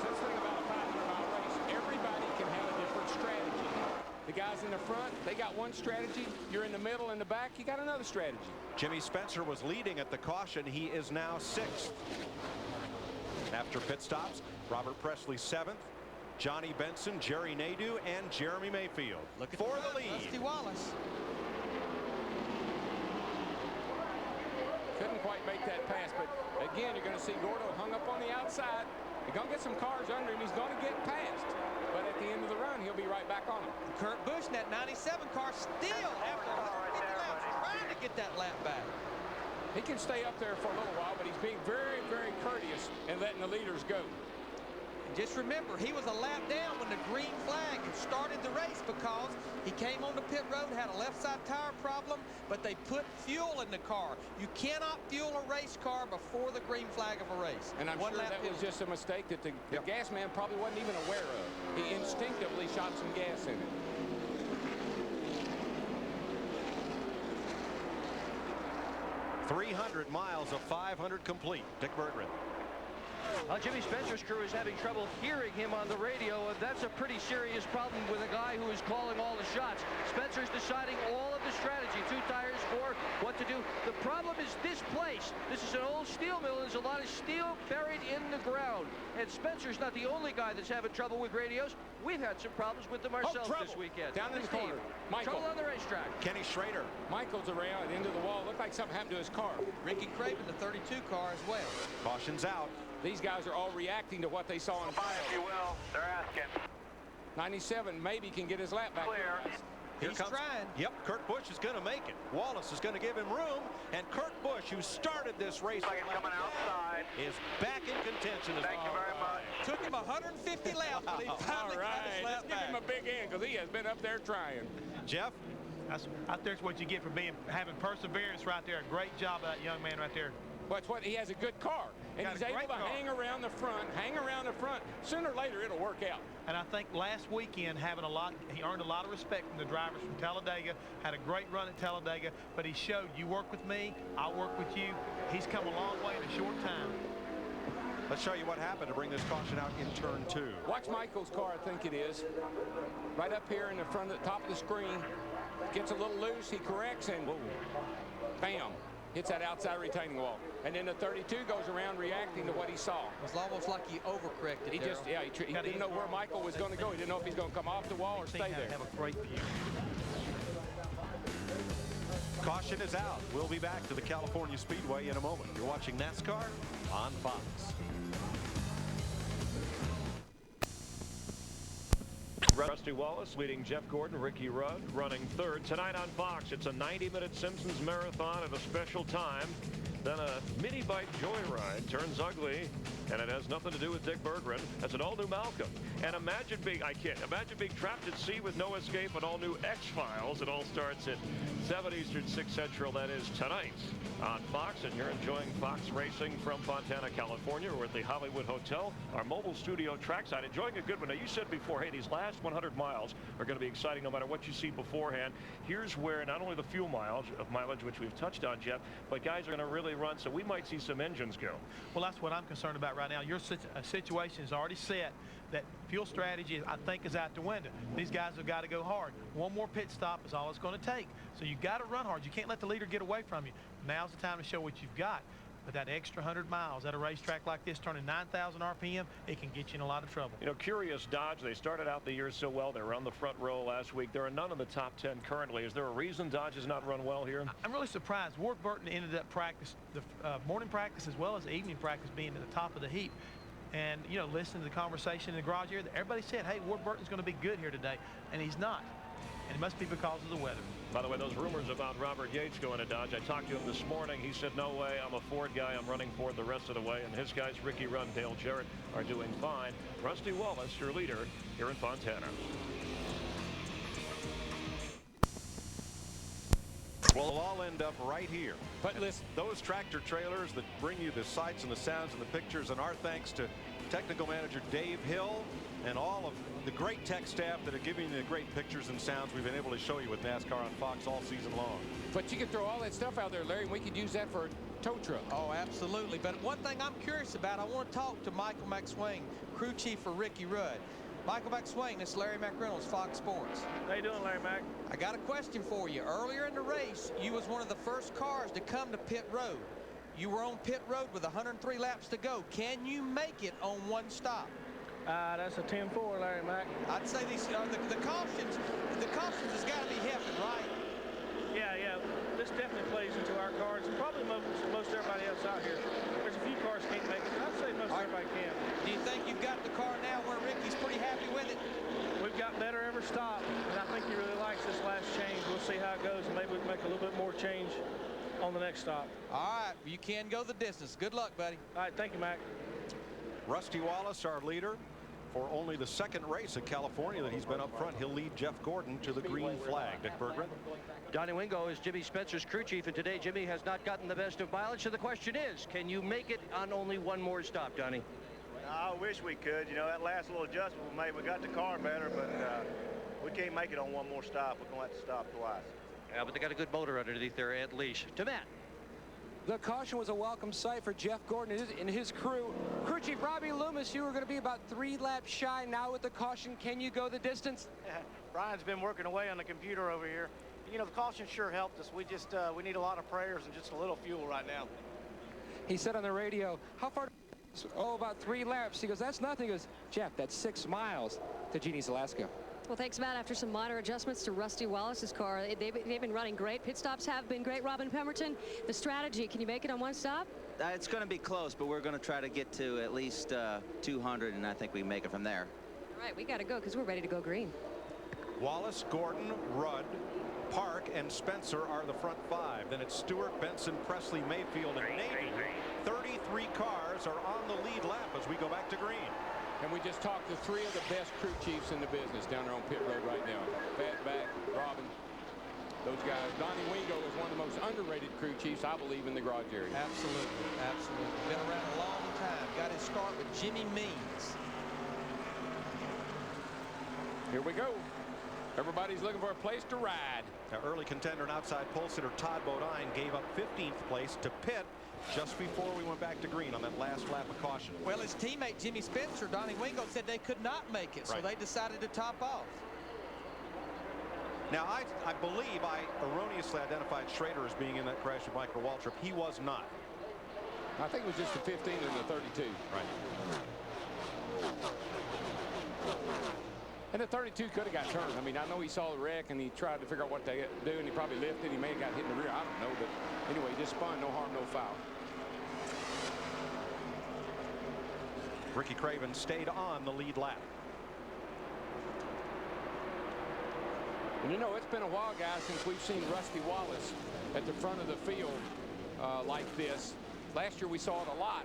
So the thing about a 500-mile race, everybody can have a different strategy. The guys in the front, they got one strategy. You're in the middle and the back, you got another strategy. Jimmy Spencer was leading at the caution. He is now 6th. After pit stops, Robert Presley 7th, Johnny Benson, Jerry Nadeau, and Jeremy Mayfield for the lead. Rusty Wallace. Couldn't quite make that pass, but again, you're going to see Gordo hung up on the outside. You're going to get some cars under him. He's going to get past. But at the end of the run, he'll be right back on him. Kurt Busch in that 97 car still, after 150 laps, trying to get that lap back. He can stay up there for a little while, but he's being very, very courteous and letting the leaders go. And just remember, he was a lap down when the green flag started the race because he came on the pit road, had a left side tire problem, but they put fuel in the car. You cannot fuel a race car before the green flag of a race. And I'm sure that was just a mistake that the gas man probably wasn't even aware of. He instinctively shot some gas in it. .300 miles of 500 complete. Dick Berggren. Well, Jimmy Spencer's crew is having trouble hearing him on the radio, and that's a pretty serious problem with a guy who is calling all the shots. Spencer's deciding all of the strategy, 2 tires, 4, what to do. The problem is this place. This is an old steel mill. There's a lot of steel buried in the ground. And Spencer's not the only guy that's having trouble with radios. We've had some problems with them ourselves this weekend. Down in the corner. Michael. Trouble on the racetrack. Kenny Schrader. Michael's around into the wall. Looked like something happened to his car. Ricky Craven, the 32 car as well. Caution's out. These guys are all reacting to what they saw on Fire, if you will. They're asking. 97 maybe can get his lap back. Clear. Here comes, trying. Yep, Kurt Busch is going to make it. Wallace is going to give him room, and Kurt Busch, who started this race coming outside, is back in contention. Thank you very much. Took him 150 laps, but he finally got his lap Let's give him a big hand because he has been up there trying. Jeff? Out there's what you get for having perseverance right there. A great job of that young man right there. But he has a good car, and he's able to hang around the front. Sooner or later, it'll work out. And I think last weekend, he earned a lot of respect from the drivers from Talladega, had a great run at Talladega, but he showed, you work with me, I'll work with you. He's come a long way in a short time. Let's show you what happened to bring this caution out in turn 2. Watch Michael's car, I think it is. Right up here in the front of the top of the screen. Gets a little loose, he corrects, and bam. Hits that outside retaining wall. And then the 32 goes around reacting to what he saw. It was almost like he overcorrected. He just, he didn't know where Michael was going to go. He didn't know if he's going to come off the wall or stay there. Have a great view. Caution is out. We'll be back to the California Speedway in a moment. You're watching NASCAR on Fox. Rusty Wallace leading Jeff Gordon, Ricky Rudd running third. Tonight on Fox, it's a 90-minute Simpsons marathon at a special time. Then a mini-bike joyride turns ugly, and it has nothing to do with Dick Berggren. That's an all-new Malcolm. And imagine being trapped at sea with no escape, an all-new X-Files. It all starts at 7 Eastern, 6 Central. That is tonight on Fox, and you're enjoying Fox Racing from Fontana, California. We're at the Hollywood Hotel, our mobile studio trackside. Enjoying a good one. Now, you said before, hey, these last 100 miles are going to be exciting no matter what you see beforehand. Here's where not only the fuel mileage, which we've touched on, Jeff, but guys are going to really run, so we might see some engines go. Well, that's what I'm concerned about right now. Your situation is already set. That fuel strategy, I think, is out the window. These guys have got to go hard. One more pit stop is all it's going to take. So you've got to run hard. You can't let the leader get away from you. Now's the time to show what you've got. But that extra 100 miles at a racetrack like this, turning 9,000 RPM, it can get you in a lot of trouble. You know, curious Dodge, they started out the year so well. They were on the front row last week. There are none in the top 10 currently. Is there a reason Dodge has not run well here? I'm really surprised. Ward Burton ended up practice, the morning practice as well as evening practice, being at the top of the heap. And, you know, listening to the conversation in the garage here, everybody said, hey, Ward Burton's going to be good here today. And he's not. And it must be because of the weather. By the way, those rumors about Robert Yates going to Dodge, I talked to him this morning. He said, no way, I'm a Ford guy. I'm running Ford the rest of the way. And his guys, Ricky Rudd and Dale Jarrett, are doing fine. Rusty Wallace, your leader here in Fontana. Well, it'll all end up right here. But listen, those tractor trailers that bring you the sights and the sounds and the pictures, and our thanks to technical manager Dave Hill and all of the great tech staff that are giving you the great pictures and sounds we've been able to show you with NASCAR on Fox all season long. But you can throw all that stuff out there, Larry, and we could use that for a tow truck. Oh, absolutely. But one thing I'm curious about, I want to talk to Michael McSwain, crew chief for Ricky Rudd. Michael McSwain, this is Larry McReynolds, Fox Sports. How you doing, Larry Mac? I got a question for you. Earlier in the race, you was one of the first cars to come to pit road. You were on pit road with 103 laps to go. Can you make it on one stop? That's a 10-4, Larry Mac. I'd say these the cautions has got to be heavy, right? Yeah. This definitely plays into our cars. Probably most everybody else out here. There's a few cars can't make it, but I'd say most everybody can. Do you think you've got the car now where Ricky's pretty happy with it? We've got better every stop, and I think he really likes this last change. We'll see how it goes, and maybe we can make a little bit more change on the next stop. All right, you can go the distance. Good luck, buddy. All right, thank you, Mac. Rusty Wallace, our leader. For only the second race at California that he's been up front, he'll lead Jeff Gordon to the green flag. Dick Berggren. Donnie Wingo is Jimmy Spencer's crew chief, and today Jimmy has not gotten the best of mileage. So the question is, can you make it on only one more stop, Donnie? I wish we could. You know, that last little adjustment we made, we got the car better, but we can't make it on one more stop. We're going to have to stop twice. Yeah, but they got a good motor underneath there at least. To Matt. The caution was a welcome sight for Jeff Gordon and his crew. Crew Chief Robbie Loomis, you were going to be about 3 laps shy. Now with the caution, can you go the distance? Brian's been working away on the computer over here. You know, the caution sure helped us. We just we need a lot of prayers and just a little fuel right now. He said on the radio, how far? Oh, about 3 laps. He goes, that's nothing. He goes, Jeff, that's 6 miles to Genie's, Alaska. Well, thanks, Matt. After some minor adjustments to Rusty Wallace's car, they've been running great. Pit stops have been great. Robin Pemberton, the strategy, can you make it on one stop? It's going to be close, but we're going to try to get to at least 200, and I think we can make it from there. All right, we got to go because we're ready to go green. Wallace, Gordon, Rudd, Park, and Spencer are the front 5. Then it's Stewart, Benson, Presley, Mayfield, and Navy. 33 cars are on the lead lap as we go back to green. And we just talked to 3 of the best crew chiefs in the business down there on pit road right now. Fatback, Robin, those guys. Donnie Wingo is one of the most underrated crew chiefs, I believe, in the garage area. Absolutely, absolutely. Been around a long time. Got his start with Jimmy Means. Here we go. Everybody's looking for a place to ride. Now, early contender and outside pole sitter Todd Bodine gave up 15th place to Pitt just before we went back to green on that last lap of caution. Well, his teammate Jimmy Spencer, Donnie Wingo, said they could not make it, so they decided to top off. Now, I believe I erroneously identified Schrader as being in that crash with Michael Waltrip. He was not. I think it was just the 15 and the 32. Right. And the 32 could have got turned. I mean, I know he saw the wreck and he tried to figure out what to do, and he probably lifted. He may have got hit in the rear. I don't know. But anyway, just spun. No harm, no foul. Ricky Craven stayed on the lead lap. And you know, it's been a while, guys, since we've seen Rusty Wallace at the front of the field like this. Last year we saw it a lot.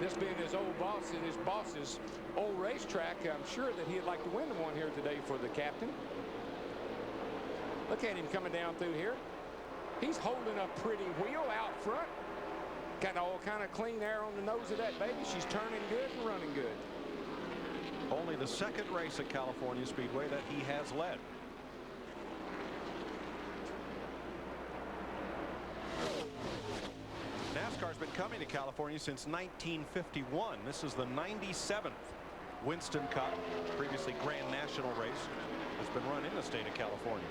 This being his old boss and his boss's old racetrack, I'm sure that he'd like to win the one here today for the captain. Look at him coming down through here. He's holding a pretty wheel out front. Got all kind of clean air on the nose of that baby. She's turning good and running good. Only the 2nd race at California Speedway that he has led. NASCAR's been coming to California since 1951. This is the 97th Winston Cup, previously Grand National race, that's been run in the state of California.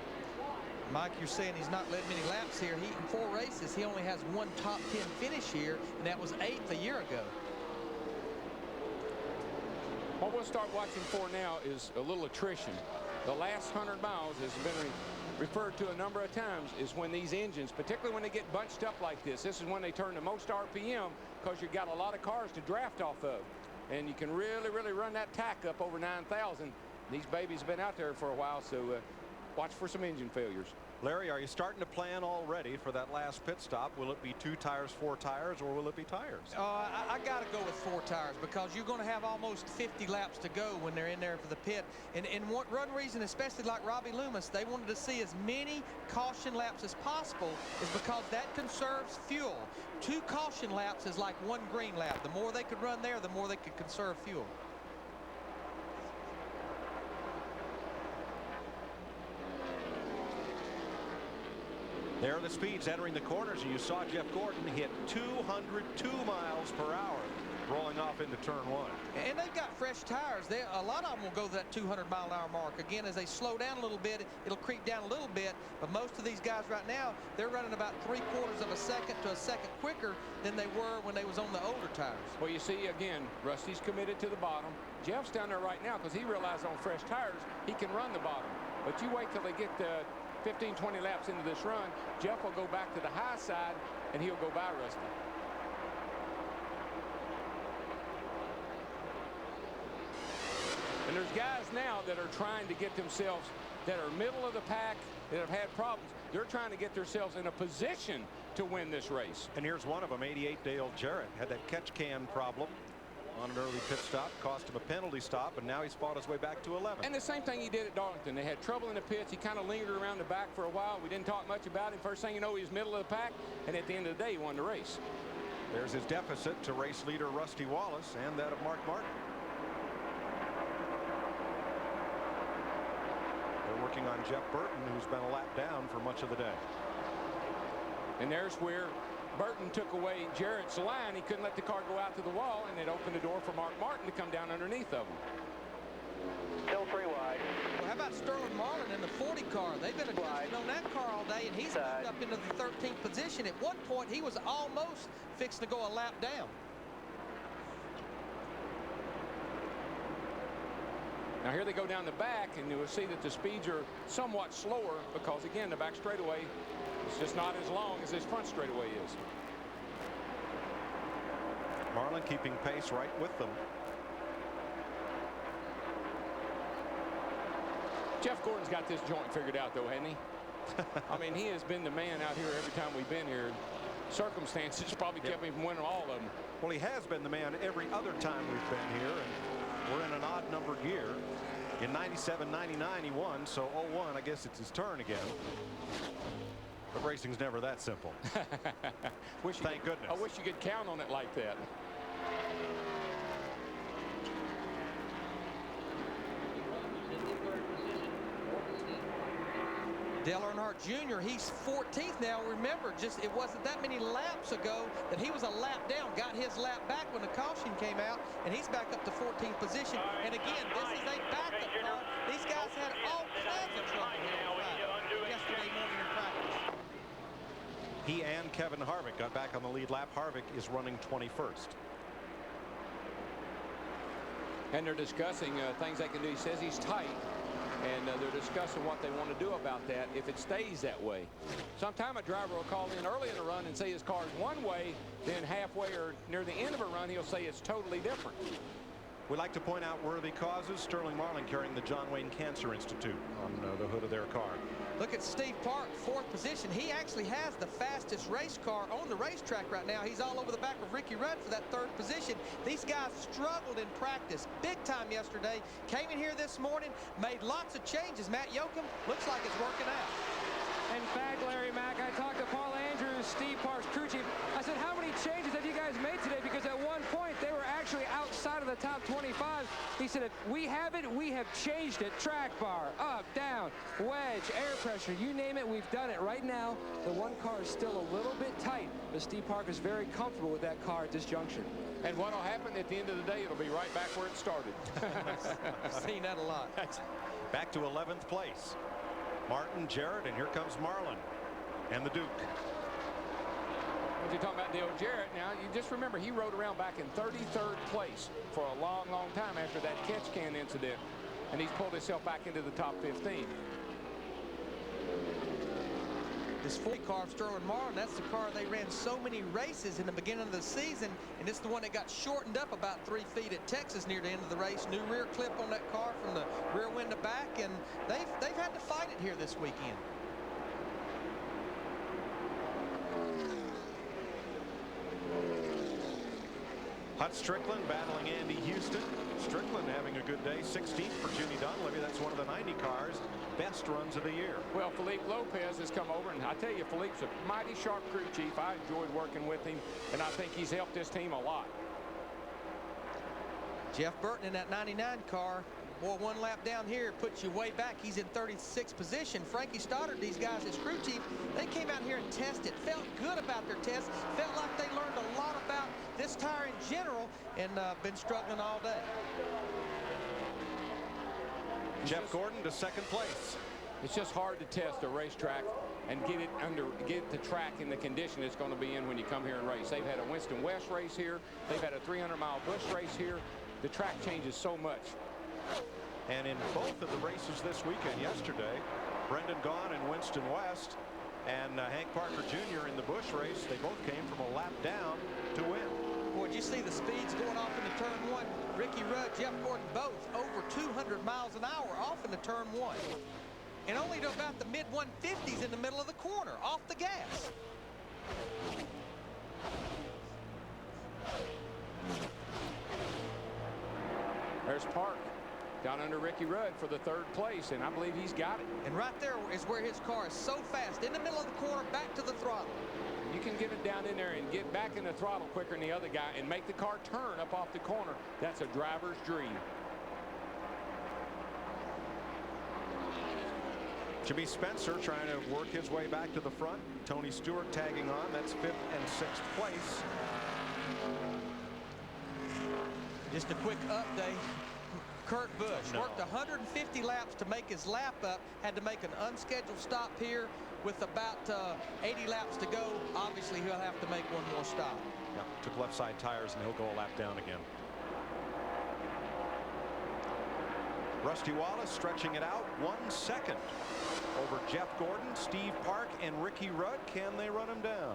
Mike, you're saying he's not led many laps here. In 4 races, he only has 1 top 10 finish here, and that was 8th a year ago. What we'll start watching for now is a little attrition. The last 100 miles has been referred to a number of times is when these engines, particularly when they get bunched up like this is when they turn the most RPM, because you've got a lot of cars to draft off of. And you can really, really run that tack up over 9,000. These babies have been out there for a while, so watch for some engine failures. Larry, are you starting to plan already for that last pit stop? Will it be 2 tires, 4 tires, or will it be tires? I got to go with 4 tires because you're going to have almost 50 laps to go when they're in there for the pit. And one reason, especially like Robbie Loomis, they wanted to see as many caution laps as possible is because that conserves fuel. 2 caution laps is like 1 green lap. The more they could run there, the more they could conserve fuel. There are the speeds entering the corners, and you saw Jeff Gordon hit 202 miles per hour rolling off into turn 1. And they've got fresh tires. A lot of them will go to that 200-mile-an-hour mark. Again, as they slow down a little bit, it'll creep down a little bit. But most of these guys right now, they're running about 3/4 of a second to a second quicker than they were when they was on the older tires. Well, you see, again, Rusty's committed to the bottom. Jeff's down there right now because he realized on fresh tires he can run the bottom. But you wait till they get 15, 20 laps into this run, Jeff will go back to the high side and he'll go by Rusty. And there's guys now that are trying to get themselves, that are middle of the pack, that have had problems. They're trying to get themselves in a position to win this race. And here's one of them, 88 Dale Jarrett, had that catch can problem on an early pit stop, cost him a penalty stop, and now he's fought his way back to 11. And the same thing he did at Darlington. They had trouble in the pits. He kind of lingered around the back for a while. We didn't talk much about him. First thing you know, he was middle of the pack, and at the end of the day, he won the race. There's his deficit to race leader Rusty Wallace and that of Mark Martin. They're working on Jeff Burton, who's been a lap down for much of the day. And there's where Burton took away Jarrett's line. He couldn't let the car go out to the wall, and it opened the door for Mark Martin to come down underneath of him. Still 3 wide. Well, how about Sterling Marlin in the 40 car? They've been adjusting on that car all day, and he's moved up into the 13th position. At one point, he was almost fixing to go a lap down. Now here they go down the back, and you will see that the speeds are somewhat slower because, again, the back straightaway is just not as long as this front straightaway is. Marlin keeping pace right with them. Jeff Gordon's got this joint figured out, though, hasn't he? I mean, he has been the man out here every time we've been here. Circumstances probably kept him from winning all of them. Well, he has been the man every other time we've been here, and we're in an odd numbered year. In 97, 99, he won, so 01, I guess it's his turn again. But racing's never that simple. Thank goodness. I wish you could count on it like that. Dale Earnhardt Jr., he's 14th now. Remember, just it wasn't that many laps ago that he was a lap down, got his lap back when the caution came out, and he's back up to 14th position. And again, this is a backup car. These guys had all kinds of trouble here yesterday morning in practice. He and Kevin Harvick got back on the lead lap. Harvick is running 21st. And they're discussing things they can do. He says he's tight. And they're discussing what they want to do about that if it stays that way. Sometime a driver will call in early in the run and say his car's one way, then halfway or near the end of a run, he'll say it's totally different. We like to point out worthy causes. Sterling Marlin carrying the John Wayne Cancer Institute on the hood of their car. Look at Steve Park, 4th position. He actually has the fastest race car on the racetrack right now. He's all over the back of Ricky Rudd for that 3rd position. These guys struggled in practice big time yesterday. Came in here this morning, made lots of changes. Matt Yoakum, looks like it's working out. In fact, Larry Mack, I talked to Paul Andrews, Steve Park's crew chief. I said, how many changes have you guys made today? Because at one point, they were actually outside of the top 25. He said, if we have it, we have changed it. Track bar, up, down, wedge, air pressure, you name it, we've done it. Right now, the one car is still a little bit tight, but Steve Park is very comfortable with that car at this junction. And what will happen at the end of the day, it'll be right back where it started. I've seen that a lot. Back to 11th place. Martin, Jarrett, and here comes Marlin and the Duke. If you're talking about Dale Jarrett now, you just remember he rode around back in 33rd place for a long, long time after that catch can incident, and he's pulled himself back into the top 15. This 40 car of Sterling Marlin, that's the car they ran so many races in the beginning of the season, and it's the one that got shortened up about 3 feet at Texas near the end of the race. New rear clip on that car from the rear window back, and they've had to fight it here this weekend. Hut Strickland battling Andy Houston. Strickland having a good day. 16th for Jimmy Dunleavy. That's one of the 90 cars. Best runs of the year. Well, Felipe Lopez has come over, and I tell you, Felipe's a mighty sharp crew chief. I enjoyed working with him, and I think he's helped this team a lot. Jeff Burton in that 99 car. Boy, one lap down here puts you way back. He's in 36th position. Frankie Stoddard, these guys as crew chief, they came out here and tested. Felt good about their tests. Felt like they learned a lot about this tire in general, and been struggling all day. Jeff Gordon to 2nd place. It's just hard to test a racetrack and get the track in the condition it's going to be in when you come here and race. They've had a Winston West race here. They've had a 300-mile Busch race here. The track changes so much. And in both of the races this weekend, yesterday, Brendan Gaughan and Winston West and Hank Parker Jr. in the Busch race, they both came from a lap down to win. Boy, did you see the speeds going off into turn 1? Ricky Rudd, Jeff Gordon, both over 200 miles an hour off into turn 1. And only to about the mid-150s in the middle of the corner, off the gas. There's Park down under Ricky Rudd for the 3rd place, and I believe he's got it. And right there is where his car is so fast, in the middle of the corner, back to the throttle. You can get it down in there and get back in the throttle quicker than the other guy and make the car turn up off the corner. That's a driver's dream. Jimmy Spencer trying to work his way back to the front. Tony Stewart tagging on. That's 5th and 6th place. Just a quick update. Kurt Busch worked 150 laps to make his lap up. Had to make an unscheduled stop here with about 80 laps to go. Obviously, he'll have to make one more stop. Yeah, took left side tires, and he'll go a lap down again. Rusty Wallace stretching it out 1 second over Jeff Gordon, Steve Park, and Ricky Rudd. Can they run him down?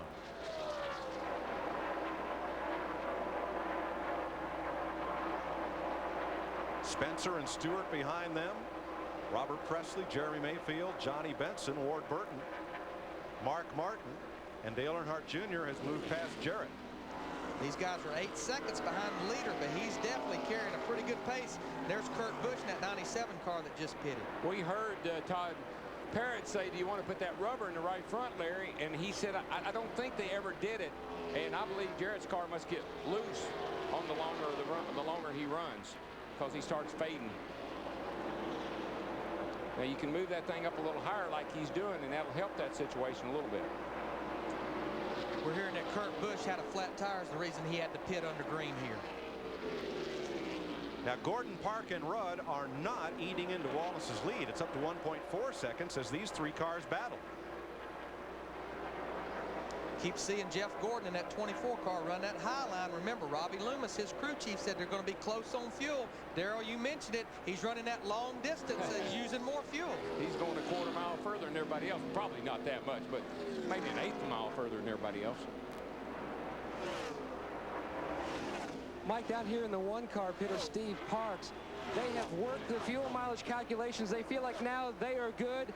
Spencer and Stewart behind them. Robert Presley, Jeremy Mayfield, Johnny Benson, Ward Burton, Mark Martin, and Dale Earnhardt Jr. has moved past Jarrett. These guys are 8 seconds behind the leader, but he's definitely carrying a pretty good pace. There's Kurt Busch in that 97 car that just pitted. We heard Todd Parrott say, do you want to put that rubber in the right front, Larry? And he said, I don't think they ever did it. And I believe Jarrett's car must get loose on the longer he runs, because he starts fading. Now you can move that thing up a little higher like he's doing, and that'll help that situation a little bit. We're hearing that Kurt Busch had a flat tire is the reason he had to pit under green here. Now Gordon, Park, and Rudd are not eating into Wallace's lead. It's up to 1.4 seconds as these 3 cars battle. Keep seeing Jeff Gordon in that 24 car run that high line. Remember, Robbie Loomis, his crew chief, said they're going to be close on fuel. Darrell, you mentioned it. He's running that long distance and using more fuel. He's going a quarter mile further than everybody else. Probably not that much, but maybe an 1/8 mile further than everybody else. Mike, down here in the 1 car, Peter Steve Parks, they have worked the fuel mileage calculations. They feel like now they are good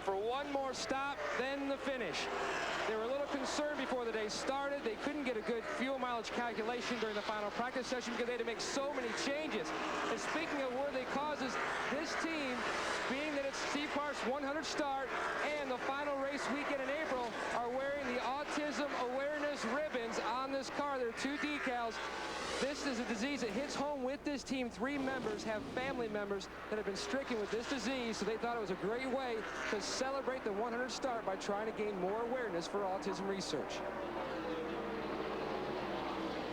for one more stop, then the finish. They were a little concerned before the day started. They couldn't get a good fuel mileage calculation during the final practice session because they had to make so many changes. And speaking of worthy causes, this team, being that it's Steve Park's 100 start and the final race weekend in April, are wearing the autism awareness ribbons on this car. There are 2 decals. This is a disease that hits home with this team. 3 members have family members that have been stricken with this disease, so they thought it was a great way to celebrate the 100 start by trying to gain more awareness for autism research.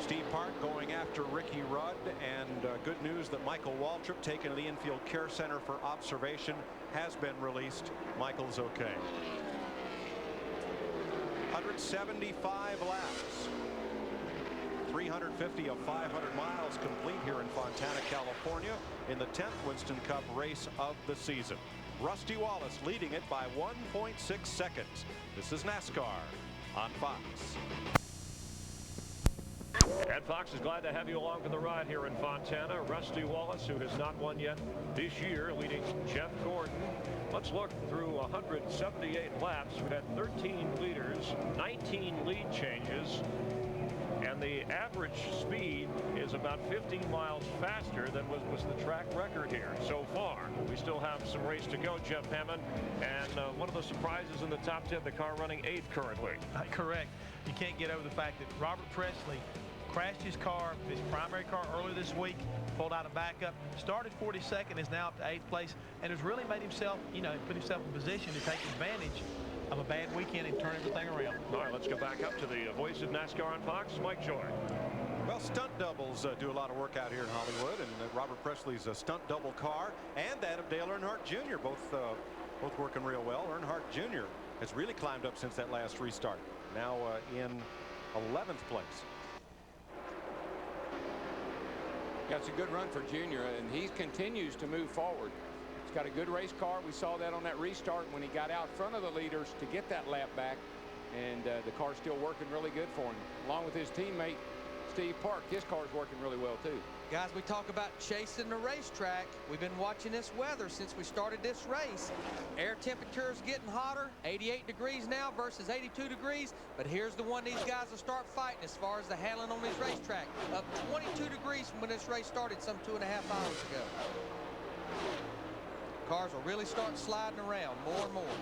Steve Park going after Ricky Rudd, and good news that Michael Waltrip, taken to the infield care center for observation, has been released. Michael's okay. 175 laps. 350 of 500 miles complete here in Fontana, California, in the 10th Winston Cup race of the season. Rusty Wallace leading it by 1.6 seconds. This is NASCAR on Fox. And Fox is glad to have you along for the ride here in Fontana. Rusty Wallace, who has not won yet this year, leading Jeff Gordon. Let's look through 178 laps. We've had 13 leaders, 19 lead changes. And the average speed is about 15 miles faster than was the track record here so far. We still have some race to go, Jeff Hammond. And one of the surprises in the top 10, the car running 8th currently. Correct. You can't get over the fact that Robert Presley crashed his car, his primary car, earlier this week, pulled out a backup, started 42nd, is now up to 8th place, and has really made himself, put himself in position to take advantage of a bad weekend and turn everything around. All right, let's go back up to the voice of NASCAR on Fox, Mike Joy. Well, stunt doubles do a lot of work out here in Hollywood, and Robert Presley's stunt double car and that of Dale Earnhardt Jr. both working real well. Earnhardt Jr. has really climbed up since that last restart. Now in 11th place. Yeah, it's a good run for Junior, and he continues to move forward. He's got a good race car. We saw that on that restart when he got out front of the leaders to get that lap back, and the car's still working really good for him. Along with his teammate, Steve Park, his car's working really well, too. Guys, we talk about chasing the racetrack. We've been watching this weather since we started this race. Air temperature is getting hotter, 88 degrees now versus 82 degrees. But here's the one these guys will start fighting as far as the handling on this racetrack. Up 22 degrees from when this race started some 2.5 hours ago. Cars will really start sliding around more and more.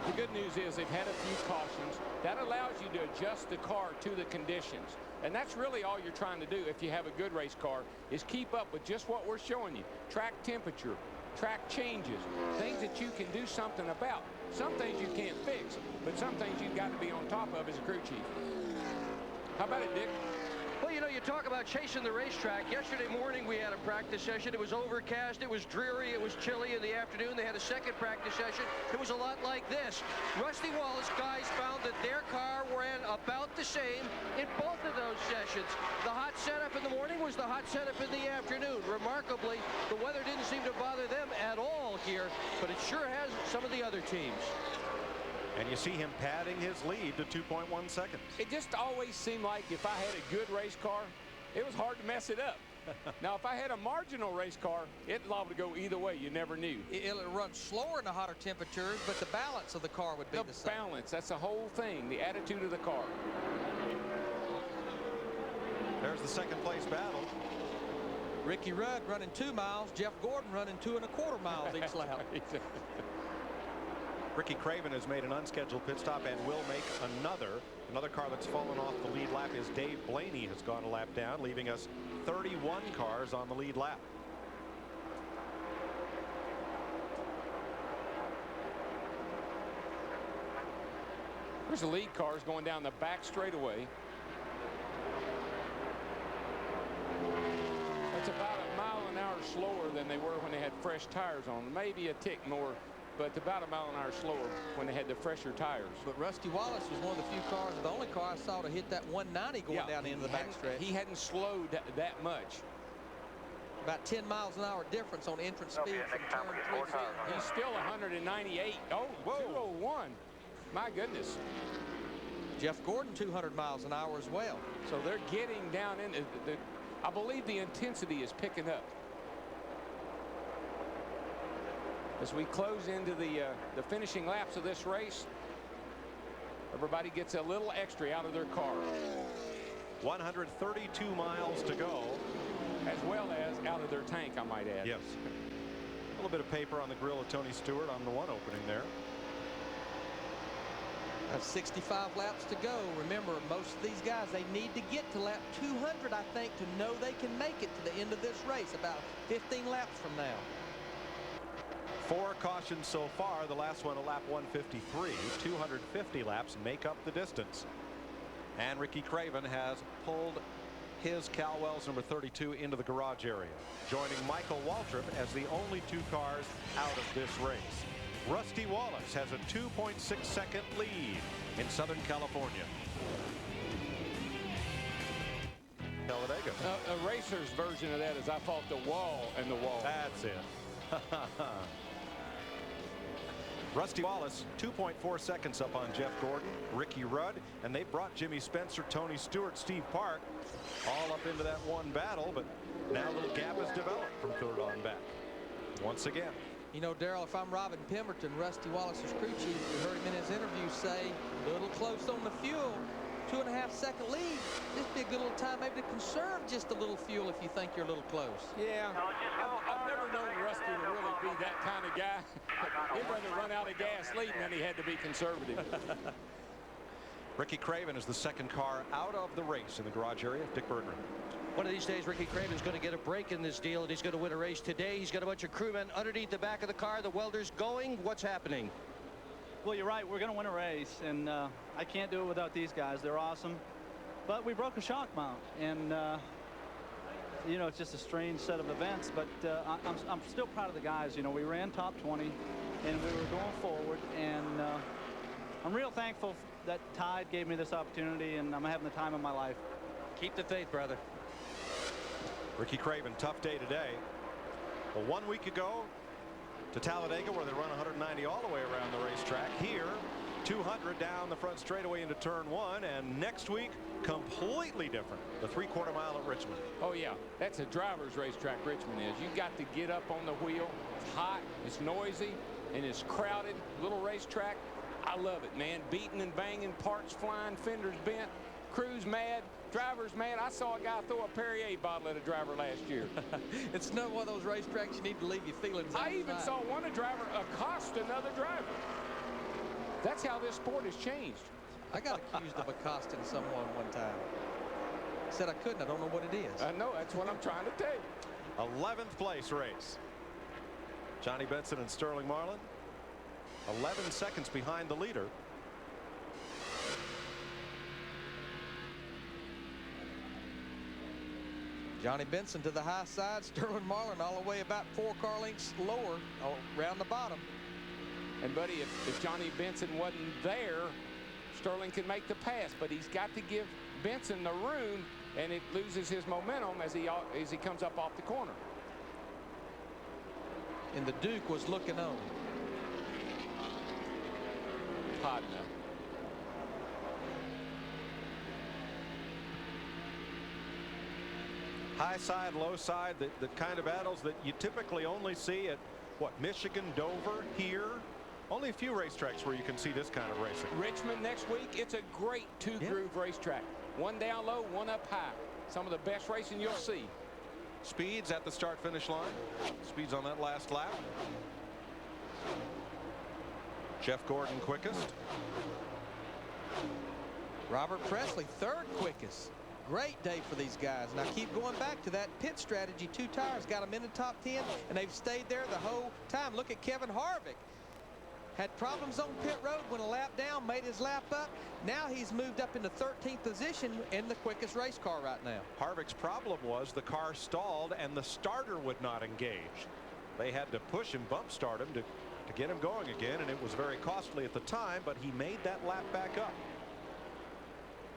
The good news is they've had a few cautions. That allows you to adjust the car to the conditions. And that's really all you're trying to do if you have a good race car, is keep up with just what we're showing you. Track temperature, track changes, things that you can do something about. Some things you can't fix, but some things you've got to be on top of as a crew chief. How about it, Dick? Well, you know, you talk about chasing the racetrack. Yesterday morning we had a practice session. It was overcast, it was dreary, it was chilly in the afternoon. They had a second practice session. It was a lot like this. Rusty Wallace guys found that their car ran about the same in both of those sessions. The hot setup in the morning was the hot setup in the afternoon. Remarkably, the weather didn't seem to bother them at all here, but it sure has some of the other teams. And you see him padding his lead to 2.1 seconds. It just always seemed like if I had a good race car, it was hard to mess it up. Now, if I had a marginal race car, it'd liable to go either way. You never knew. It'll run slower in the hotter temperatures, but the balance of the car would be the same. The balance, that's the whole thing, the attitude of the car. There's the second place battle. Ricky Rudd running 2 miles, Jeff Gordon running 2.25 miles each lap. Ricky Craven has made an unscheduled pit stop and will make another car that's fallen off the lead lap is Dave Blaney has gone a lap down, leaving us 31 cars on the lead lap. There's the lead cars going down the back straightaway. That's about a mile an hour slower than they were when they had fresh tires on. Maybe a tick more, but about a mile an hour slower when they had the fresher tires. But Rusty Wallace was one of the few cars, the only car I saw to hit that 190 going down into the backstretch. He hadn't slowed that much. About 10 miles an hour difference on entrance speed from turn 3. He's still 198. Oh, 201. My goodness. Jeff Gordon 200 miles an hour as well. So they're getting down in I believe the intensity is picking up. As we close into the finishing laps of this race, everybody gets a little extra out of their car. 132 miles to go. As well as out of their tank, I might add. Yes. A little bit of paper on the grill of Tony Stewart on the one opening there. That's 65 laps to go. Remember, most of these guys, they need to get to lap 200, I think, to know they can make it to the end of this race, about 15 laps from now. 4 cautions so far. The last one at lap 153. 250 laps make up the distance. And Ricky Craven has pulled his Cal-Wells number 32 into the garage area, joining Michael Waltrip as the only 2 cars out of this race. Rusty Wallace has a 2.6 second lead in Southern California. Talladega. A racer's version of that is I fought the wall and the wall. That's it. Rusty Wallace 2.4 seconds up on Jeff Gordon, Ricky Rudd, and they brought Jimmy Spencer, Tony Stewart, Steve Park all up into that one battle, but now a little gap has developed from third on back. Once again. You know, Darrell, if I'm Robin Pemberton, Rusty Wallace's crew chief, we heard him in his interview say, a little close on the fuel, 2.5 second lead. This would be a good little time maybe to conserve just a little fuel if you think you're a little close. Yeah, I've never known Rusty to really be that kind of guy. He'd rather run out of gas leading than he had to be conservative. Ricky Craven is the second car out of the race in the garage area. Dick Berggren. One of these days, Ricky Craven's going to get a break in this deal, and he's going to win a race today. He's got a bunch of crewmen underneath the back of the car. The welder's going. What's happening? Well, you're right. We're going to win a race, and I can't do it without these guys. They're awesome. But we broke a shock mount, and, you know, it's just a strange set of events. But I'm still proud of the guys. You know, we ran top 20, and we were going forward. And I'm real thankful that Tide gave me this opportunity, and I'm having the time of my life. Keep the faith, brother. Ricky Craven, tough day today. But 1 week ago to Talladega, where they run 190 all the way around the racetrack. Here, 200 down the front straightaway into turn 1, and next week, completely different. The 3/4 mile at Richmond. Oh yeah, that's a driver's racetrack. Richmond is. You got to get up on the wheel. It's hot, it's noisy, and it's crowded. Little racetrack. I love it, man. Beating and banging, parts flying, fenders bent, crews mad. Drivers, man, I saw a guy throw a Perrier bottle at a driver last year. It's not one of those racetracks you need to leave your feelings I even saw one driver accost another driver. That's how this sport has changed. I got accused of accosting someone one time. Said I couldn't. I don't know what it is. I know. That's what I'm trying to tell you. 11th place race. Johnny Benson and Sterling Marlin 11 seconds behind the leader. Johnny Benson to the high side, Sterling Marlin all the way about 4 car lengths lower around the bottom. And buddy, if Johnny Benson wasn't there, Sterling can make the pass, but he's got to give Benson the room, and it loses his momentum as he comes up off the corner. And the Duke was looking on. Podna. High side, low side, the kind of battles that you typically only see at, what, Michigan, Dover, here. Only a few racetracks where you can see this kind of racing. Richmond next week, it's a great two-groove racetrack. One down low, one up high. Some of the best racing you'll see. Speeds at the start-finish line. Speeds on that last lap. Jeff Gordon quickest. Robert Presley 3rd quickest. Great day for these guys. And I keep going back to that pit strategy. 2 tires got them in the top 10, and they've stayed there the whole time. Look at Kevin Harvick. Had problems on pit road, went a lap down, made his lap up. Now he's moved up into 13th position in the quickest race car right now. Harvick's problem was the car stalled and the starter would not engage. They had to push and bump start him to get him going again, and it was very costly at the time, but he made that lap back up.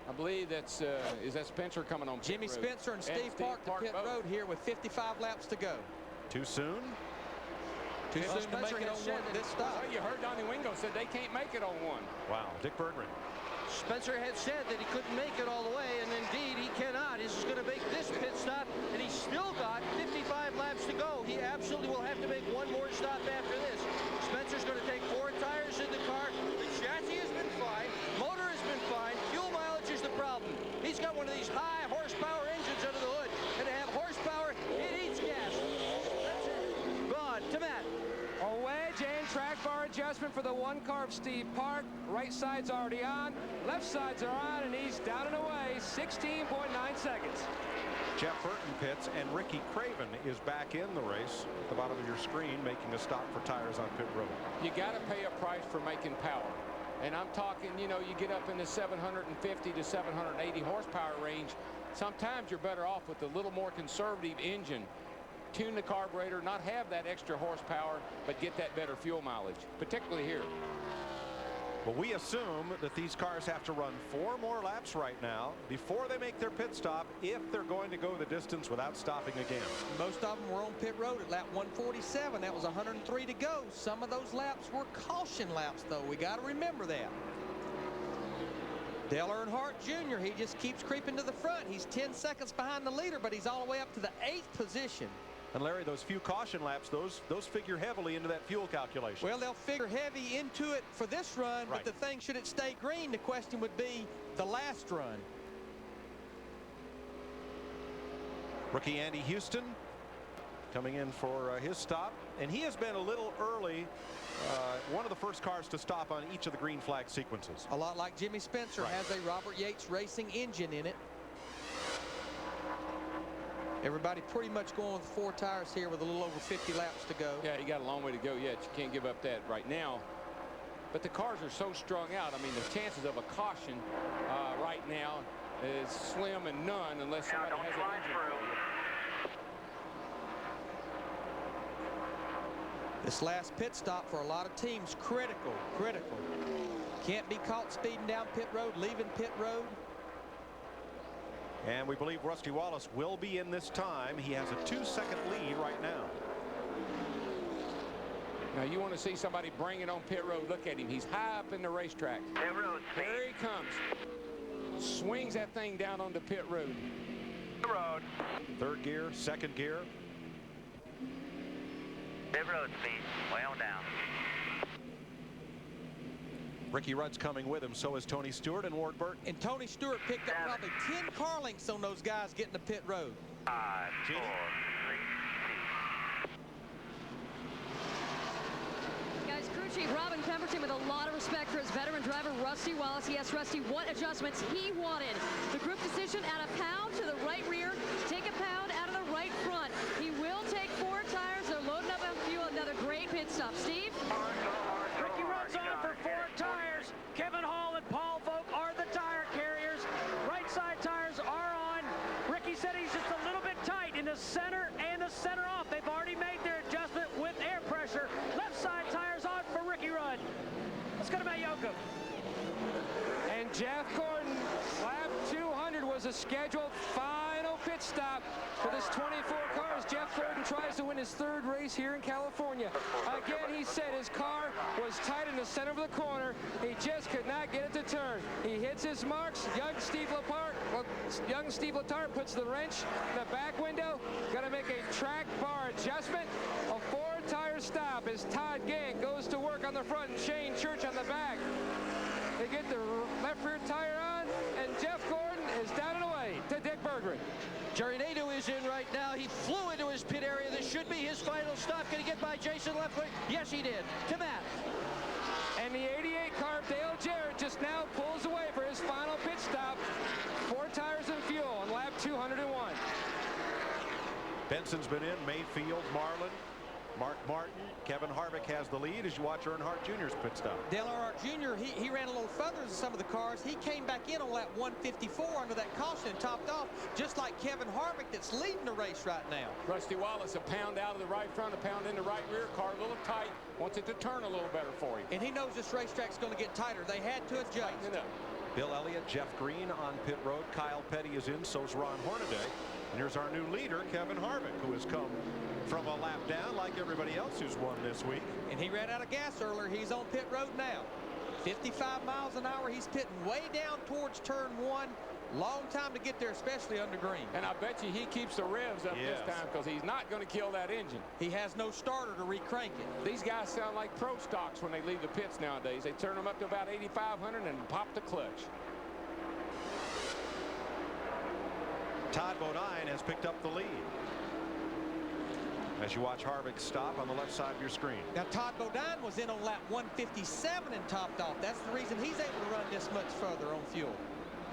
I believe that's is that Spencer coming on pit Jimmy road? Spencer and Steve Park to pit road here with 55 laps to go. Too soon? Too soon to make it on one this stop. Well, you heard Donnie Wingo said they can't make it on one. Wow. Dick Berggren. Spencer had said that he couldn't make it all the way, and indeed he cannot. He's going to make this pit stop, and he's still got 55 laps to go. He absolutely will have to make one more stop after this. Spencer's going to take 4 tires in the car. The chassis has been fine. Motor has been fine. Fuel mileage is the problem. He's got one of these high horsepower engines under the hood, and to have horsepower, it eats gas. That's it. Gone to Matt. A wedge and track bar adjustment for the 1 car of Steve Park. Right side's already on, left sides are on, and he's down and away, 16.9 seconds. Jeff Burton pits, and Ricky Craven is back in the race at the bottom of your screen, making a stop for tires on pit road. You got to pay a price for making power. And I'm talking, you know, you get up in the 750 to 780 horsepower range. Sometimes you're better off with a little more conservative engine. Tune the carburetor, not have that extra horsepower, but get that better fuel mileage, particularly here. Well, we assume that these cars have to run 4 more laps right now before they make their pit stop if they're going to go the distance without stopping again. Most of them were on pit road at lap 147. That was 103 to go. Some of those laps were caution laps, though. We got to remember that. Dale Earnhardt Jr., he just keeps creeping to the front. He's 10 seconds behind the leader, but he's all the way up to the 8th position. And Larry, those few caution laps, those figure heavily into that fuel calculation. Well, they'll figure heavy into it for this run, right. But the thing, should it stay green, the question would be the last run. Rookie Andy Houston coming in for his stop, and he has been a little early. One of the first cars to stop on each of the green flag sequences. A lot like Jimmy Spencer, right. Has a Robert Yates Racing engine in it. Everybody pretty much going with 4 tires here with a little over 50 laps to go. Yeah, you got a long way to go yet. You can't give up that right now. But the cars are so strung out. I mean, the chances of a caution right now is slim and none unless somebody has an engine. This last pit stop for a lot of teams, critical. Can't be caught speeding down pit road, leaving pit road. And we believe Rusty Wallace will be in this time. He has a 2-second lead right now. Now you want to see somebody bring it on pit road. Look at him. He's high up in the racetrack. Pit road. There he comes. Swings that thing down onto pit road. Pit road. 3rd gear, 2nd gear. Pit road speed. Way on down. Ricky Rudd's coming with him. So is Tony Stewart and Ward Burton. And Tony Stewart picked up probably 10 car lengths on those guys getting to pit road. 5, 4, 3, 2. Guys, crew chief Robin Pemberton with a lot of respect for his veteran driver, Rusty Wallace. He asked Rusty what adjustments he wanted. The group decision, add a pound to the right rear, take a pound out of the right front. He will take 4 tires. They're loading up on fuel. Another great Here's a scheduled final pit stop for this 24 cars. Jeff Gordon tries to win his 3rd race here in California. Again, he said his car was tight in the center of the corner. He just could not get it to turn. He hits his marks. Young Steve Letarte puts the wrench in the back window. Got to make a track bar adjustment. A 4-tire stop as Todd Gant goes to work on the front and Shane Church on the back. They get the left rear tire on, and Jeff Gordon is down and away to Dick Berggren. Jerry Nadeau is in right now. He flew into his pit area. This should be his final stop. Can he get by Jason Leffler? Yes, he did. To Matt. And the 88 car, Dale Jarrett, just now pulls away for his final pit stop. 4 tires and fuel on lap 201. Benson's been in. Mayfield, Marlin, Mark Martin, Kevin Harvick has the lead as you watch Earnhardt Jr.'s pit stop. Dale Earnhardt Jr., he ran a little further than some of the cars. He came back in on lap 154 under that caution and topped off, just like Kevin Harvick that's leading the race right now. Rusty Wallace, a pound out of the right front, a pound in the right rear. Car a little tight, wants it to turn a little better for him. And he knows this racetrack's going to get tighter. They had to adjust. Bill Elliott, Jeff Green on pit road. Kyle Petty is in, so's Ron Hornaday. And here's our new leader, Kevin Harvick, who has come from a lap down like everybody else who's won this week. And he ran out of gas earlier. He's on pit road now. 55 miles an hour. He's pitting way down towards turn 1. Long time to get there, especially under green. And I bet you he keeps the revs up this time because he's not going to kill that engine. He has no starter to recrank it. These guys sound like pro stocks when they leave the pits nowadays. They turn them up to about 8,500 and pop the clutch. Todd Bodine has picked up the lead as you watch Harvick stop on the left side of your screen. Now Todd Bodine was in on lap 157 and topped off. That's the reason he's able to run this much further on fuel.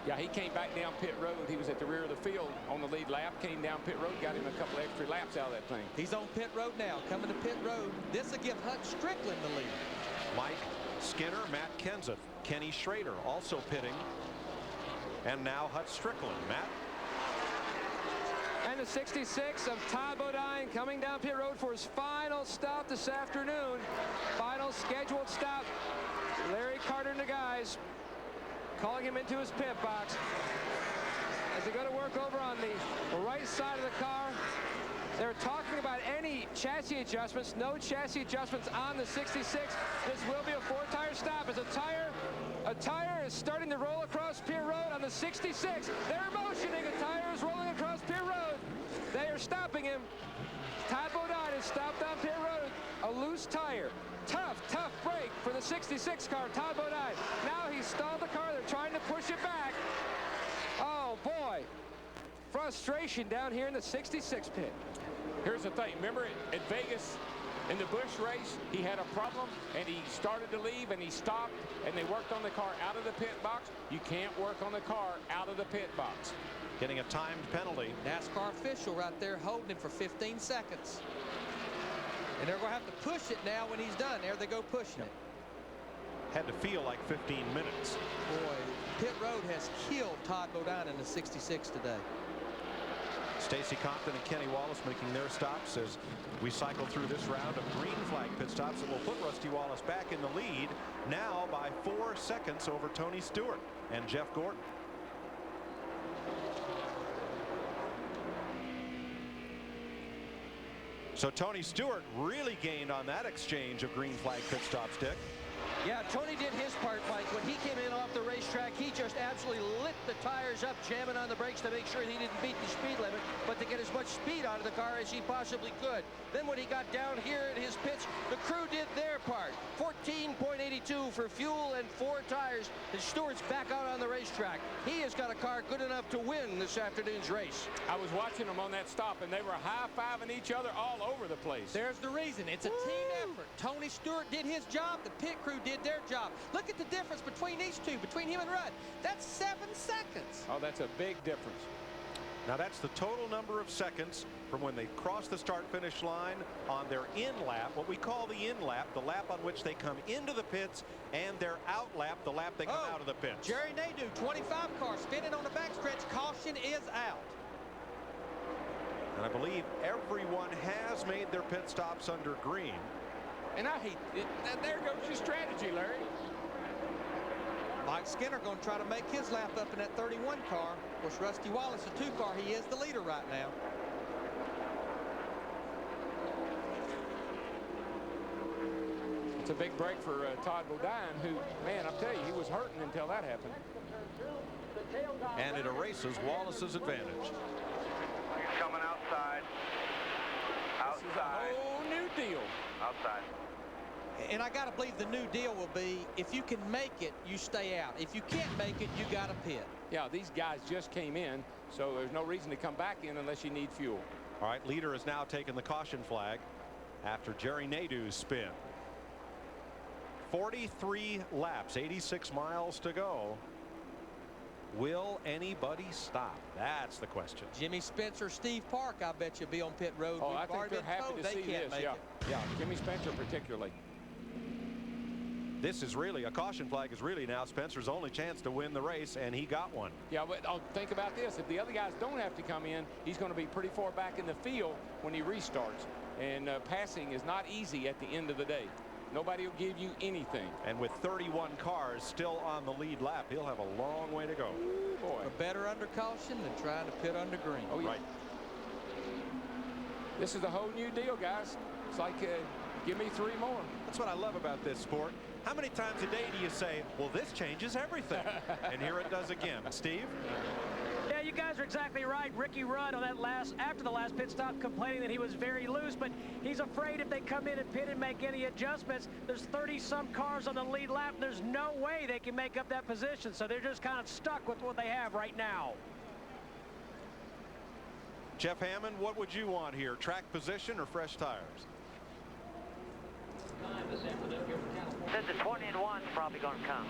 Yeah, he came back down pit road. He was at the rear of the field on the lead lap, came down pit road, got him a couple extra laps out of that thing. He's on pit road now, coming to pit road. This will give Hut Strickland the lead. Mike Skinner, Matt Kenseth, Kenny Schrader also pitting, and now Hut Strickland. Matt? And the 66 of Todd Bodine coming down pit road for his final stop this afternoon. Final scheduled stop. Larry Carter and the guys calling him into his pit box as they go to work over on the right side of the car. They're talking about any chassis adjustments. No chassis adjustments on the 66. This will be a 4-tire stop as a tire is starting to roll across pit road on the 66. They're motioning. A tire is rolling across pit road. They are stopping him. Todd Bodine is stopped on pit road. A loose tire. Tough break for the 66 car, Todd Bodine. Now he's stalled the car. They're trying to push it back. Oh, boy. Frustration down here in the 66 pit. Here's the thing. Remember at Vegas in the Busch race, he had a problem, and he started to leave, and he stopped, and they worked on the car out of the pit box. You can't work on the car out of the pit box. Getting a timed penalty. NASCAR official right there holding him for 15 seconds. And they're going to have to push it now when he's done. There they go pushing it. Had to feel like 15 minutes. Boy, pit road has killed Todd Bodine in the 66 today. Stacy Compton and Kenny Wallace making their stops as we cycle through this round of green flag pit stops that will put Rusty Wallace back in the lead now by 4 seconds over Tony Stewart and Jeff Gordon. So Tony Stewart really gained on that exchange of green flag pit stops, Dick. Yeah, Tony did his part, Mike. When he came in off the racetrack, he just absolutely lit the tires up, jamming on the brakes to make sure he didn't beat the speed limit, but to get as much speed out of the car as he possibly could. Then when he got down here at his pits, the crew did their part. 14.82 for fuel and 4 tires, and Stewart's back out on the racetrack. He has got a car good enough to win this afternoon's race. I was watching them on that stop, and they were high-fiving each other all over the place. There's the reason. It's a team effort. Tony Stewart did his job. The pit crew did their job. Look at the difference between these two, between him and Rudd. That's 7 seconds. Oh, that's a big difference. Now that's the total number of seconds from when they cross the start-finish line on their in lap, what we call the in lap, the lap on which they come into the pits, and their out lap, the lap they come out of the pits. Jerry Nadeau, 25 car, spinning on the backstretch. Caution is out. And I believe everyone has made their pit stops under green. And I hate it. There goes your strategy, Larry. Mike Skinner going to try to make his lap up in that 31 car. Of course, Rusty Wallace, the 2 car, he is the leader right now. It's a big break for Todd Bodine, who, man, I'll tell you, he was hurting until that happened. And it erases Wallace's advantage. He's coming outside. This is a whole new deal. Outside. And I got to believe the new deal will be, if you can make it, you stay out. If you can't make it, you got to pit. Yeah, these guys just came in, so there's no reason to come back in unless you need fuel. All right, leader has now taken the caution flag after Jerry Nadeau's spin. 43 laps, 86 miles to go. Will anybody stop? That's the question. Jimmy Spencer, Steve Park, I bet you'll be on pit road. Oh, I think they're happy to see this. Yeah, yeah, Jimmy Spencer particularly. This is really a caution flag is really now Spencer's only chance to win the race, and he got one. Yeah, but think about this. If the other guys don't have to come in, he's going to be pretty far back in the field when he restarts. And passing is not easy at the end of the day. Nobody will give you anything. And with 31 cars still on the lead lap, he'll have a long way to go. Ooh, boy. But better under caution than trying to pit under green. Oh, yeah. Right. This is a whole new deal, guys. It's like, give me 3 more. That's what I love about this sport. How many times a day do you say, well, this changes everything? And here it does again. Steve? Yeah, you guys are exactly right. Ricky Rudd on that after the last pit stop complaining that he was very loose, but he's afraid if they come in and pit and make any adjustments, there's 30-some cars on the lead lap, and there's no way they can make up that position. So they're just kind of stuck with what they have right now. Jeff Hammond, what would you want here? Track position or fresh tires? Says the 20 and 1's probably going to come.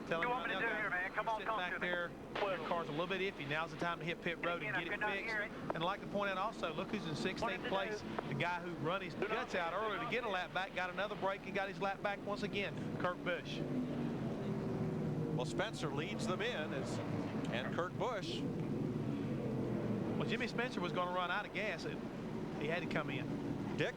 Tell him What you want me to do here, man? Come on, talk back to me. there. Their car's a little bit iffy. Now's the time to hit pit road and get it fixed. And I'd like to point out also, look who's in 16th place. The guy who run his guts out earlier to get a lap back, got another break and got his lap back once again. Kurt Busch. Well, Spencer leads them in, and Kurt Busch. Well, Jimmy Spencer was going to run out of gas, and he had to come in. Dick?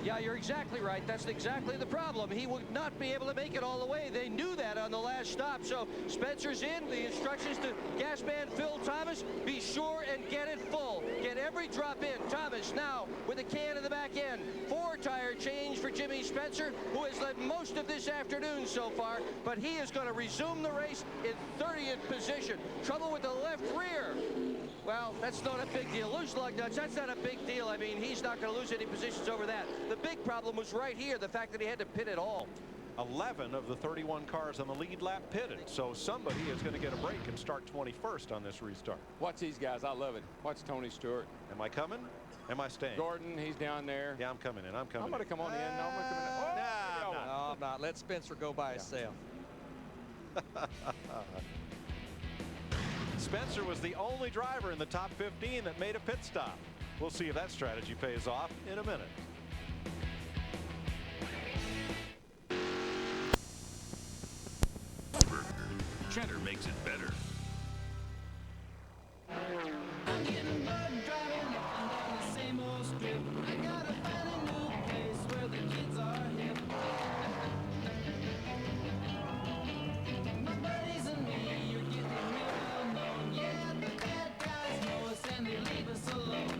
Yeah, you're exactly right. That's exactly the problem. He would not be able to make it all the way. They knew that on the last stop. So Spencer's in. The instructions to gas man Phil Thomas, be sure and get it full. Get every drop in. Thomas now with a can in the back end. 4-tire change for Jimmy Spencer, who has led most of this afternoon so far. But he is going to resume the race in 30th position. Trouble with the left rear. Well, that's not a big deal. Loose lug nuts, that's not a big deal. I mean, he's not going to lose any positions over that. The big problem was right here, the fact that he had to pit at all. 11 of the 31 cars on the lead lap pitted, so somebody is going to get a break and start 21st on this restart. Watch these guys. I love it. Watch Tony Stewart. Am I coming? Am I staying? Gordon, he's down there. Yeah, I'm coming in. I'm coming I'm going to come on in. No, I'm going to come in. Oh, No, I'm not. Let Spencer go by himself. Spencer was the only driver in the top 15 that made a pit stop. We'll see if that strategy pays off in a minute. Cheddar makes it better. I'm getting bugged driving up and down the same old strip. I gotta find a new place where the kids are hip. My buddies and me are getting real well known. Yeah, the bad guys know us and they leave us alone.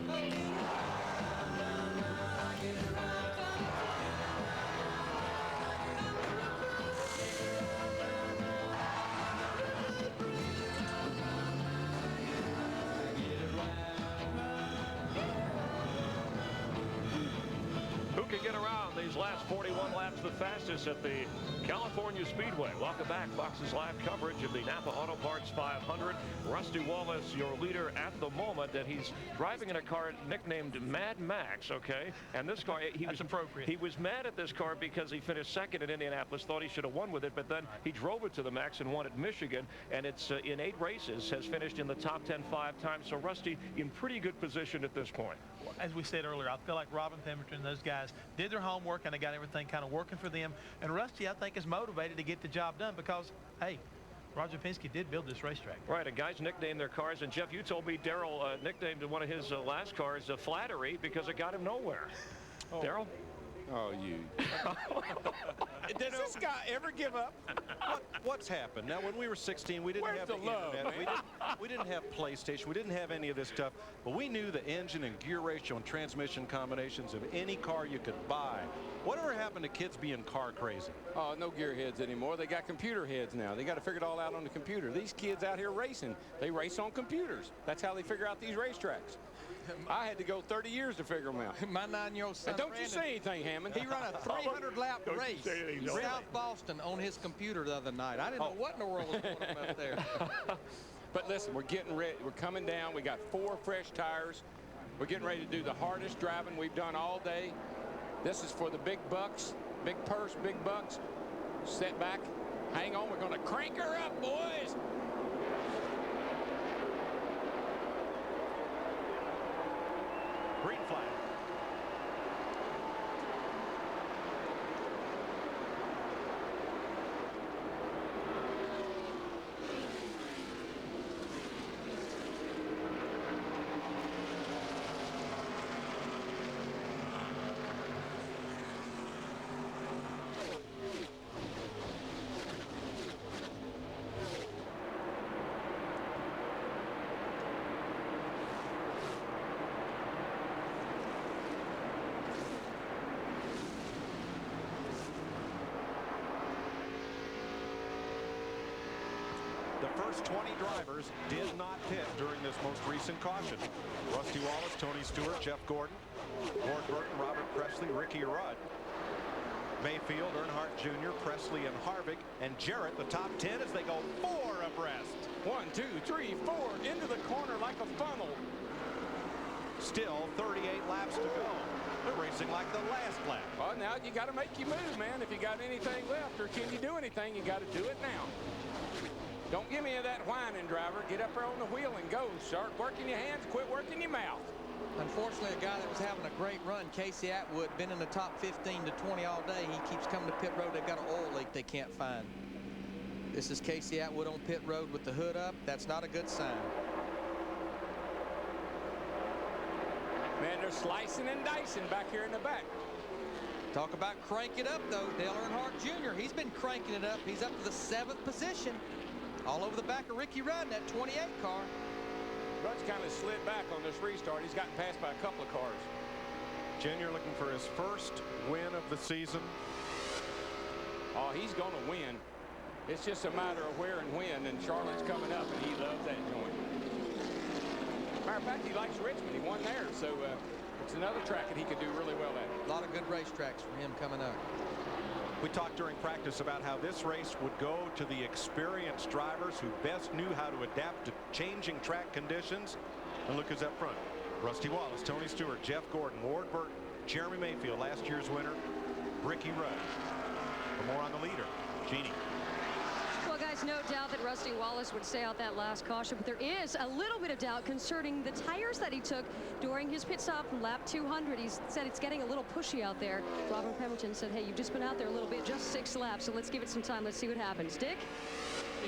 Who can get around these last 41 laps the fastest at the California Speedway? Welcome back. Fox's live coverage of the NAPA Auto Parts 500. Rusty Wallace, your leader at the moment, and he's driving in a car nicknamed Mad Max, okay? And this car, That's appropriate. He was mad at this car because he finished second in Indianapolis, thought he should have won with it, but then he drove it to the max and won at Michigan, and it's in 8 races, has finished in the top 10 5 times. So Rusty in pretty good position at this point. As we said earlier, I feel like Robin Pemberton, those guys did their homework and they got everything kind of working for them. And Rusty, I think, is motivated to get the job done because, hey, Roger Penske did build this racetrack. Right, and guys nicknamed their cars. And Jeff, you told me Darrell nicknamed one of his last cars Flattery because it got him nowhere. Oh. Darrell? Oh, you. Does this guy ever give up? What's happened? Now, when we were 16, we didn't Where's have the the love, internet. man? We didn't have PlayStation. We didn't have any of this stuff. But we knew the engine and gear ratio and transmission combinations of any car you could buy. Whatever happened to kids being car crazy? Oh, no gearheads anymore. They got computer heads now. They got to figure it all out on the computer. These kids out here racing, they race on computers. That's how they figure out these racetracks. I had to go 30 years to figure them out. My 9-year-old son, Don't Brandon, you say anything, Hammond. he ran a 300-lap Don't you race say anything, in no. South Boston on his computer the other night. I didn't know what in the world was going on up there. But listen, we're getting ready. We're coming down. We got 4 fresh tires. We're getting ready to do the hardest driving we've done all day. This is for the big bucks, big purse, big bucks. Set back. Hang on. We're going to crank her up, boys. Green flag. The first 20 drivers did not pit during this most recent caution. Rusty Wallace, Tony Stewart, Jeff Gordon, Ward Burton, Robert Presley, Ricky Rudd, Mayfield, Earnhardt Jr., Presley, and Harvick, and Jarrett, the top 10 as they go 4 abreast. 1, 2, 3, 4 into the corner like a funnel. Still 38 laps to go. They're racing like the last lap. Well, now you got to make your move, man. If you got anything left, or can you do anything, you got to do it now. Don't give me that whining, driver. Get up there on the wheel and go. Start working your hands, quit working your mouth. Unfortunately, a guy that was having a great run, Casey Atwood, been in the top 15 to 20 all day. He keeps coming to pit road. They've got an oil leak they can't find. This is Casey Atwood on pit road with the hood up. That's not a good sign. Man, they're slicing and dicing back here in the back. Talk about crank it up, though. Dale Earnhardt Jr., he's been cranking it up. He's up to the 7th position. All over the back of Ricky Rudd in that 28 car. Rudd's kind of slid back on this restart. He's gotten passed by a couple of cars. Junior looking for his first win of the season. Oh, he's going to win. It's just a matter of where and when, and Charlotte's coming up, and he loves that joint. Matter of fact, he likes Richmond. He won there, so it's another track that he could do really well at. A lot of good racetracks for him coming up. We talked during practice about how this race would go to the experienced drivers who best knew how to adapt to changing track conditions. And look who's up front. Rusty Wallace, Tony Stewart, Jeff Gordon, Ward Burton, Jeremy Mayfield, last year's winner, Ricky Rudd. For more on the leader, Jeannie. Well, guys, no doubt that Rusty Wallace would stay out that last caution, but there is a little bit of doubt concerning the tires that he took during his pit stop from lap 200. He said it's getting a little pushy out there. Robert Pemberton said, hey, you've just been out there a little bit, just 6 laps, so let's give it some time. Let's see what happens. Dick?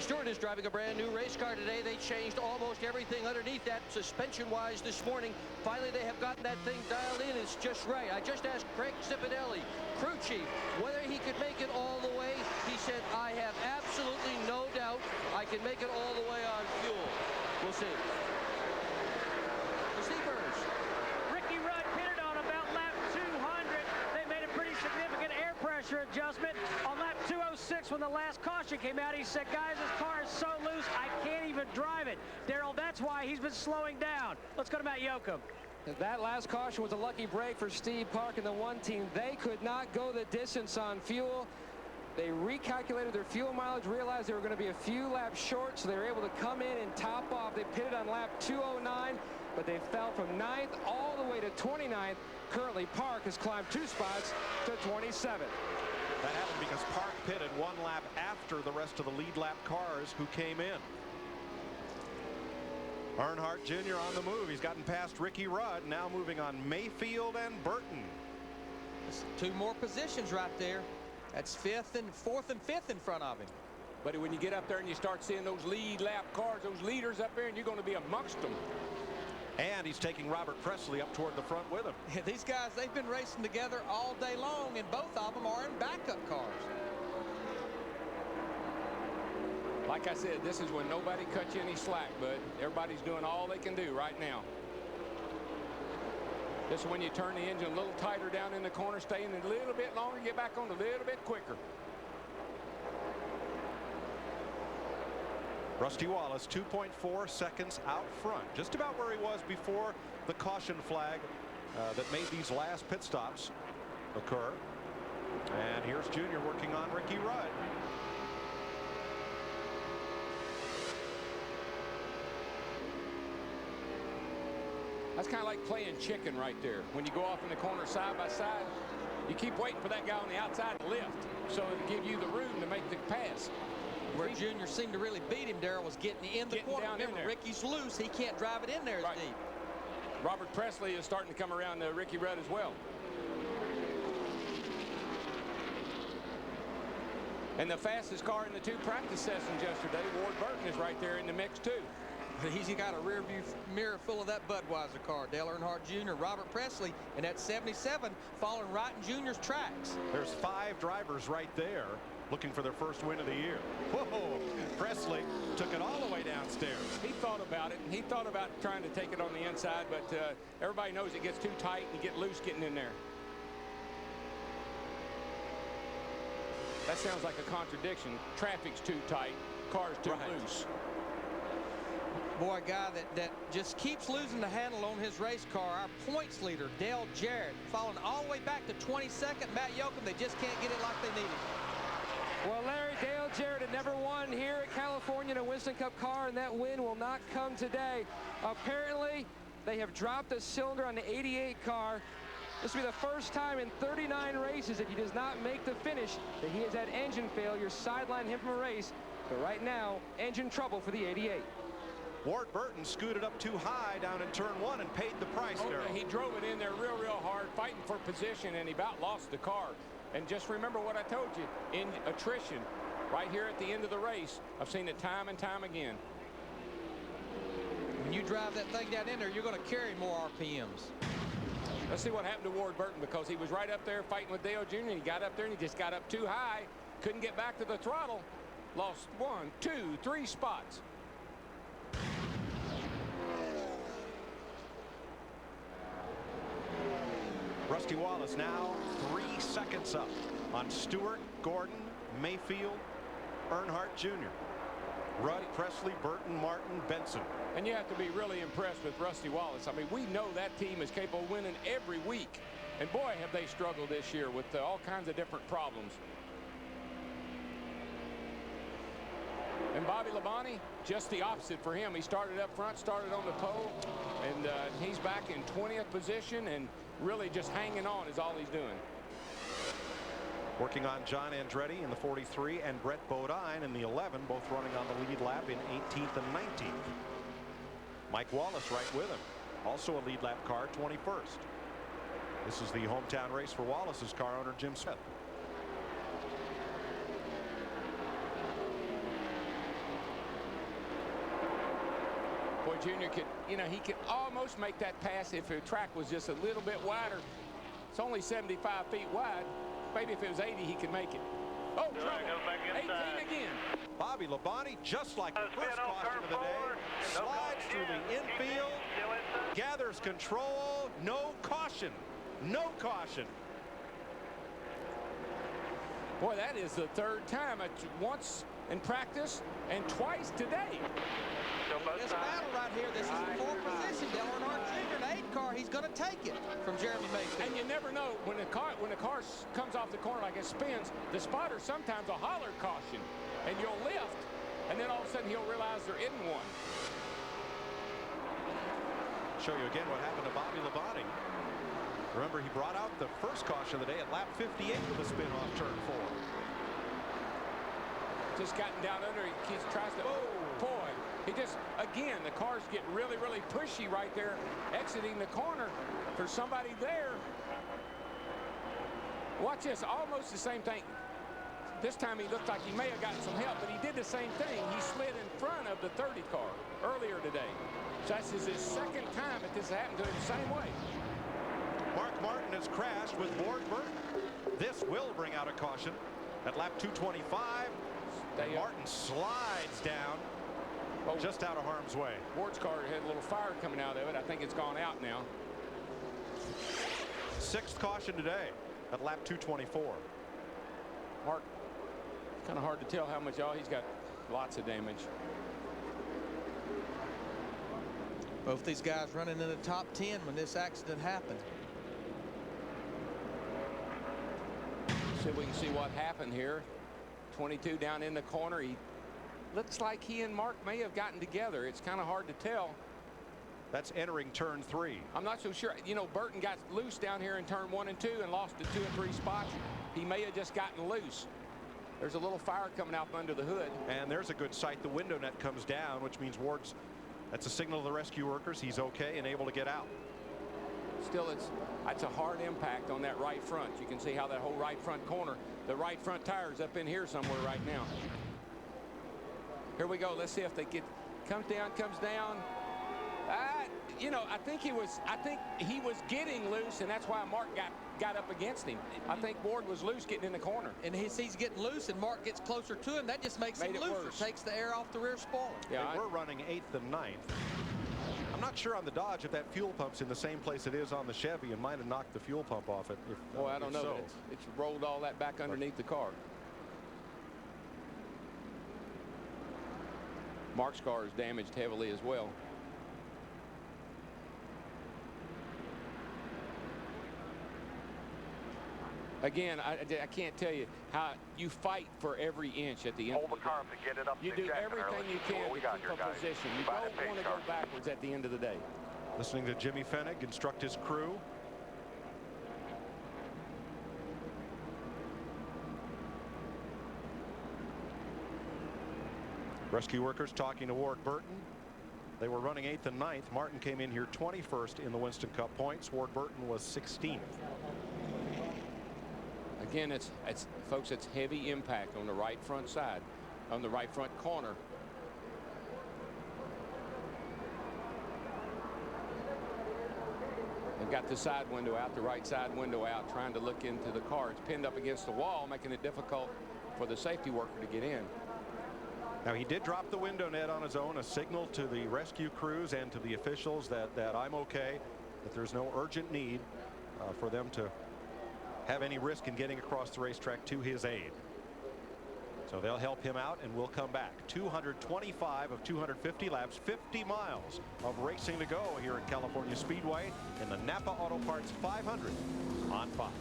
Stewart is driving a brand new race car today. They changed almost everything underneath that suspension-wise this morning. Finally, they have gotten that thing dialed in. It's just right. I just asked Craig Zipadelli, crew chief, whether he could make it all the way. He said, I have absolutely no doubt I can make it all the way on fuel. We'll see. Steve Burns. Ricky Rudd pitted on about lap 200. They made a pretty significant air pressure adjustment on lap 206 when the last caution came out. He said, guys, this car is so loose, I can't even drive it. Darrell, that's why he's been slowing down. Let's go to Matt Yoakum. That last caution was a lucky break for Steve Park and the one team. They could not go the distance on fuel. They recalculated their fuel mileage, realized they were going to be a few laps short, so they were able to come in and top off. They pitted on lap 209, but they fell from 9th all the way to 29th. Currently, Park has climbed 2 spots to 27th. That happened because Park pitted 1 lap after the rest of the lead lap cars who came in. Earnhardt Jr. on the move. He's gotten past Ricky Rudd, now moving on Mayfield and Burton. 2 more positions right there. That's 4th and 5th in front of him. But when you get up there and you start seeing those lead lap cars, those leaders up there, and you're going to be amongst them. And he's taking Robert Presley up toward the front with him. These guys, they've been racing together all day long, and both of them are in backup cars. Like I said, this is when nobody cuts you any slack, but everybody's doing all they can do right now. This is when you turn the engine a little tighter down in the corner, stay in a little bit longer, get back on a little bit quicker. Rusty Wallace 2.4 seconds out front, just about where he was before the caution flag that made these last pit stops occur. And here's Junior working on Ricky Rudd. That's kind of like playing chicken right there. When you go off in the corner side by side, you keep waiting for that guy on the outside to lift, so it'll give you the room to make the pass. Where Junior seemed to really beat him, Darrell, was getting in the corner. Remember, Ricky's loose. He can't drive it in there as deep. Robert Presley is starting to come around to Ricky Rudd as well. And the fastest car in the 2 practice sessions yesterday, Ward Burton, is right there in the mix too. He's got a rear view mirror full of that Budweiser car. Dale Earnhardt Jr., Robert Presley, and that 77 falling right in Junior's tracks. There's 5 drivers right there looking for their first win of the year. Whoa, Presley took it all the way downstairs. He thought about it. He thought about trying to take it on the inside, but everybody knows it gets too tight and you get loose getting in there. That sounds like a contradiction. Traffic's too tight, car's too loose. Boy, a guy that just keeps losing the handle on his race car. Our points leader, Dale Jarrett, falling all the way back to 22nd. Matt Yoakum, they just can't get it like they need it. Well, Larry, Dale Jarrett had never won here at California in a Winston Cup car, and that win will not come today. Apparently, they have dropped a cylinder on the 88 car. This will be the first time in 39 races that he does not make the finish, that he has had engine failure sideline him from a race. But right now, engine trouble for the 88. Ward Burton scooted up too high down in turn 1 and paid the price. He drove it in there real hard, fighting for position, and he about lost the car. And just remember what I told you, in attrition, right here at the end of the race, I've seen it time and time again. When you drive that thing down in there, you're going to carry more RPMs. Let's see what happened to Ward Burton, because he was right up there fighting with Dale Jr. and he got up there and he just got up too high, couldn't get back to the throttle, lost 1, 2, 3 spots. Rusty Wallace now 3 seconds up on Stewart, Gordon, Mayfield, Earnhardt Jr., Rudd, Presley, Burton, Martin, Benson. And you have to be really impressed with Rusty Wallace. I mean, we know that team is capable of winning every week. And boy, have they struggled this year with all kinds of different problems. And Bobby Labonte, just the opposite for him. He started up front, started on the pole, and he's back in 20th position and really just hanging on is all he's doing. Working on John Andretti in the 43 and Brett Bodine in the 11, both running on the lead lap in 18th and 19th. Mike Wallace right with him, also a lead lap car, 21st. This is the hometown race for Wallace's car owner, Jim Smith. Boy, Junior could, he could almost make that pass if the track was just a little bit wider. It's only 75 feet wide. Maybe if it was 80, he could make it. Oh, trouble. 18 again. Bobby Labonte, just like the first caution of the day, slides through the infield, gathers control, no caution. No caution. Boy, that is the 3rd time. Once in practice and twice today. This battle right here, this is the 4th position. Dale Earnhardt Jr. in the 8 car, he's going to take it from Jeremy Mayfield. And you never know, when the car comes off the corner like it spins, the spotter sometimes will holler caution, and you'll lift, and then all of a sudden he'll realize there isn't one. Show you again what happened to Bobby Labonte. Remember, he brought out the first caution of the day at lap 58 with a spin off turn 4. Just gotten down under, he tries to, oh boy, he just, again, the cars get really pushy right there, exiting the corner. For somebody there, watch this, almost the same thing. This time he looked like he may have gotten some help, but he did the same thing. He slid in front of the 30 car earlier today. This is his second time that this happened to him the same way. Mark Martin has crashed with Ward Burton. This will bring out a caution at lap 225. Martin slides down just out of harm's way. Ward's car had a little fire coming out of it. I think it's gone out now. 6th caution today at lap 224. Mark, it's kind of hard to tell how much. He's got lots of damage. Both these guys running in the top 10 when this accident happened. See if we can see what happened here. 22 down in the corner. He looks like he and Mark may have gotten together. It's kind of hard to tell. That's entering turn 3. I'm not so sure. You know, Burton got loose down here in turn 1 and 2 and lost the 2 and 3 spots. He may have just gotten loose. There's a little fire coming out under the hood. And there's a good sight. The window net comes down, which means Ward's, that's a signal to the rescue workers. He's okay and able to get out. Still, that's a hard impact on that right front. You can see how that whole right front corner, the right front tire's up in here somewhere right now. Here we go. Let's see if they get, comes down. You know, I think he was getting loose, and that's why Mark got up against him. I think Ward was loose getting in the corner. And he's getting loose, and Mark gets closer to him. That just makes him looser. Takes the air off the rear spoiler. Yeah, we're running 8th and 9th. I'm not sure on the Dodge if that fuel pump's in the same place it is on the Chevy, and might have knocked the fuel pump off it. Boy, I don't know. So. It's rolled all that back underneath the car. Mark's car is damaged heavily as well. Again, I can't tell you how you fight for every inch at the end. Hold the car up to get it up. You do everything you can to keep a position. You don't want to go backwards at the end of the day. Listening to Jimmy Fennig instruct his crew. Rescue workers talking to Ward Burton. They were running 8th and 9th. Martin came in here 21st in the Winston Cup points. Ward Burton was 16th. Again, folks, it's heavy impact on the right front side, on the right front corner. They've got the side window out, the right side window out, trying to look into the car. It's pinned up against the wall, making it difficult for the safety worker to get in. Now, he did drop the window net on his own, a signal to the rescue crews and to the officials that I'm okay, that there's no urgent need for them to have any risk in getting across the racetrack to his aid. So they'll help him out, and we'll come back. 225 of 250 laps, 50 miles of racing to go here at California Speedway in the NAPA Auto Parts 500 on Fox.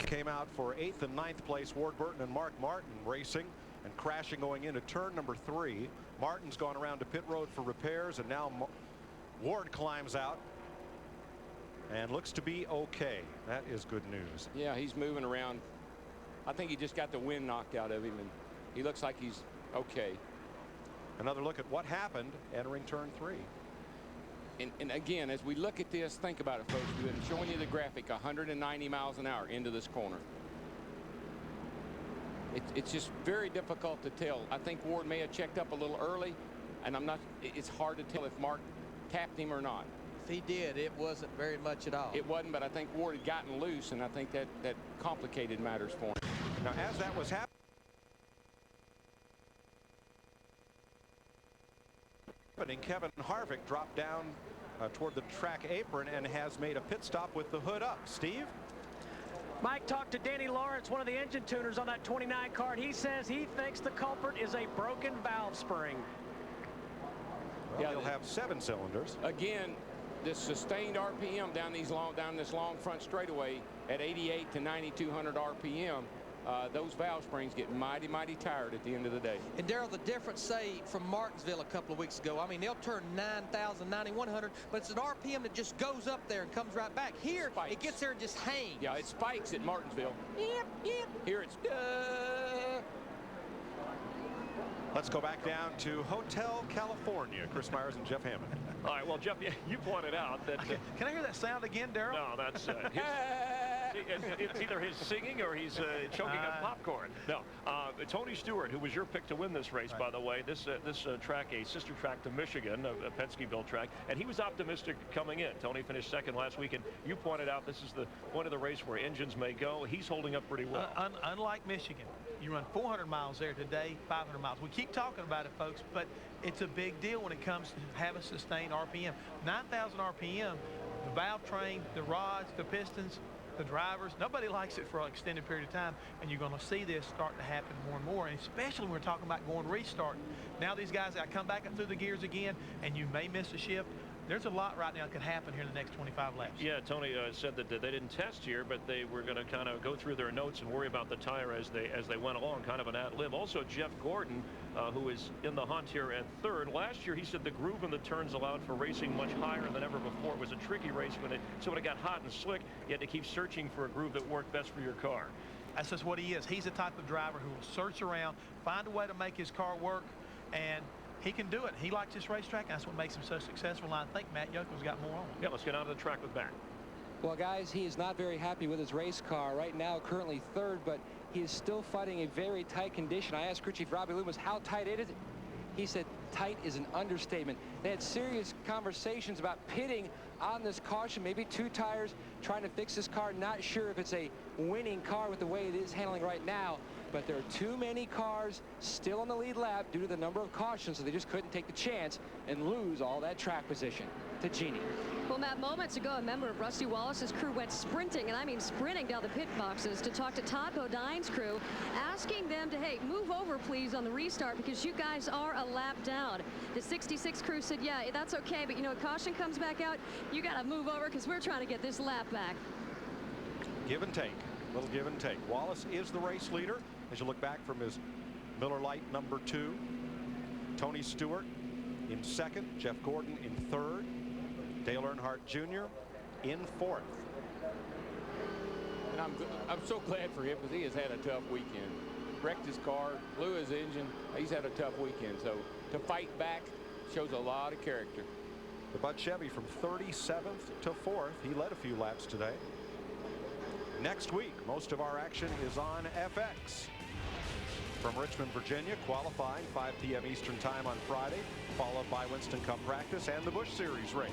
Came out for 8th and 9th place. Ward Burton and Mark Martin racing and crashing going into turn number 3. Martin's gone around to pit road for repairs, and now Ward climbs out and looks to be okay. That is good news. Yeah, he's moving around. I think he just got the wind knocked out of him, and he looks like he's okay. Another look at what happened entering turn 3. And again, as we look at this, think about it, folks. We've been showing you the graphic, 190 miles an hour into this corner. It's just very difficult to tell. I think Ward may have checked up a little early, and it's hard to tell if Mark tapped him or not. If he did, it wasn't very much at all. It wasn't, but I think Ward had gotten loose, and I think that complicated matters for him. Now, as that was happening, Kevin Harvick dropped down toward the track apron and has made a pit stop with the hood up. Steve? Mike talked to Danny Lawrence, one of the engine tuners on that 29 car, and he says he thinks the culprit is a broken valve spring. Well, yeah, he'll have 7 cylinders. Again, this sustained RPM down this long front straightaway at 88 to 9,200 RPM. Those valve springs get mighty tired at the end of the day. And Darrell, the difference, say, from Martinsville a couple of weeks ago, I mean, they'll turn 9,000, 9,100, but it's an RPM that just goes up there and comes right back. Here, it gets there and just hangs. Yeah, it spikes at Martinsville. Yep. Here it's Let's go back down to Hotel California. Chris Myers and Jeff Hammond. All right, well, Jeff, you pointed out that... Can I hear that sound again, Darrell? No, that's... It's either his singing or he's choking on popcorn. No, Tony Stewart, who was your pick to win this race, by the way, this track, a sister track to Michigan, a Penske-built track, and he was optimistic coming in. Tony finished second last week, and you pointed out this is the point of the race where engines may go. He's holding up pretty well. Unlike Michigan, you run 400 miles there today, 500 miles. We keep talking about it, folks, but it's a big deal when it comes to having sustained RPM. 9,000 RPM, the valve train, the rods, the pistons, the drivers, nobody likes it for an extended period of time, and you're going to see this starting to happen more and more, and especially when we're talking about going restart. Now these guys, I come back up through the gears again, and you may miss a shift. There's a lot right now that could happen here in the next 25 laps. Yeah, Tony said that they didn't test here, but they were going to kind of go through their notes and worry about the tire as they went along, kind of an ad-lib. Also, Jeff Gordon, who is in the hunt here at third. Last year, he said the groove in the turns allowed for racing much higher than ever before. It was a tricky race when it got hot and slick. You had to keep searching for a groove that worked best for your car. That's just what he is. He's the type of driver who will search around, find a way to make his car work, and he can do it. He likes this racetrack, and that's what makes him so successful. And I think Matt Yoakum's got more on. Yeah, let's get onto the track with Matt. Well, guys, he is not very happy with his race car. Right now, currently third, but he is still fighting a very tight condition. I asked crew chief Robbie Loomis how tight it is. He said tight is an understatement. They had serious conversations about pitting on this caution, maybe 2 tires, trying to fix this car. Not sure if it's a winning car with the way it is handling right now, but there are too many cars still on the lead lap due to the number of cautions, so they just couldn't take the chance and lose all that track position to Jeannie. Well, Matt, moments ago, a member of Rusty Wallace's crew went sprinting, and I mean sprinting down the pit boxes to talk to Todd Bodine's crew, asking them to, hey, move over, please, on the restart because you guys are a lap down. The 66 crew said, yeah, that's okay, but, you know, caution comes back out, you got to move over because we're trying to get this lap back. Give and take. A little give and take. Wallace is the race leader. As you look back from his Miller Lite number 2, Tony Stewart in second, Jeff Gordon in third, Dale Earnhardt Jr. in fourth. And I'm so glad for him because he has had a tough weekend. Wrecked his car, blew his engine. He's had a tough weekend. So to fight back shows a lot of character. The Bud Chevy from 37th to 4th. He led a few laps today. Next week, most of our action is on FX. From Richmond, Virginia, qualifying 5 p.m. Eastern Time on Friday, followed by Winston Cup practice and the Busch Series race.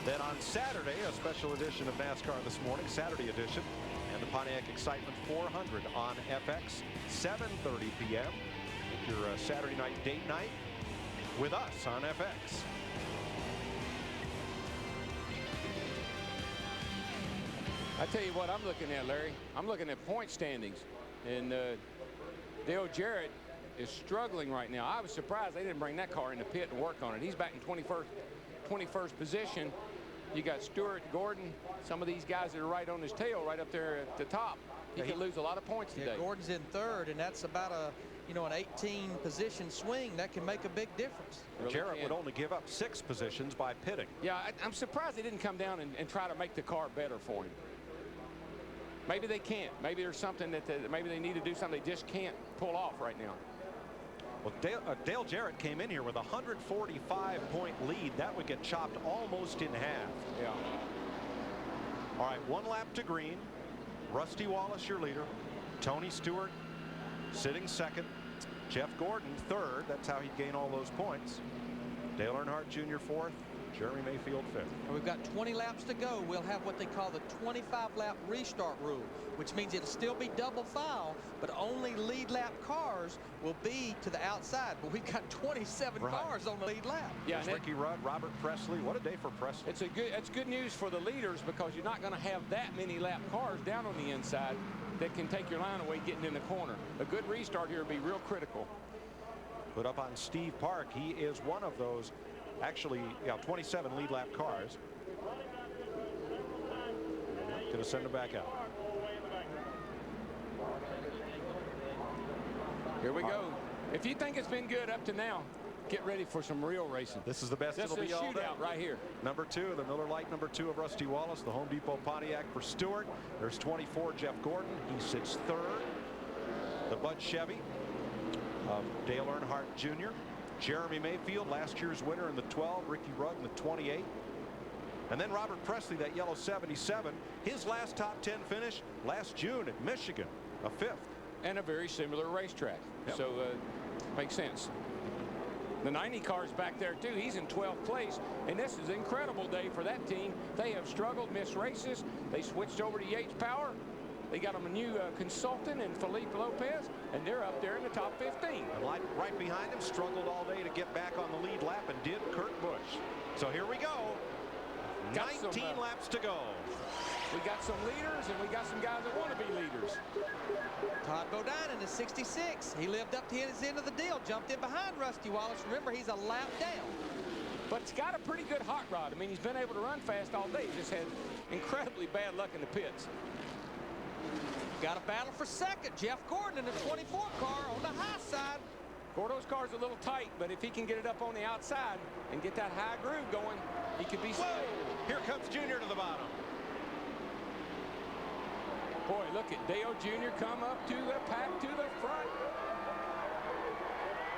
Then on Saturday, a special edition of NASCAR This Morning, Saturday edition, and the Pontiac Excitement 400 on FX, 7:30 p.m. Your Saturday night date night with us on FX. I tell you what I'm looking at, Larry. I'm looking at point standings, and Dale Jarrett is struggling right now. I was surprised they didn't bring that car in the pit and work on it. He's back in 21st position. You got Stewart, Gordon, some of these guys that are right on his tail, right up there at the top. He could lose a lot of points today. Yeah, Gordon's in third, and that's about an 18 position swing. That can make a big difference. Really Jarrett would only give up 6 positions by pitting. Yeah, I'm surprised they didn't come down and try to make the car better for him. Maybe they can't. Maybe there's something that maybe they need to do something they just can't pull off right now. Well, Dale Jarrett came in here with a 145-point lead. That would get chopped almost in half. Yeah. All right, 1 lap to green. Rusty Wallace, your leader. Tony Stewart sitting second. Jeff Gordon third. That's how he'd gain all those points. Dale Earnhardt Jr. fourth. Jeremy Mayfield fifth. And we've got 20 laps to go. We'll have what they call the 25-lap restart rule, which means it'll still be double file, but only lead lap cars will be to the outside. But we've got 27 cars on the lead lap. Yeah, Ricky Rudd, Robert Presley. What a day for Presley. It's good news for the leaders because you're not going to have that many lap cars down on the inside that can take your line away getting in the corner. A good restart here would be real critical. Put up on Steve Park. He is one of those. Actually, 27 lead lap cars. Going to send them back out. Here we go. If you think it's been good up to now, get ready for some real racing. This is the best it'll be all day. Right here. Number 2, the Miller Lite number 2 of Rusty Wallace, the Home Depot Pontiac for Stewart. There's 24, Jeff Gordon. He sits third. The Bud Chevy of Dale Earnhardt Jr. Jeremy Mayfield, last year's winner in the 12, Ricky Rudd in the 28. And then Robert Presley, that yellow 77, his last top 10 finish last June at Michigan, a 5th. And a very similar racetrack. Yep. So makes sense. The 90 car's back there too. He's in 12th place, and this is an incredible day for that team. They have struggled, missed races. They switched over to Yates Power. They got them a new consultant in Felipe Lopez, and they're up there in the top 15. And right behind him, struggled all day to get back on the lead lap, and did Kurt Busch. So here we go. 19 laps to go. We got some leaders, and we got some guys that want to be leaders. Todd Bodine in the 66. He lived up to his end of the deal. Jumped in behind Rusty Wallace. Remember, he's a lap down. But it's got a pretty good hot rod. I mean, he's been able to run fast all day. He just had incredibly bad luck in the pits. Got a battle for second. Jeff Gordon in the 24 car on the high side. Gordo's car's a little tight, but if he can get it up on the outside and get that high groove going, he could be safe. Here comes Junior to the bottom. Boy, look at Dale Jr. come up to the pack, to the front.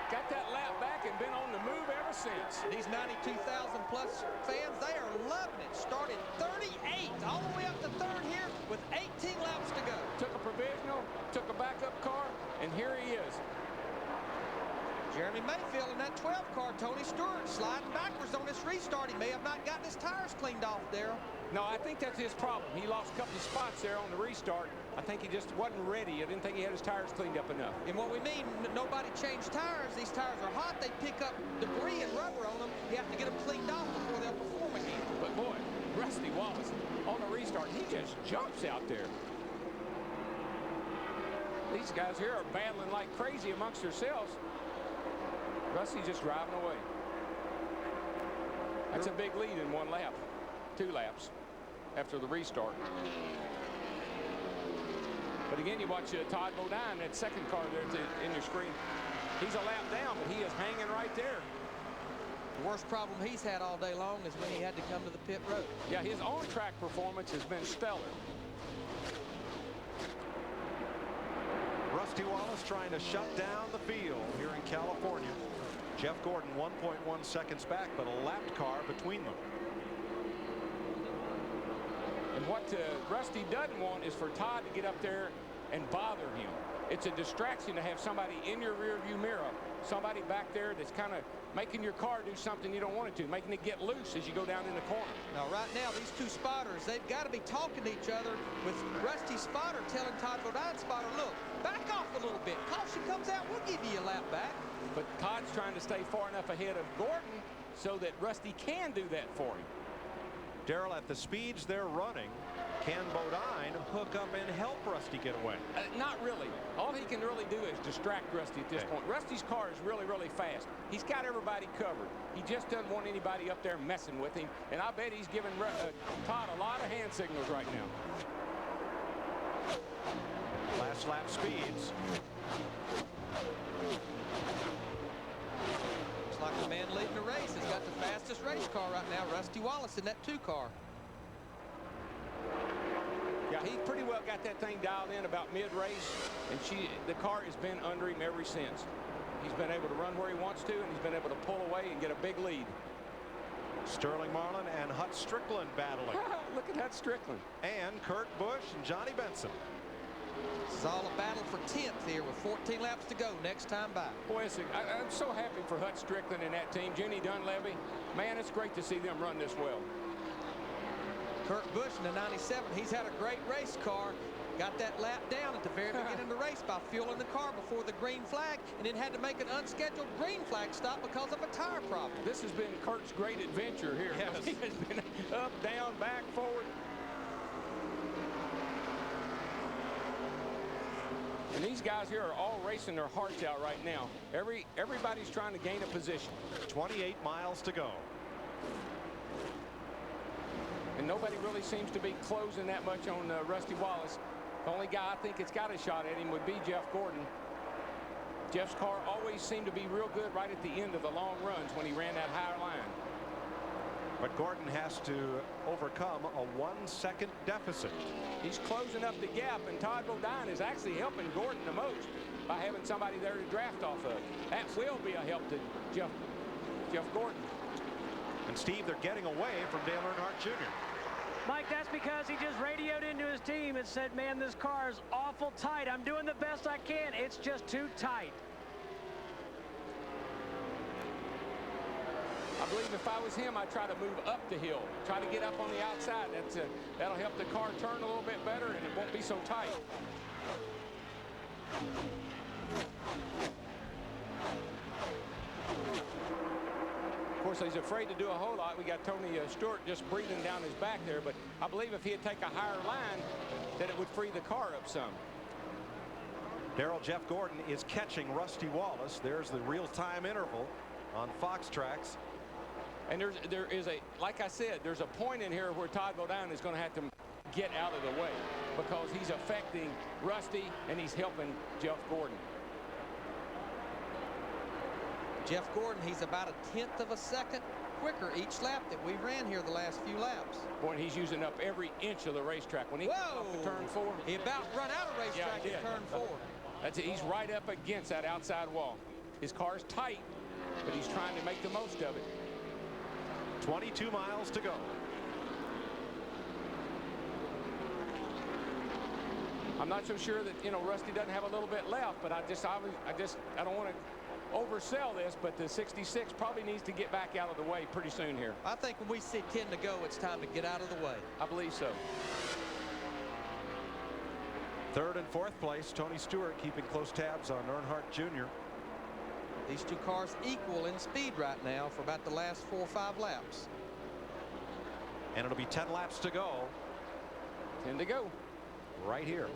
Got that lap back and been on the move ever since. These 92,000 plus fans, they are loving it. Started 38 all the way up to third here with 18 laps to go. Took a provisional, took a backup car, and here he is. Jeremy Mayfield in that 12 car. Tony Stewart sliding backwards on this restart. He may have not gotten his tires cleaned off there. No, I think that's his problem. He lost a couple of spots there on the restart. I think he just wasn't ready. I didn't think he had his tires cleaned up enough. And what we mean, nobody changed tires. These tires are hot. They pick up debris and rubber on them. You have to get them cleaned off before they'll perform again. But boy, Rusty Wallace on the restart, he just jumps out there. These guys here are battling like crazy amongst themselves. Rusty's just driving away. That's a big lead in 1 lap, 2 laps after the restart. But again, you watch Todd Bodine, that second car there in your screen. He's a lap down, but he is hanging right there. The worst problem he's had all day long is when he had to come to the pit road. Yeah, his on-track performance has been stellar. Rusty Wallace trying to shut down the field here in California. Jeff Gordon 1.1 seconds back, but a lapped car between them. And what Rusty doesn't want is for Todd to get up there and bother him. It's a distraction to have somebody in your rearview mirror, somebody back there that's kind of making your car do something you don't want it to, making it get loose as you go down in the corner. Now, right now, these two spotters, they've got to be talking to each other, with Rusty's spotter telling Todd Bodine's spotter, look, back off a little bit. Caution comes out, we'll give you a lap back. But Todd's trying to stay far enough ahead of Gordon so that Rusty can do that for him. Darrell, at the speeds they're running, can Bodine hook up and help Rusty get away? Not really. All he can really do is distract Rusty at this point. Rusty's car is really, really fast. He's got everybody covered. He just doesn't want anybody up there messing with him. And I bet he's giving Todd a lot of hand signals right now. Last lap speeds. Looks like the man leading the race has got the fastest race car right now, Rusty Wallace in that 2 car. Yeah, he pretty well got that thing dialed in about mid-race, and the car has been under him ever since. He's been able to run where he wants to, and he's been able to pull away and get a big lead. Sterling Marlin and Hut Strickland battling. Look at Hut Strickland. And Kurt Busch and Johnny Benson. This is all a battle for 10th here with 14 laps to go next time by. Boy, I'm so happy for Hut Strickland and that team. Jenny Dunleavy, man, it's great to see them run this well. Kurt Busch in the 97, he's had a great race car. Got that lap down at the very beginning of the race by fueling the car before the green flag, and then had to make an unscheduled green flag stop because of a tire problem. This has been Kurt's great adventure here. Yes. He has been up, down, back, forward. And these guys here are all racing their hearts out right now. Everybody's trying to gain a position. 28 miles to go. And nobody really seems to be closing that much on Rusty Wallace. The only guy I think it's got a shot at him would be Jeff Gordon. Jeff's car always seemed to be real good right at the end of the long runs when he ran that higher line. But Gordon has to overcome a 1-second deficit. He's closing up the gap, and Todd Bodine is actually helping Gordon the most by having somebody there to draft off of. That will be a help to Jeff Gordon. And Steve, they're getting away from Dale Earnhardt Jr. Mike, that's because he just radioed into his team and said, man, this car is awful tight. I'm doing the best I can. It's just too tight. I believe if I was him, I'd try to move up the hill, try to get up on the outside. That'll help the car turn a little bit better, and it won't be so tight. Of course, he's afraid to do a whole lot. We got Tony Stewart just breathing down his back there, but I believe if he'd take a higher line, that it would free the car up some. Darrell Jeff Gordon is catching Rusty Wallace. There's the real-time interval on Fox tracks. And there is a, like I said, there's a point in here where Todd Bodine is going to have to get out of the way because he's affecting Rusty and he's helping Jeff Gordon. Jeff Gordon, he's about a 1/10 of a second quicker each lap that we ran here the last few laps. Boy, he's using up every inch of the racetrack. When he got off the turn 4. He about run out of racetrack in turn 4. That's it. He's right up against that outside wall. His car's tight, but he's trying to make the most of it. 22 miles to go. I'm not so sure that, you know, Rusty doesn't have a little bit left, but I don't want to oversell this, but the 66 probably needs to get back out of the way pretty soon here. I think when we see 10 to go, it's time to get out of the way. I believe so. Third and fourth place, Tony Stewart keeping close tabs on Earnhardt Jr. These two cars equal in speed right now for about the last 4 or 5 laps. And it'll be 10 laps to go. 10 to go. Right here.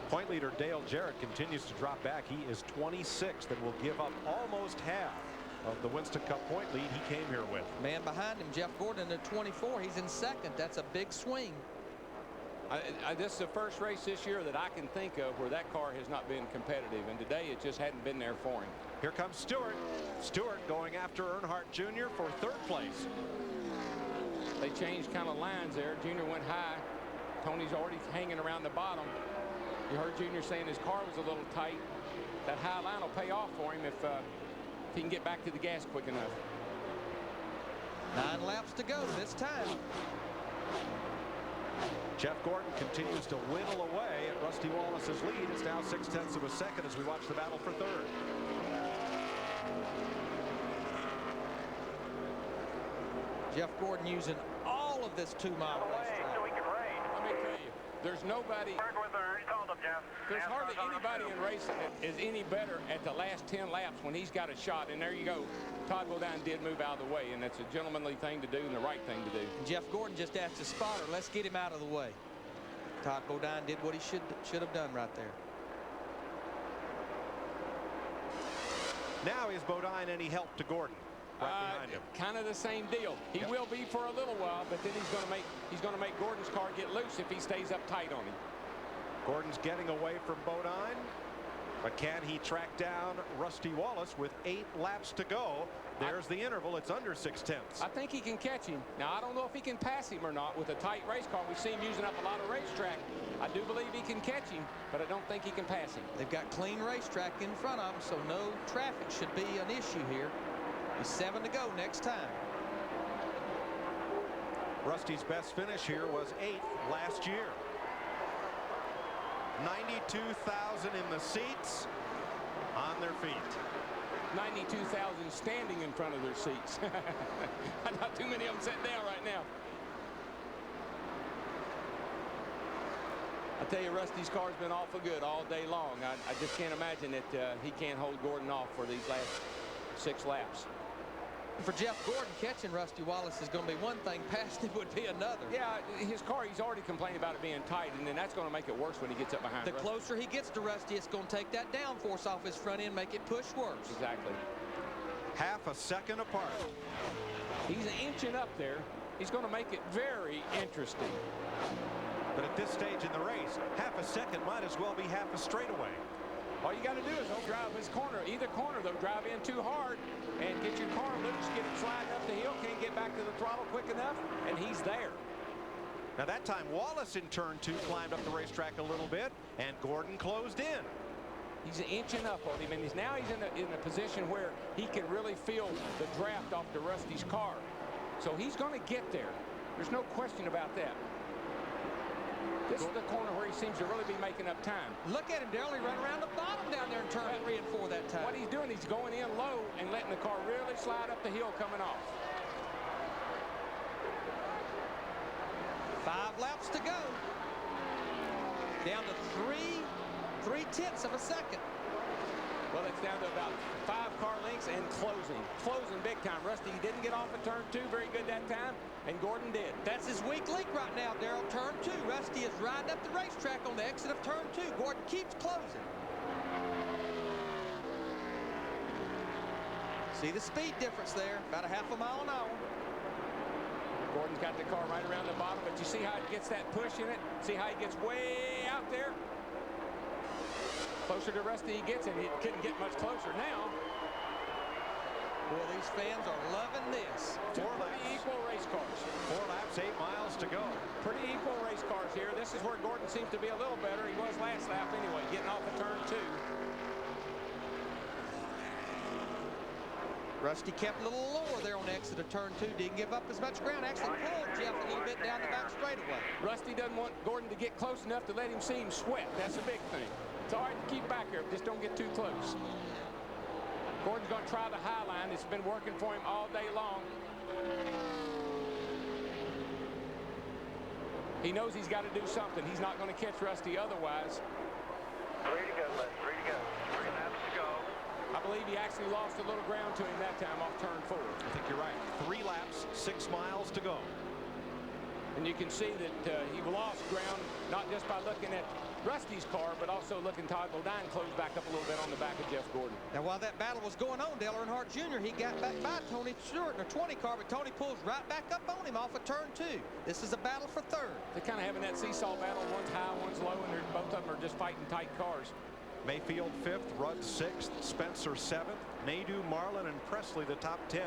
Point leader Dale Jarrett continues to drop back. He is 26th and will give up almost half of the Winston Cup point lead he came here with. Man behind him, Jeff Gordon at 24. He's in second. That's a big swing. This is the first race this year that I can think of where that car has not been competitive, and today it just hadn't been there for him. Here comes Stewart. Stewart going after Earnhardt Jr. for third place. They changed kind of lines there. Junior went high. Tony's already hanging around the bottom. You heard Junior saying his car was a little tight. That high line will pay off for him if he can get back to the gas quick enough. 9 laps to go this time. Jeff Gordon continues to whittle away at Rusty Wallace's lead. It's now 0.6 of a second as we watch the battle for third. Jeff Gordon using all of this 2-mile racetrack. Let me tell you, there's nobody. There's hardly anybody in racing that is any better at the last 10 laps when he's got a shot. And there you go. Todd Bodine did move out of the way, and that's a gentlemanly thing to do and the right thing to do. And Jeff Gordon just asked his spotter, let's get him out of the way. Todd Bodine did what he should have done right there. Now is Bodine any help to Gordon? Right behind him. Kind of the same deal. He will be for a little while, but then he's going to make Gordon's car get loose if he stays up tight on him. Gordon's getting away from Bodine, but can he track down Rusty Wallace with 8 laps to go? There's the interval. It's under 0.6. I think he can catch him. Now, I don't know if he can pass him or not with a tight race car. We see him using up a lot of racetrack. I do believe he can catch him, but I don't think he can pass him. They've got clean racetrack in front of them, so no traffic should be an issue here. He's 7 to go next time. Rusty's best finish here was 8th last year. 92,000 in the seats, on their feet. 92,000 standing in front of their seats. Not too many of them sitting down right now. I tell you, Rusty's car's been awful good all day long. I just can't imagine that he can't hold Gordon off for these last 6 laps. For Jeff Gordon, catching Rusty Wallace is going to be one thing. Passing him would be another. Yeah, his car, he's already complaining about it being tight, and then that's going to make it worse when he gets up behind The Rusty. closer he gets to Rusty, it's going to take that downforce off his front end, make it push worse. Exactly. Half a second apart. He's inching up there. He's going to make it very interesting. But at this stage in the race, half a second might as well be half a straightaway. All you got to do is don't drive his corner. Either corner, though, drive in too hard and get your car loose, get it sliding up the hill, can't get back to the throttle quick enough, and he's there. Now that time Wallace in turn 2 climbed up the racetrack a little bit, and Gordon closed in. He's inching up on him, and he's in a position where he can really feel the draft off the Rusty's car. So he's going to get there. There's no question about that. This is the corner where he seems to really be making up time. Look at him, Darrell. He ran around the bottom down there in turn 3 and 4 that time. What he's doing, he's going in low and letting the car really slide up the hill coming off. 5 laps to go. Down to 3/10 of a second. Well, it's down to about 5 car lengths and closing big time. Rusty didn't get off of turn 2 very good that time, and Gordon did. That's his weak link right now, Darrell. Turn 2. Rusty is riding up the racetrack on the exit of turn 2. Gordon keeps closing. See the speed difference there, about a half a mile an hour. Gordon's got the car right around the bottom, but you see how it gets that push in it? See how he gets way out there? Closer to Rusty he gets, and he couldn't get much closer now. Boy, these fans are loving this. 2 pretty equal race cars. 4 laps, 8 miles to go. Pretty equal race cars here. This is where Gordon seems to be a little better. He was last lap anyway, getting off of turn 2. Rusty kept a little lower there on the exit of turn 2. Didn't give up as much ground. Actually pulled Jeff a little bit down the back straightaway. Rusty doesn't want Gordon to get close enough to let him see him sweat. That's a big thing. It's all right to keep back here, just don't get too close. Gordon's going to try the high line. It's been working for him all day long. He knows he's got to do something. He's not going to catch Rusty otherwise. 3 to go, Les. 3 to go. 3 laps to go. I believe he actually lost a little ground to him that time off turn 4. I think you're right. 3 laps, 6 miles to go. And you can see that he lost ground not just by looking at Rusty's car, but also looking Todd Bodine close back up a little bit on the back of Jeff Gordon. Now, while that battle was going on, Dale Earnhardt Jr., he got back by Tony Stewart in a 20 car, but Tony pulls right back up on him off of turn 2. This is a battle for 3rd. They're kind of having that seesaw battle. One's high, one's low, and both of them are just fighting tight cars. Mayfield 5th, Rudd 6th, Spencer 7th, Nadeau, Marlin, and Presley the top 10.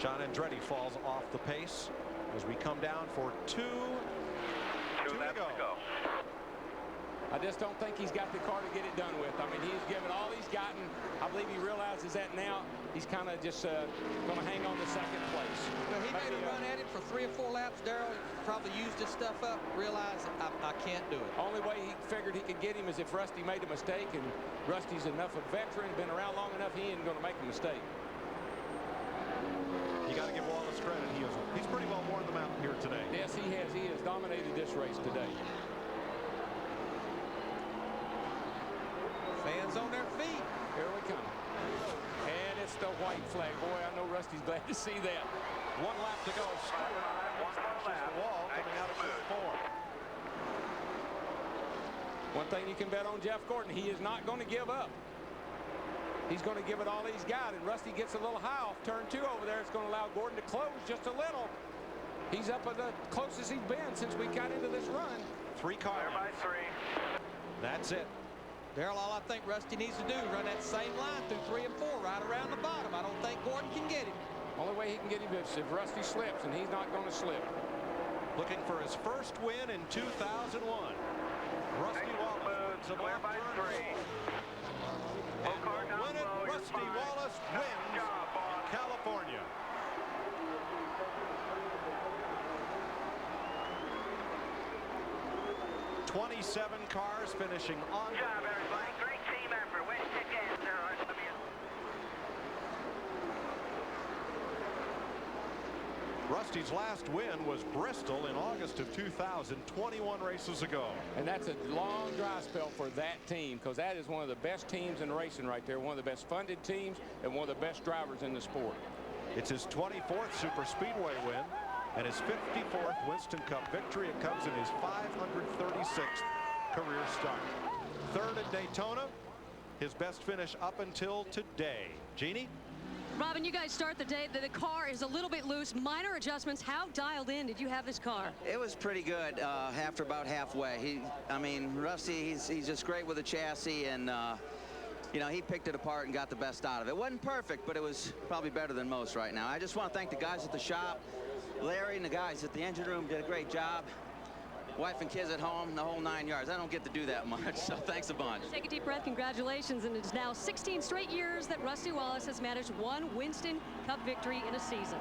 John Andretti falls off the pace as we come down for 2 laps to go. I just don't think he's got the car to get it done with. I mean, he's given all he's gotten. I believe he realizes that now. He's kind of just going to hang on to 2nd place. Well, he made a run at it for 3 or 4 laps. Darrell probably used his stuff up, realized I can't do it. Only way he figured he could get him is if Rusty made a mistake, and Rusty's enough a veteran, been around long enough, he ain't going to make a mistake. You got to give Wallace credit. He's pretty well worn them out here today. Yes, he has. He has dominated this race today. Fans on their feet. Here we come. And it's the white flag. Boy, I know Rusty's glad to see that. 1 lap to go. Stewart pushes the wall coming out of turn 4. One thing you can bet on Jeff Gordon, he is not going to give up. He's going to give it all he's got, and Rusty gets a little high off turn 2 over there. It's going to allow Gordon to close just a little. He's up at the closest he's been since we got into this run. 3 cars. By 3. That's it. Darrell, all I think Rusty needs to do is run that same line through 3 and 4 right around the bottom. I don't think Gordon can get him. Only way he can get him is if Rusty slips, and he's not going to slip. Looking for his first win in 2001. Rusty Wallace Clear by 3. And win it, Rusty Wallace wins in California. .27 cars finishing on. Good job, everybody. Great team effort. Way to kick ass there, RSW. Rusty's last win was Bristol in August of 2000, 21 races ago. And that's a long dry spell for that team, because that is one of the best teams in racing right there, one of the best funded teams and one of the best drivers in the sport. It's his 24th Super Speedway win and his 54th Winston Cup victory. It comes in his 536th career start. 3rd at Daytona, his best finish up until today. Jeannie? Robin, you guys start the day. The car is a little bit loose. Minor adjustments. How dialed in did you have this car? It was pretty good after about halfway. I mean, Rusty, he's just great with the chassis, and you know, he picked it apart and got the best out of it. It wasn't perfect, but it was probably better than most right now. I just want to thank the guys at the shop. Larry and the guys at the engine room did a great job. wife and kids at home, the whole 9 yards. I don't get to do that much, so thanks a bunch. Take a deep breath. Congratulations. And it's now 16 straight years that Rusty Wallace has managed one Winston Cup victory in a season.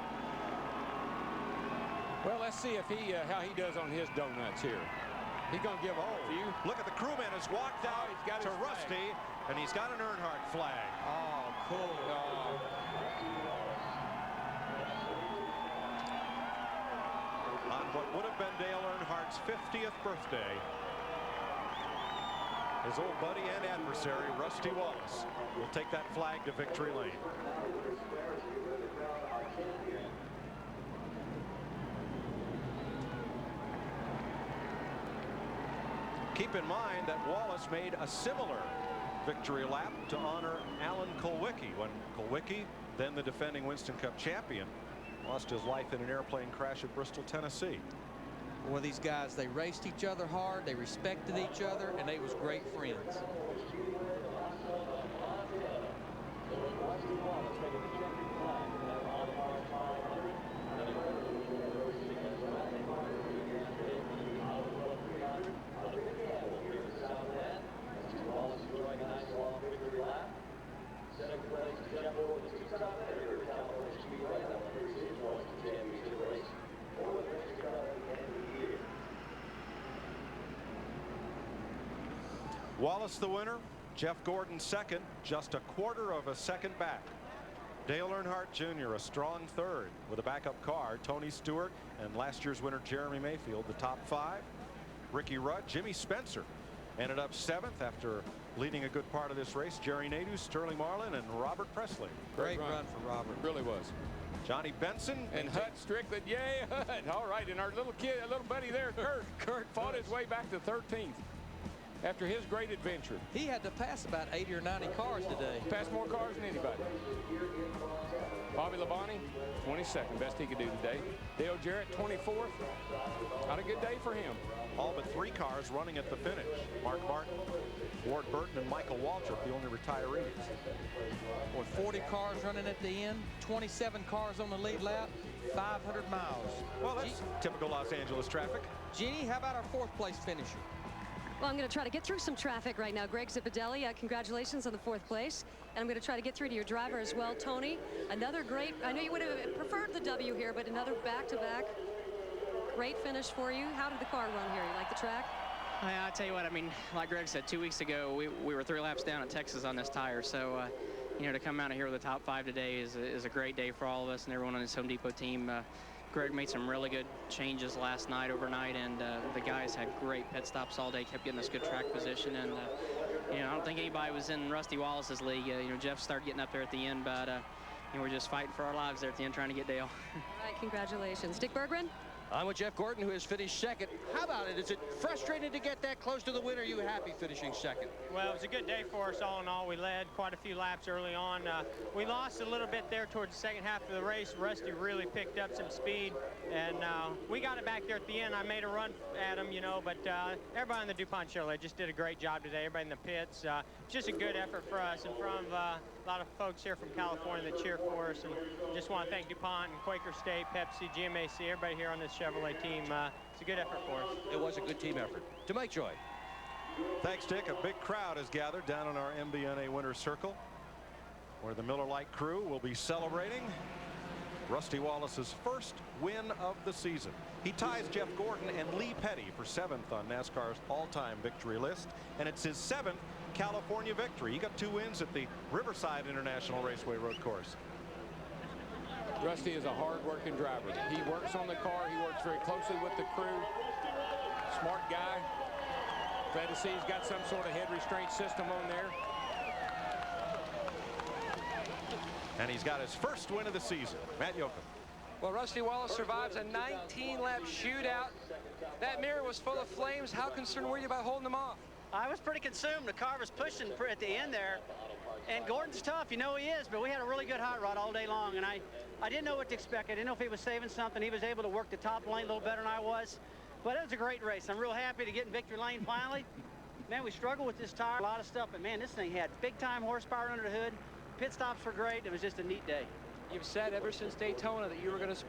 Well, let's see if how he does on his donuts here. He's going to give a few. Look at the crewman has walked out to Rusty, and he's got an Earnhardt flag. Oh, cool. On what would have been Dale Earnhardt's 50th birthday, his old buddy and adversary, Rusty Wallace, will take that flag to victory lane. Keep in mind that Wallace made a similar victory lap to honor Alan Kulwicki when Kulwicki, then the defending Winston Cup champion, lost his life in an airplane crash at Bristol, Tennessee. Well, these guys, they raced each other hard, they respected each other, and they was great friends. Wallace the winner, Jeff Gordon second, just a quarter of a second back. Dale Earnhardt Jr. a strong third with a backup car. Tony Stewart and last year's winner Jeremy Mayfield the top five. Ricky Rudd, Jimmy Spencer ended up seventh after leading a good part of this race. Jerry Nadeau, Sterling Marlin, and Robert Presley. Great run for Robert. Really was. Johnny Benson and Hut Strickland. Yay, Hut. All right, and our little kid, our little buddy there, Kurt fought his way back to 13th. After his great adventure. He had to pass about 80 or 90 cars today. Passed more cars than anybody. Bobby Labonte, 22nd, best he could do today. Dale Jarrett, 24th. Not a good day for him. All but 3 cars running at the finish. Mark Martin, Ward Burton, and Michael Waltrip, the only retirees. With 40 cars running at the end, 27 cars on the lead lap, 500 miles. Well, that's typical Los Angeles traffic. Jeannie, how about our 4th place finisher? Well, I'm going to try to get through some traffic right now. Greg Zipadelli, congratulations on the 4th place. And I'm going to try to get through to your driver as well, Tony. Another great, I know you would have preferred the W here, but another back-to-back great finish for you. How did the car run here? You like the track? I'll tell you what, I mean, like Greg said, 2 weeks ago, we were 3 laps down at Texas on this tire. So, you know, to come out of here with the top 5 today is a great day for all of us and everyone on this Home Depot team. Greg made some really good changes last night, overnight, and the guys had great pit stops all day, kept getting us good track position. And, you know, I don't think anybody was in Rusty Wallace's league. You know, Jeff started getting up there at the end, but, you know, we're just fighting for our lives there at the end, trying to get Dale. All right, congratulations. Dick Berggren? I'm with Jeff Gordon, who has finished second. How about it? Is it frustrating to get that close to the win? Are you happy finishing second? Well, it was a good day for us all in all. We led quite a few laps early on. We lost a little bit there towards the second half of the race. Rusty really picked up some speed, and we got it back there at the end. I made a run at him, you know, but everybody in the DuPont Chevrolet just did a great job today. Everybody in the pits, just a good effort for us and from a lot of folks here from California that cheer for us. And just want to thank DuPont and Quaker State, Pepsi, GMAC, everybody here on this Chevrolet team. It's a good effort for us. It was a good team effort. To Mike Joy. Thanks, Dick. A big crowd has gathered down in our MBNA Winner's Circle, where the Miller Lite crew will be celebrating Rusty Wallace's first win of the season. He ties Jeff Gordon and Lee Petty for 7th on NASCAR's all-time victory list, and it's his 7th California victory. He got 2 wins at the Riverside International Raceway Road Course. Rusty is a hard-working driver. He works on the car. He works very closely with the crew. Smart guy. Glad to see he's got some sort of head restraint system on there. And he's got his first win of the season. Matt Yoakum. Well, Rusty Wallace survives a 19-lap shootout. That mirror was full of flames. How concerned were you about holding them off? I was pretty consumed. The car was pushing at the end there. And Gordon's tough, you know he is, but we had a really good hot rod all day long, and I didn't know what to expect. I didn't know if he was saving something. He was able to work the top lane a little better than I was. But it was a great race. I'm real happy to get in victory lane finally. Man, we struggled with this tire, a lot of stuff, but man, this thing had big-time horsepower under the hood. Pit stops were great. It was just a neat day. You've said ever since Daytona that you were going to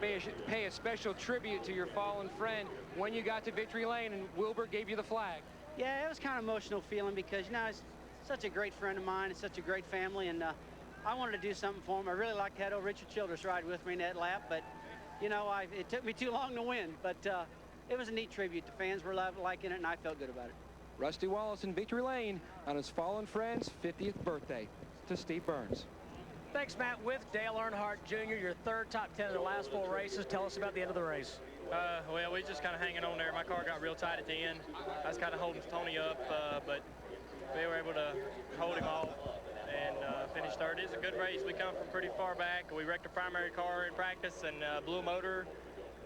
pay a special tribute to your fallen friend when you got to Victory Lane and Wilbur gave you the flag. Yeah, it was kind of emotional feeling because, you know, he's such a great friend of mine and such a great family, and I wanted to do something for him. I really liked to have Richard Childress ride with me in that lap, but, you know, it took me too long to win. But it was a neat tribute. The fans were liking it, and I felt good about it. Rusty Wallace in Victory Lane on his fallen friend's 50th birthday. To Steve Burns. Thanks, Matt. With Dale Earnhardt Jr., your third top 10 in the last 4 races. Tell us about the end of the race. Well, we just kind of hanging on there. My car got real tight at the end. I was kind of holding Tony up, but we were able to hold him off and finish third. It's a good race. We come from pretty far back. We wrecked a primary car in practice and blew a motor.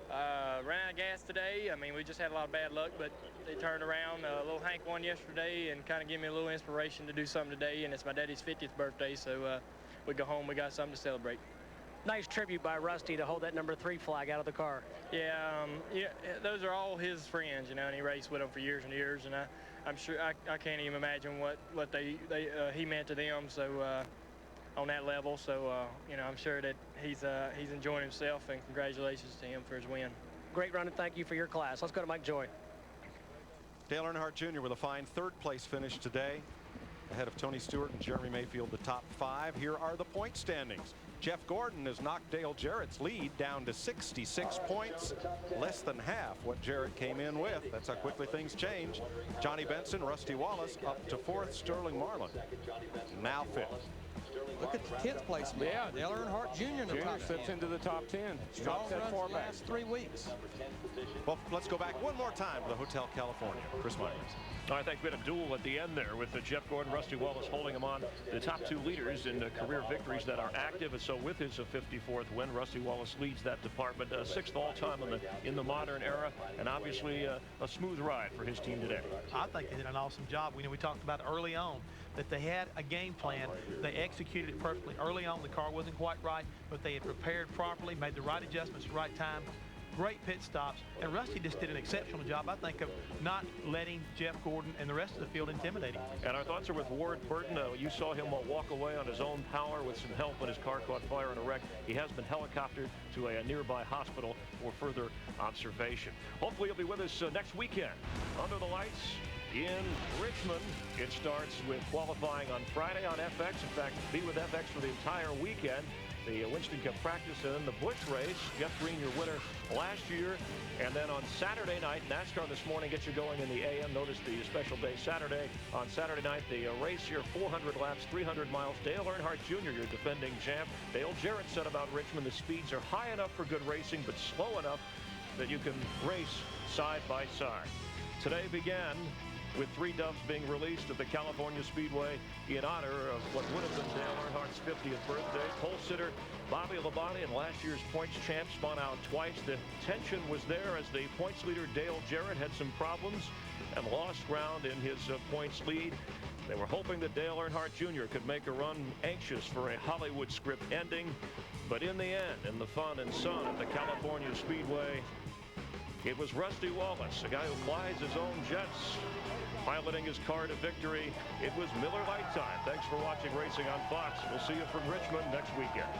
Ran out of gas today. I mean, we just had a lot of bad luck, but they turned around. Little Hank won yesterday and kind of gave me a little inspiration to do something today, and it's my daddy's 50th birthday, so we go home, we got something to celebrate. Nice tribute by Rusty to hold that number 3 flag out of the car. Yeah, those are all his friends, you know, and he raced with them for years and years, and I'm sure I can't even imagine what he meant to them. So on that level, so you know, I'm sure that he's enjoying himself, and congratulations to him for his win. Great run, and thank you for your class. Let's go to Mike Joy. Dale Earnhardt Jr. with a fine 3rd place finish today, ahead of Tony Stewart and Jeremy Mayfield, the top 5. Here are the point standings. Jeff Gordon has knocked Dale Jarrett's lead down to 66 points, less than half what Jarrett came in with. That's how quickly things change. Johnny Benson, Rusty Wallace up to 4th. Sterling Marlin now 5th. Look at the 10th place man. Yeah, Dale Earnhardt Jr. in the top 10. Slips into the top 10. Strong that runs far the back. last 3 weeks. Well, let's go back one more time to the Hotel California. Chris Myers. I think we had a duel at the end there with Jeff Gordon, Rusty Wallace holding him on. The top 2 leaders in career victories that are active, and so with his 54th win, Rusty Wallace leads that department, 6th all-time in the modern era, and obviously a smooth ride for his team today. I think they did an awesome job. We talked about early on that they had a game plan. They executed it perfectly. Early on, the car wasn't quite right, but they had prepared properly, made the right adjustments at the right time. Great pit stops, and Rusty just did an exceptional job, I think, of not letting Jeff Gordon and the rest of the field intimidate him. And our thoughts are with Ward Burton. You saw him walk away on his own power with some help when his car caught fire in a wreck. He has been helicoptered to a nearby hospital for further observation. Hopefully he'll be with us next weekend under the lights in Richmond. It starts with qualifying on Friday on FX. In fact, be with FX for the entire weekend. The Winston Cup practice and then the Busch race. Jeff Green, your winner last year. And then on Saturday night, NASCAR this morning gets you going in the AM. Notice the special day Saturday. On Saturday night, the race here, 400 laps, 300 miles. Dale Earnhardt Jr., your defending champ. Dale Jarrett said about Richmond, the speeds are high enough for good racing, but slow enough that you can race side by side. Today began with 3 doves being released at the California Speedway in honor of what would have been Dale Earnhardt's 50th birthday. Pole sitter Bobby Labonte and last year's points champ spun out twice. The tension was there as the points leader Dale Jarrett had some problems and lost ground in his points lead. They were hoping that Dale Earnhardt Jr. could make a run, anxious for a Hollywood script ending. But in the end, in the fun and sun at the California Speedway, it was Rusty Wallace, a guy who flies his own jets, piloting his car to victory. It was Miller Lite time. Thanks for watching Racing on Fox. We'll see you from Richmond next weekend.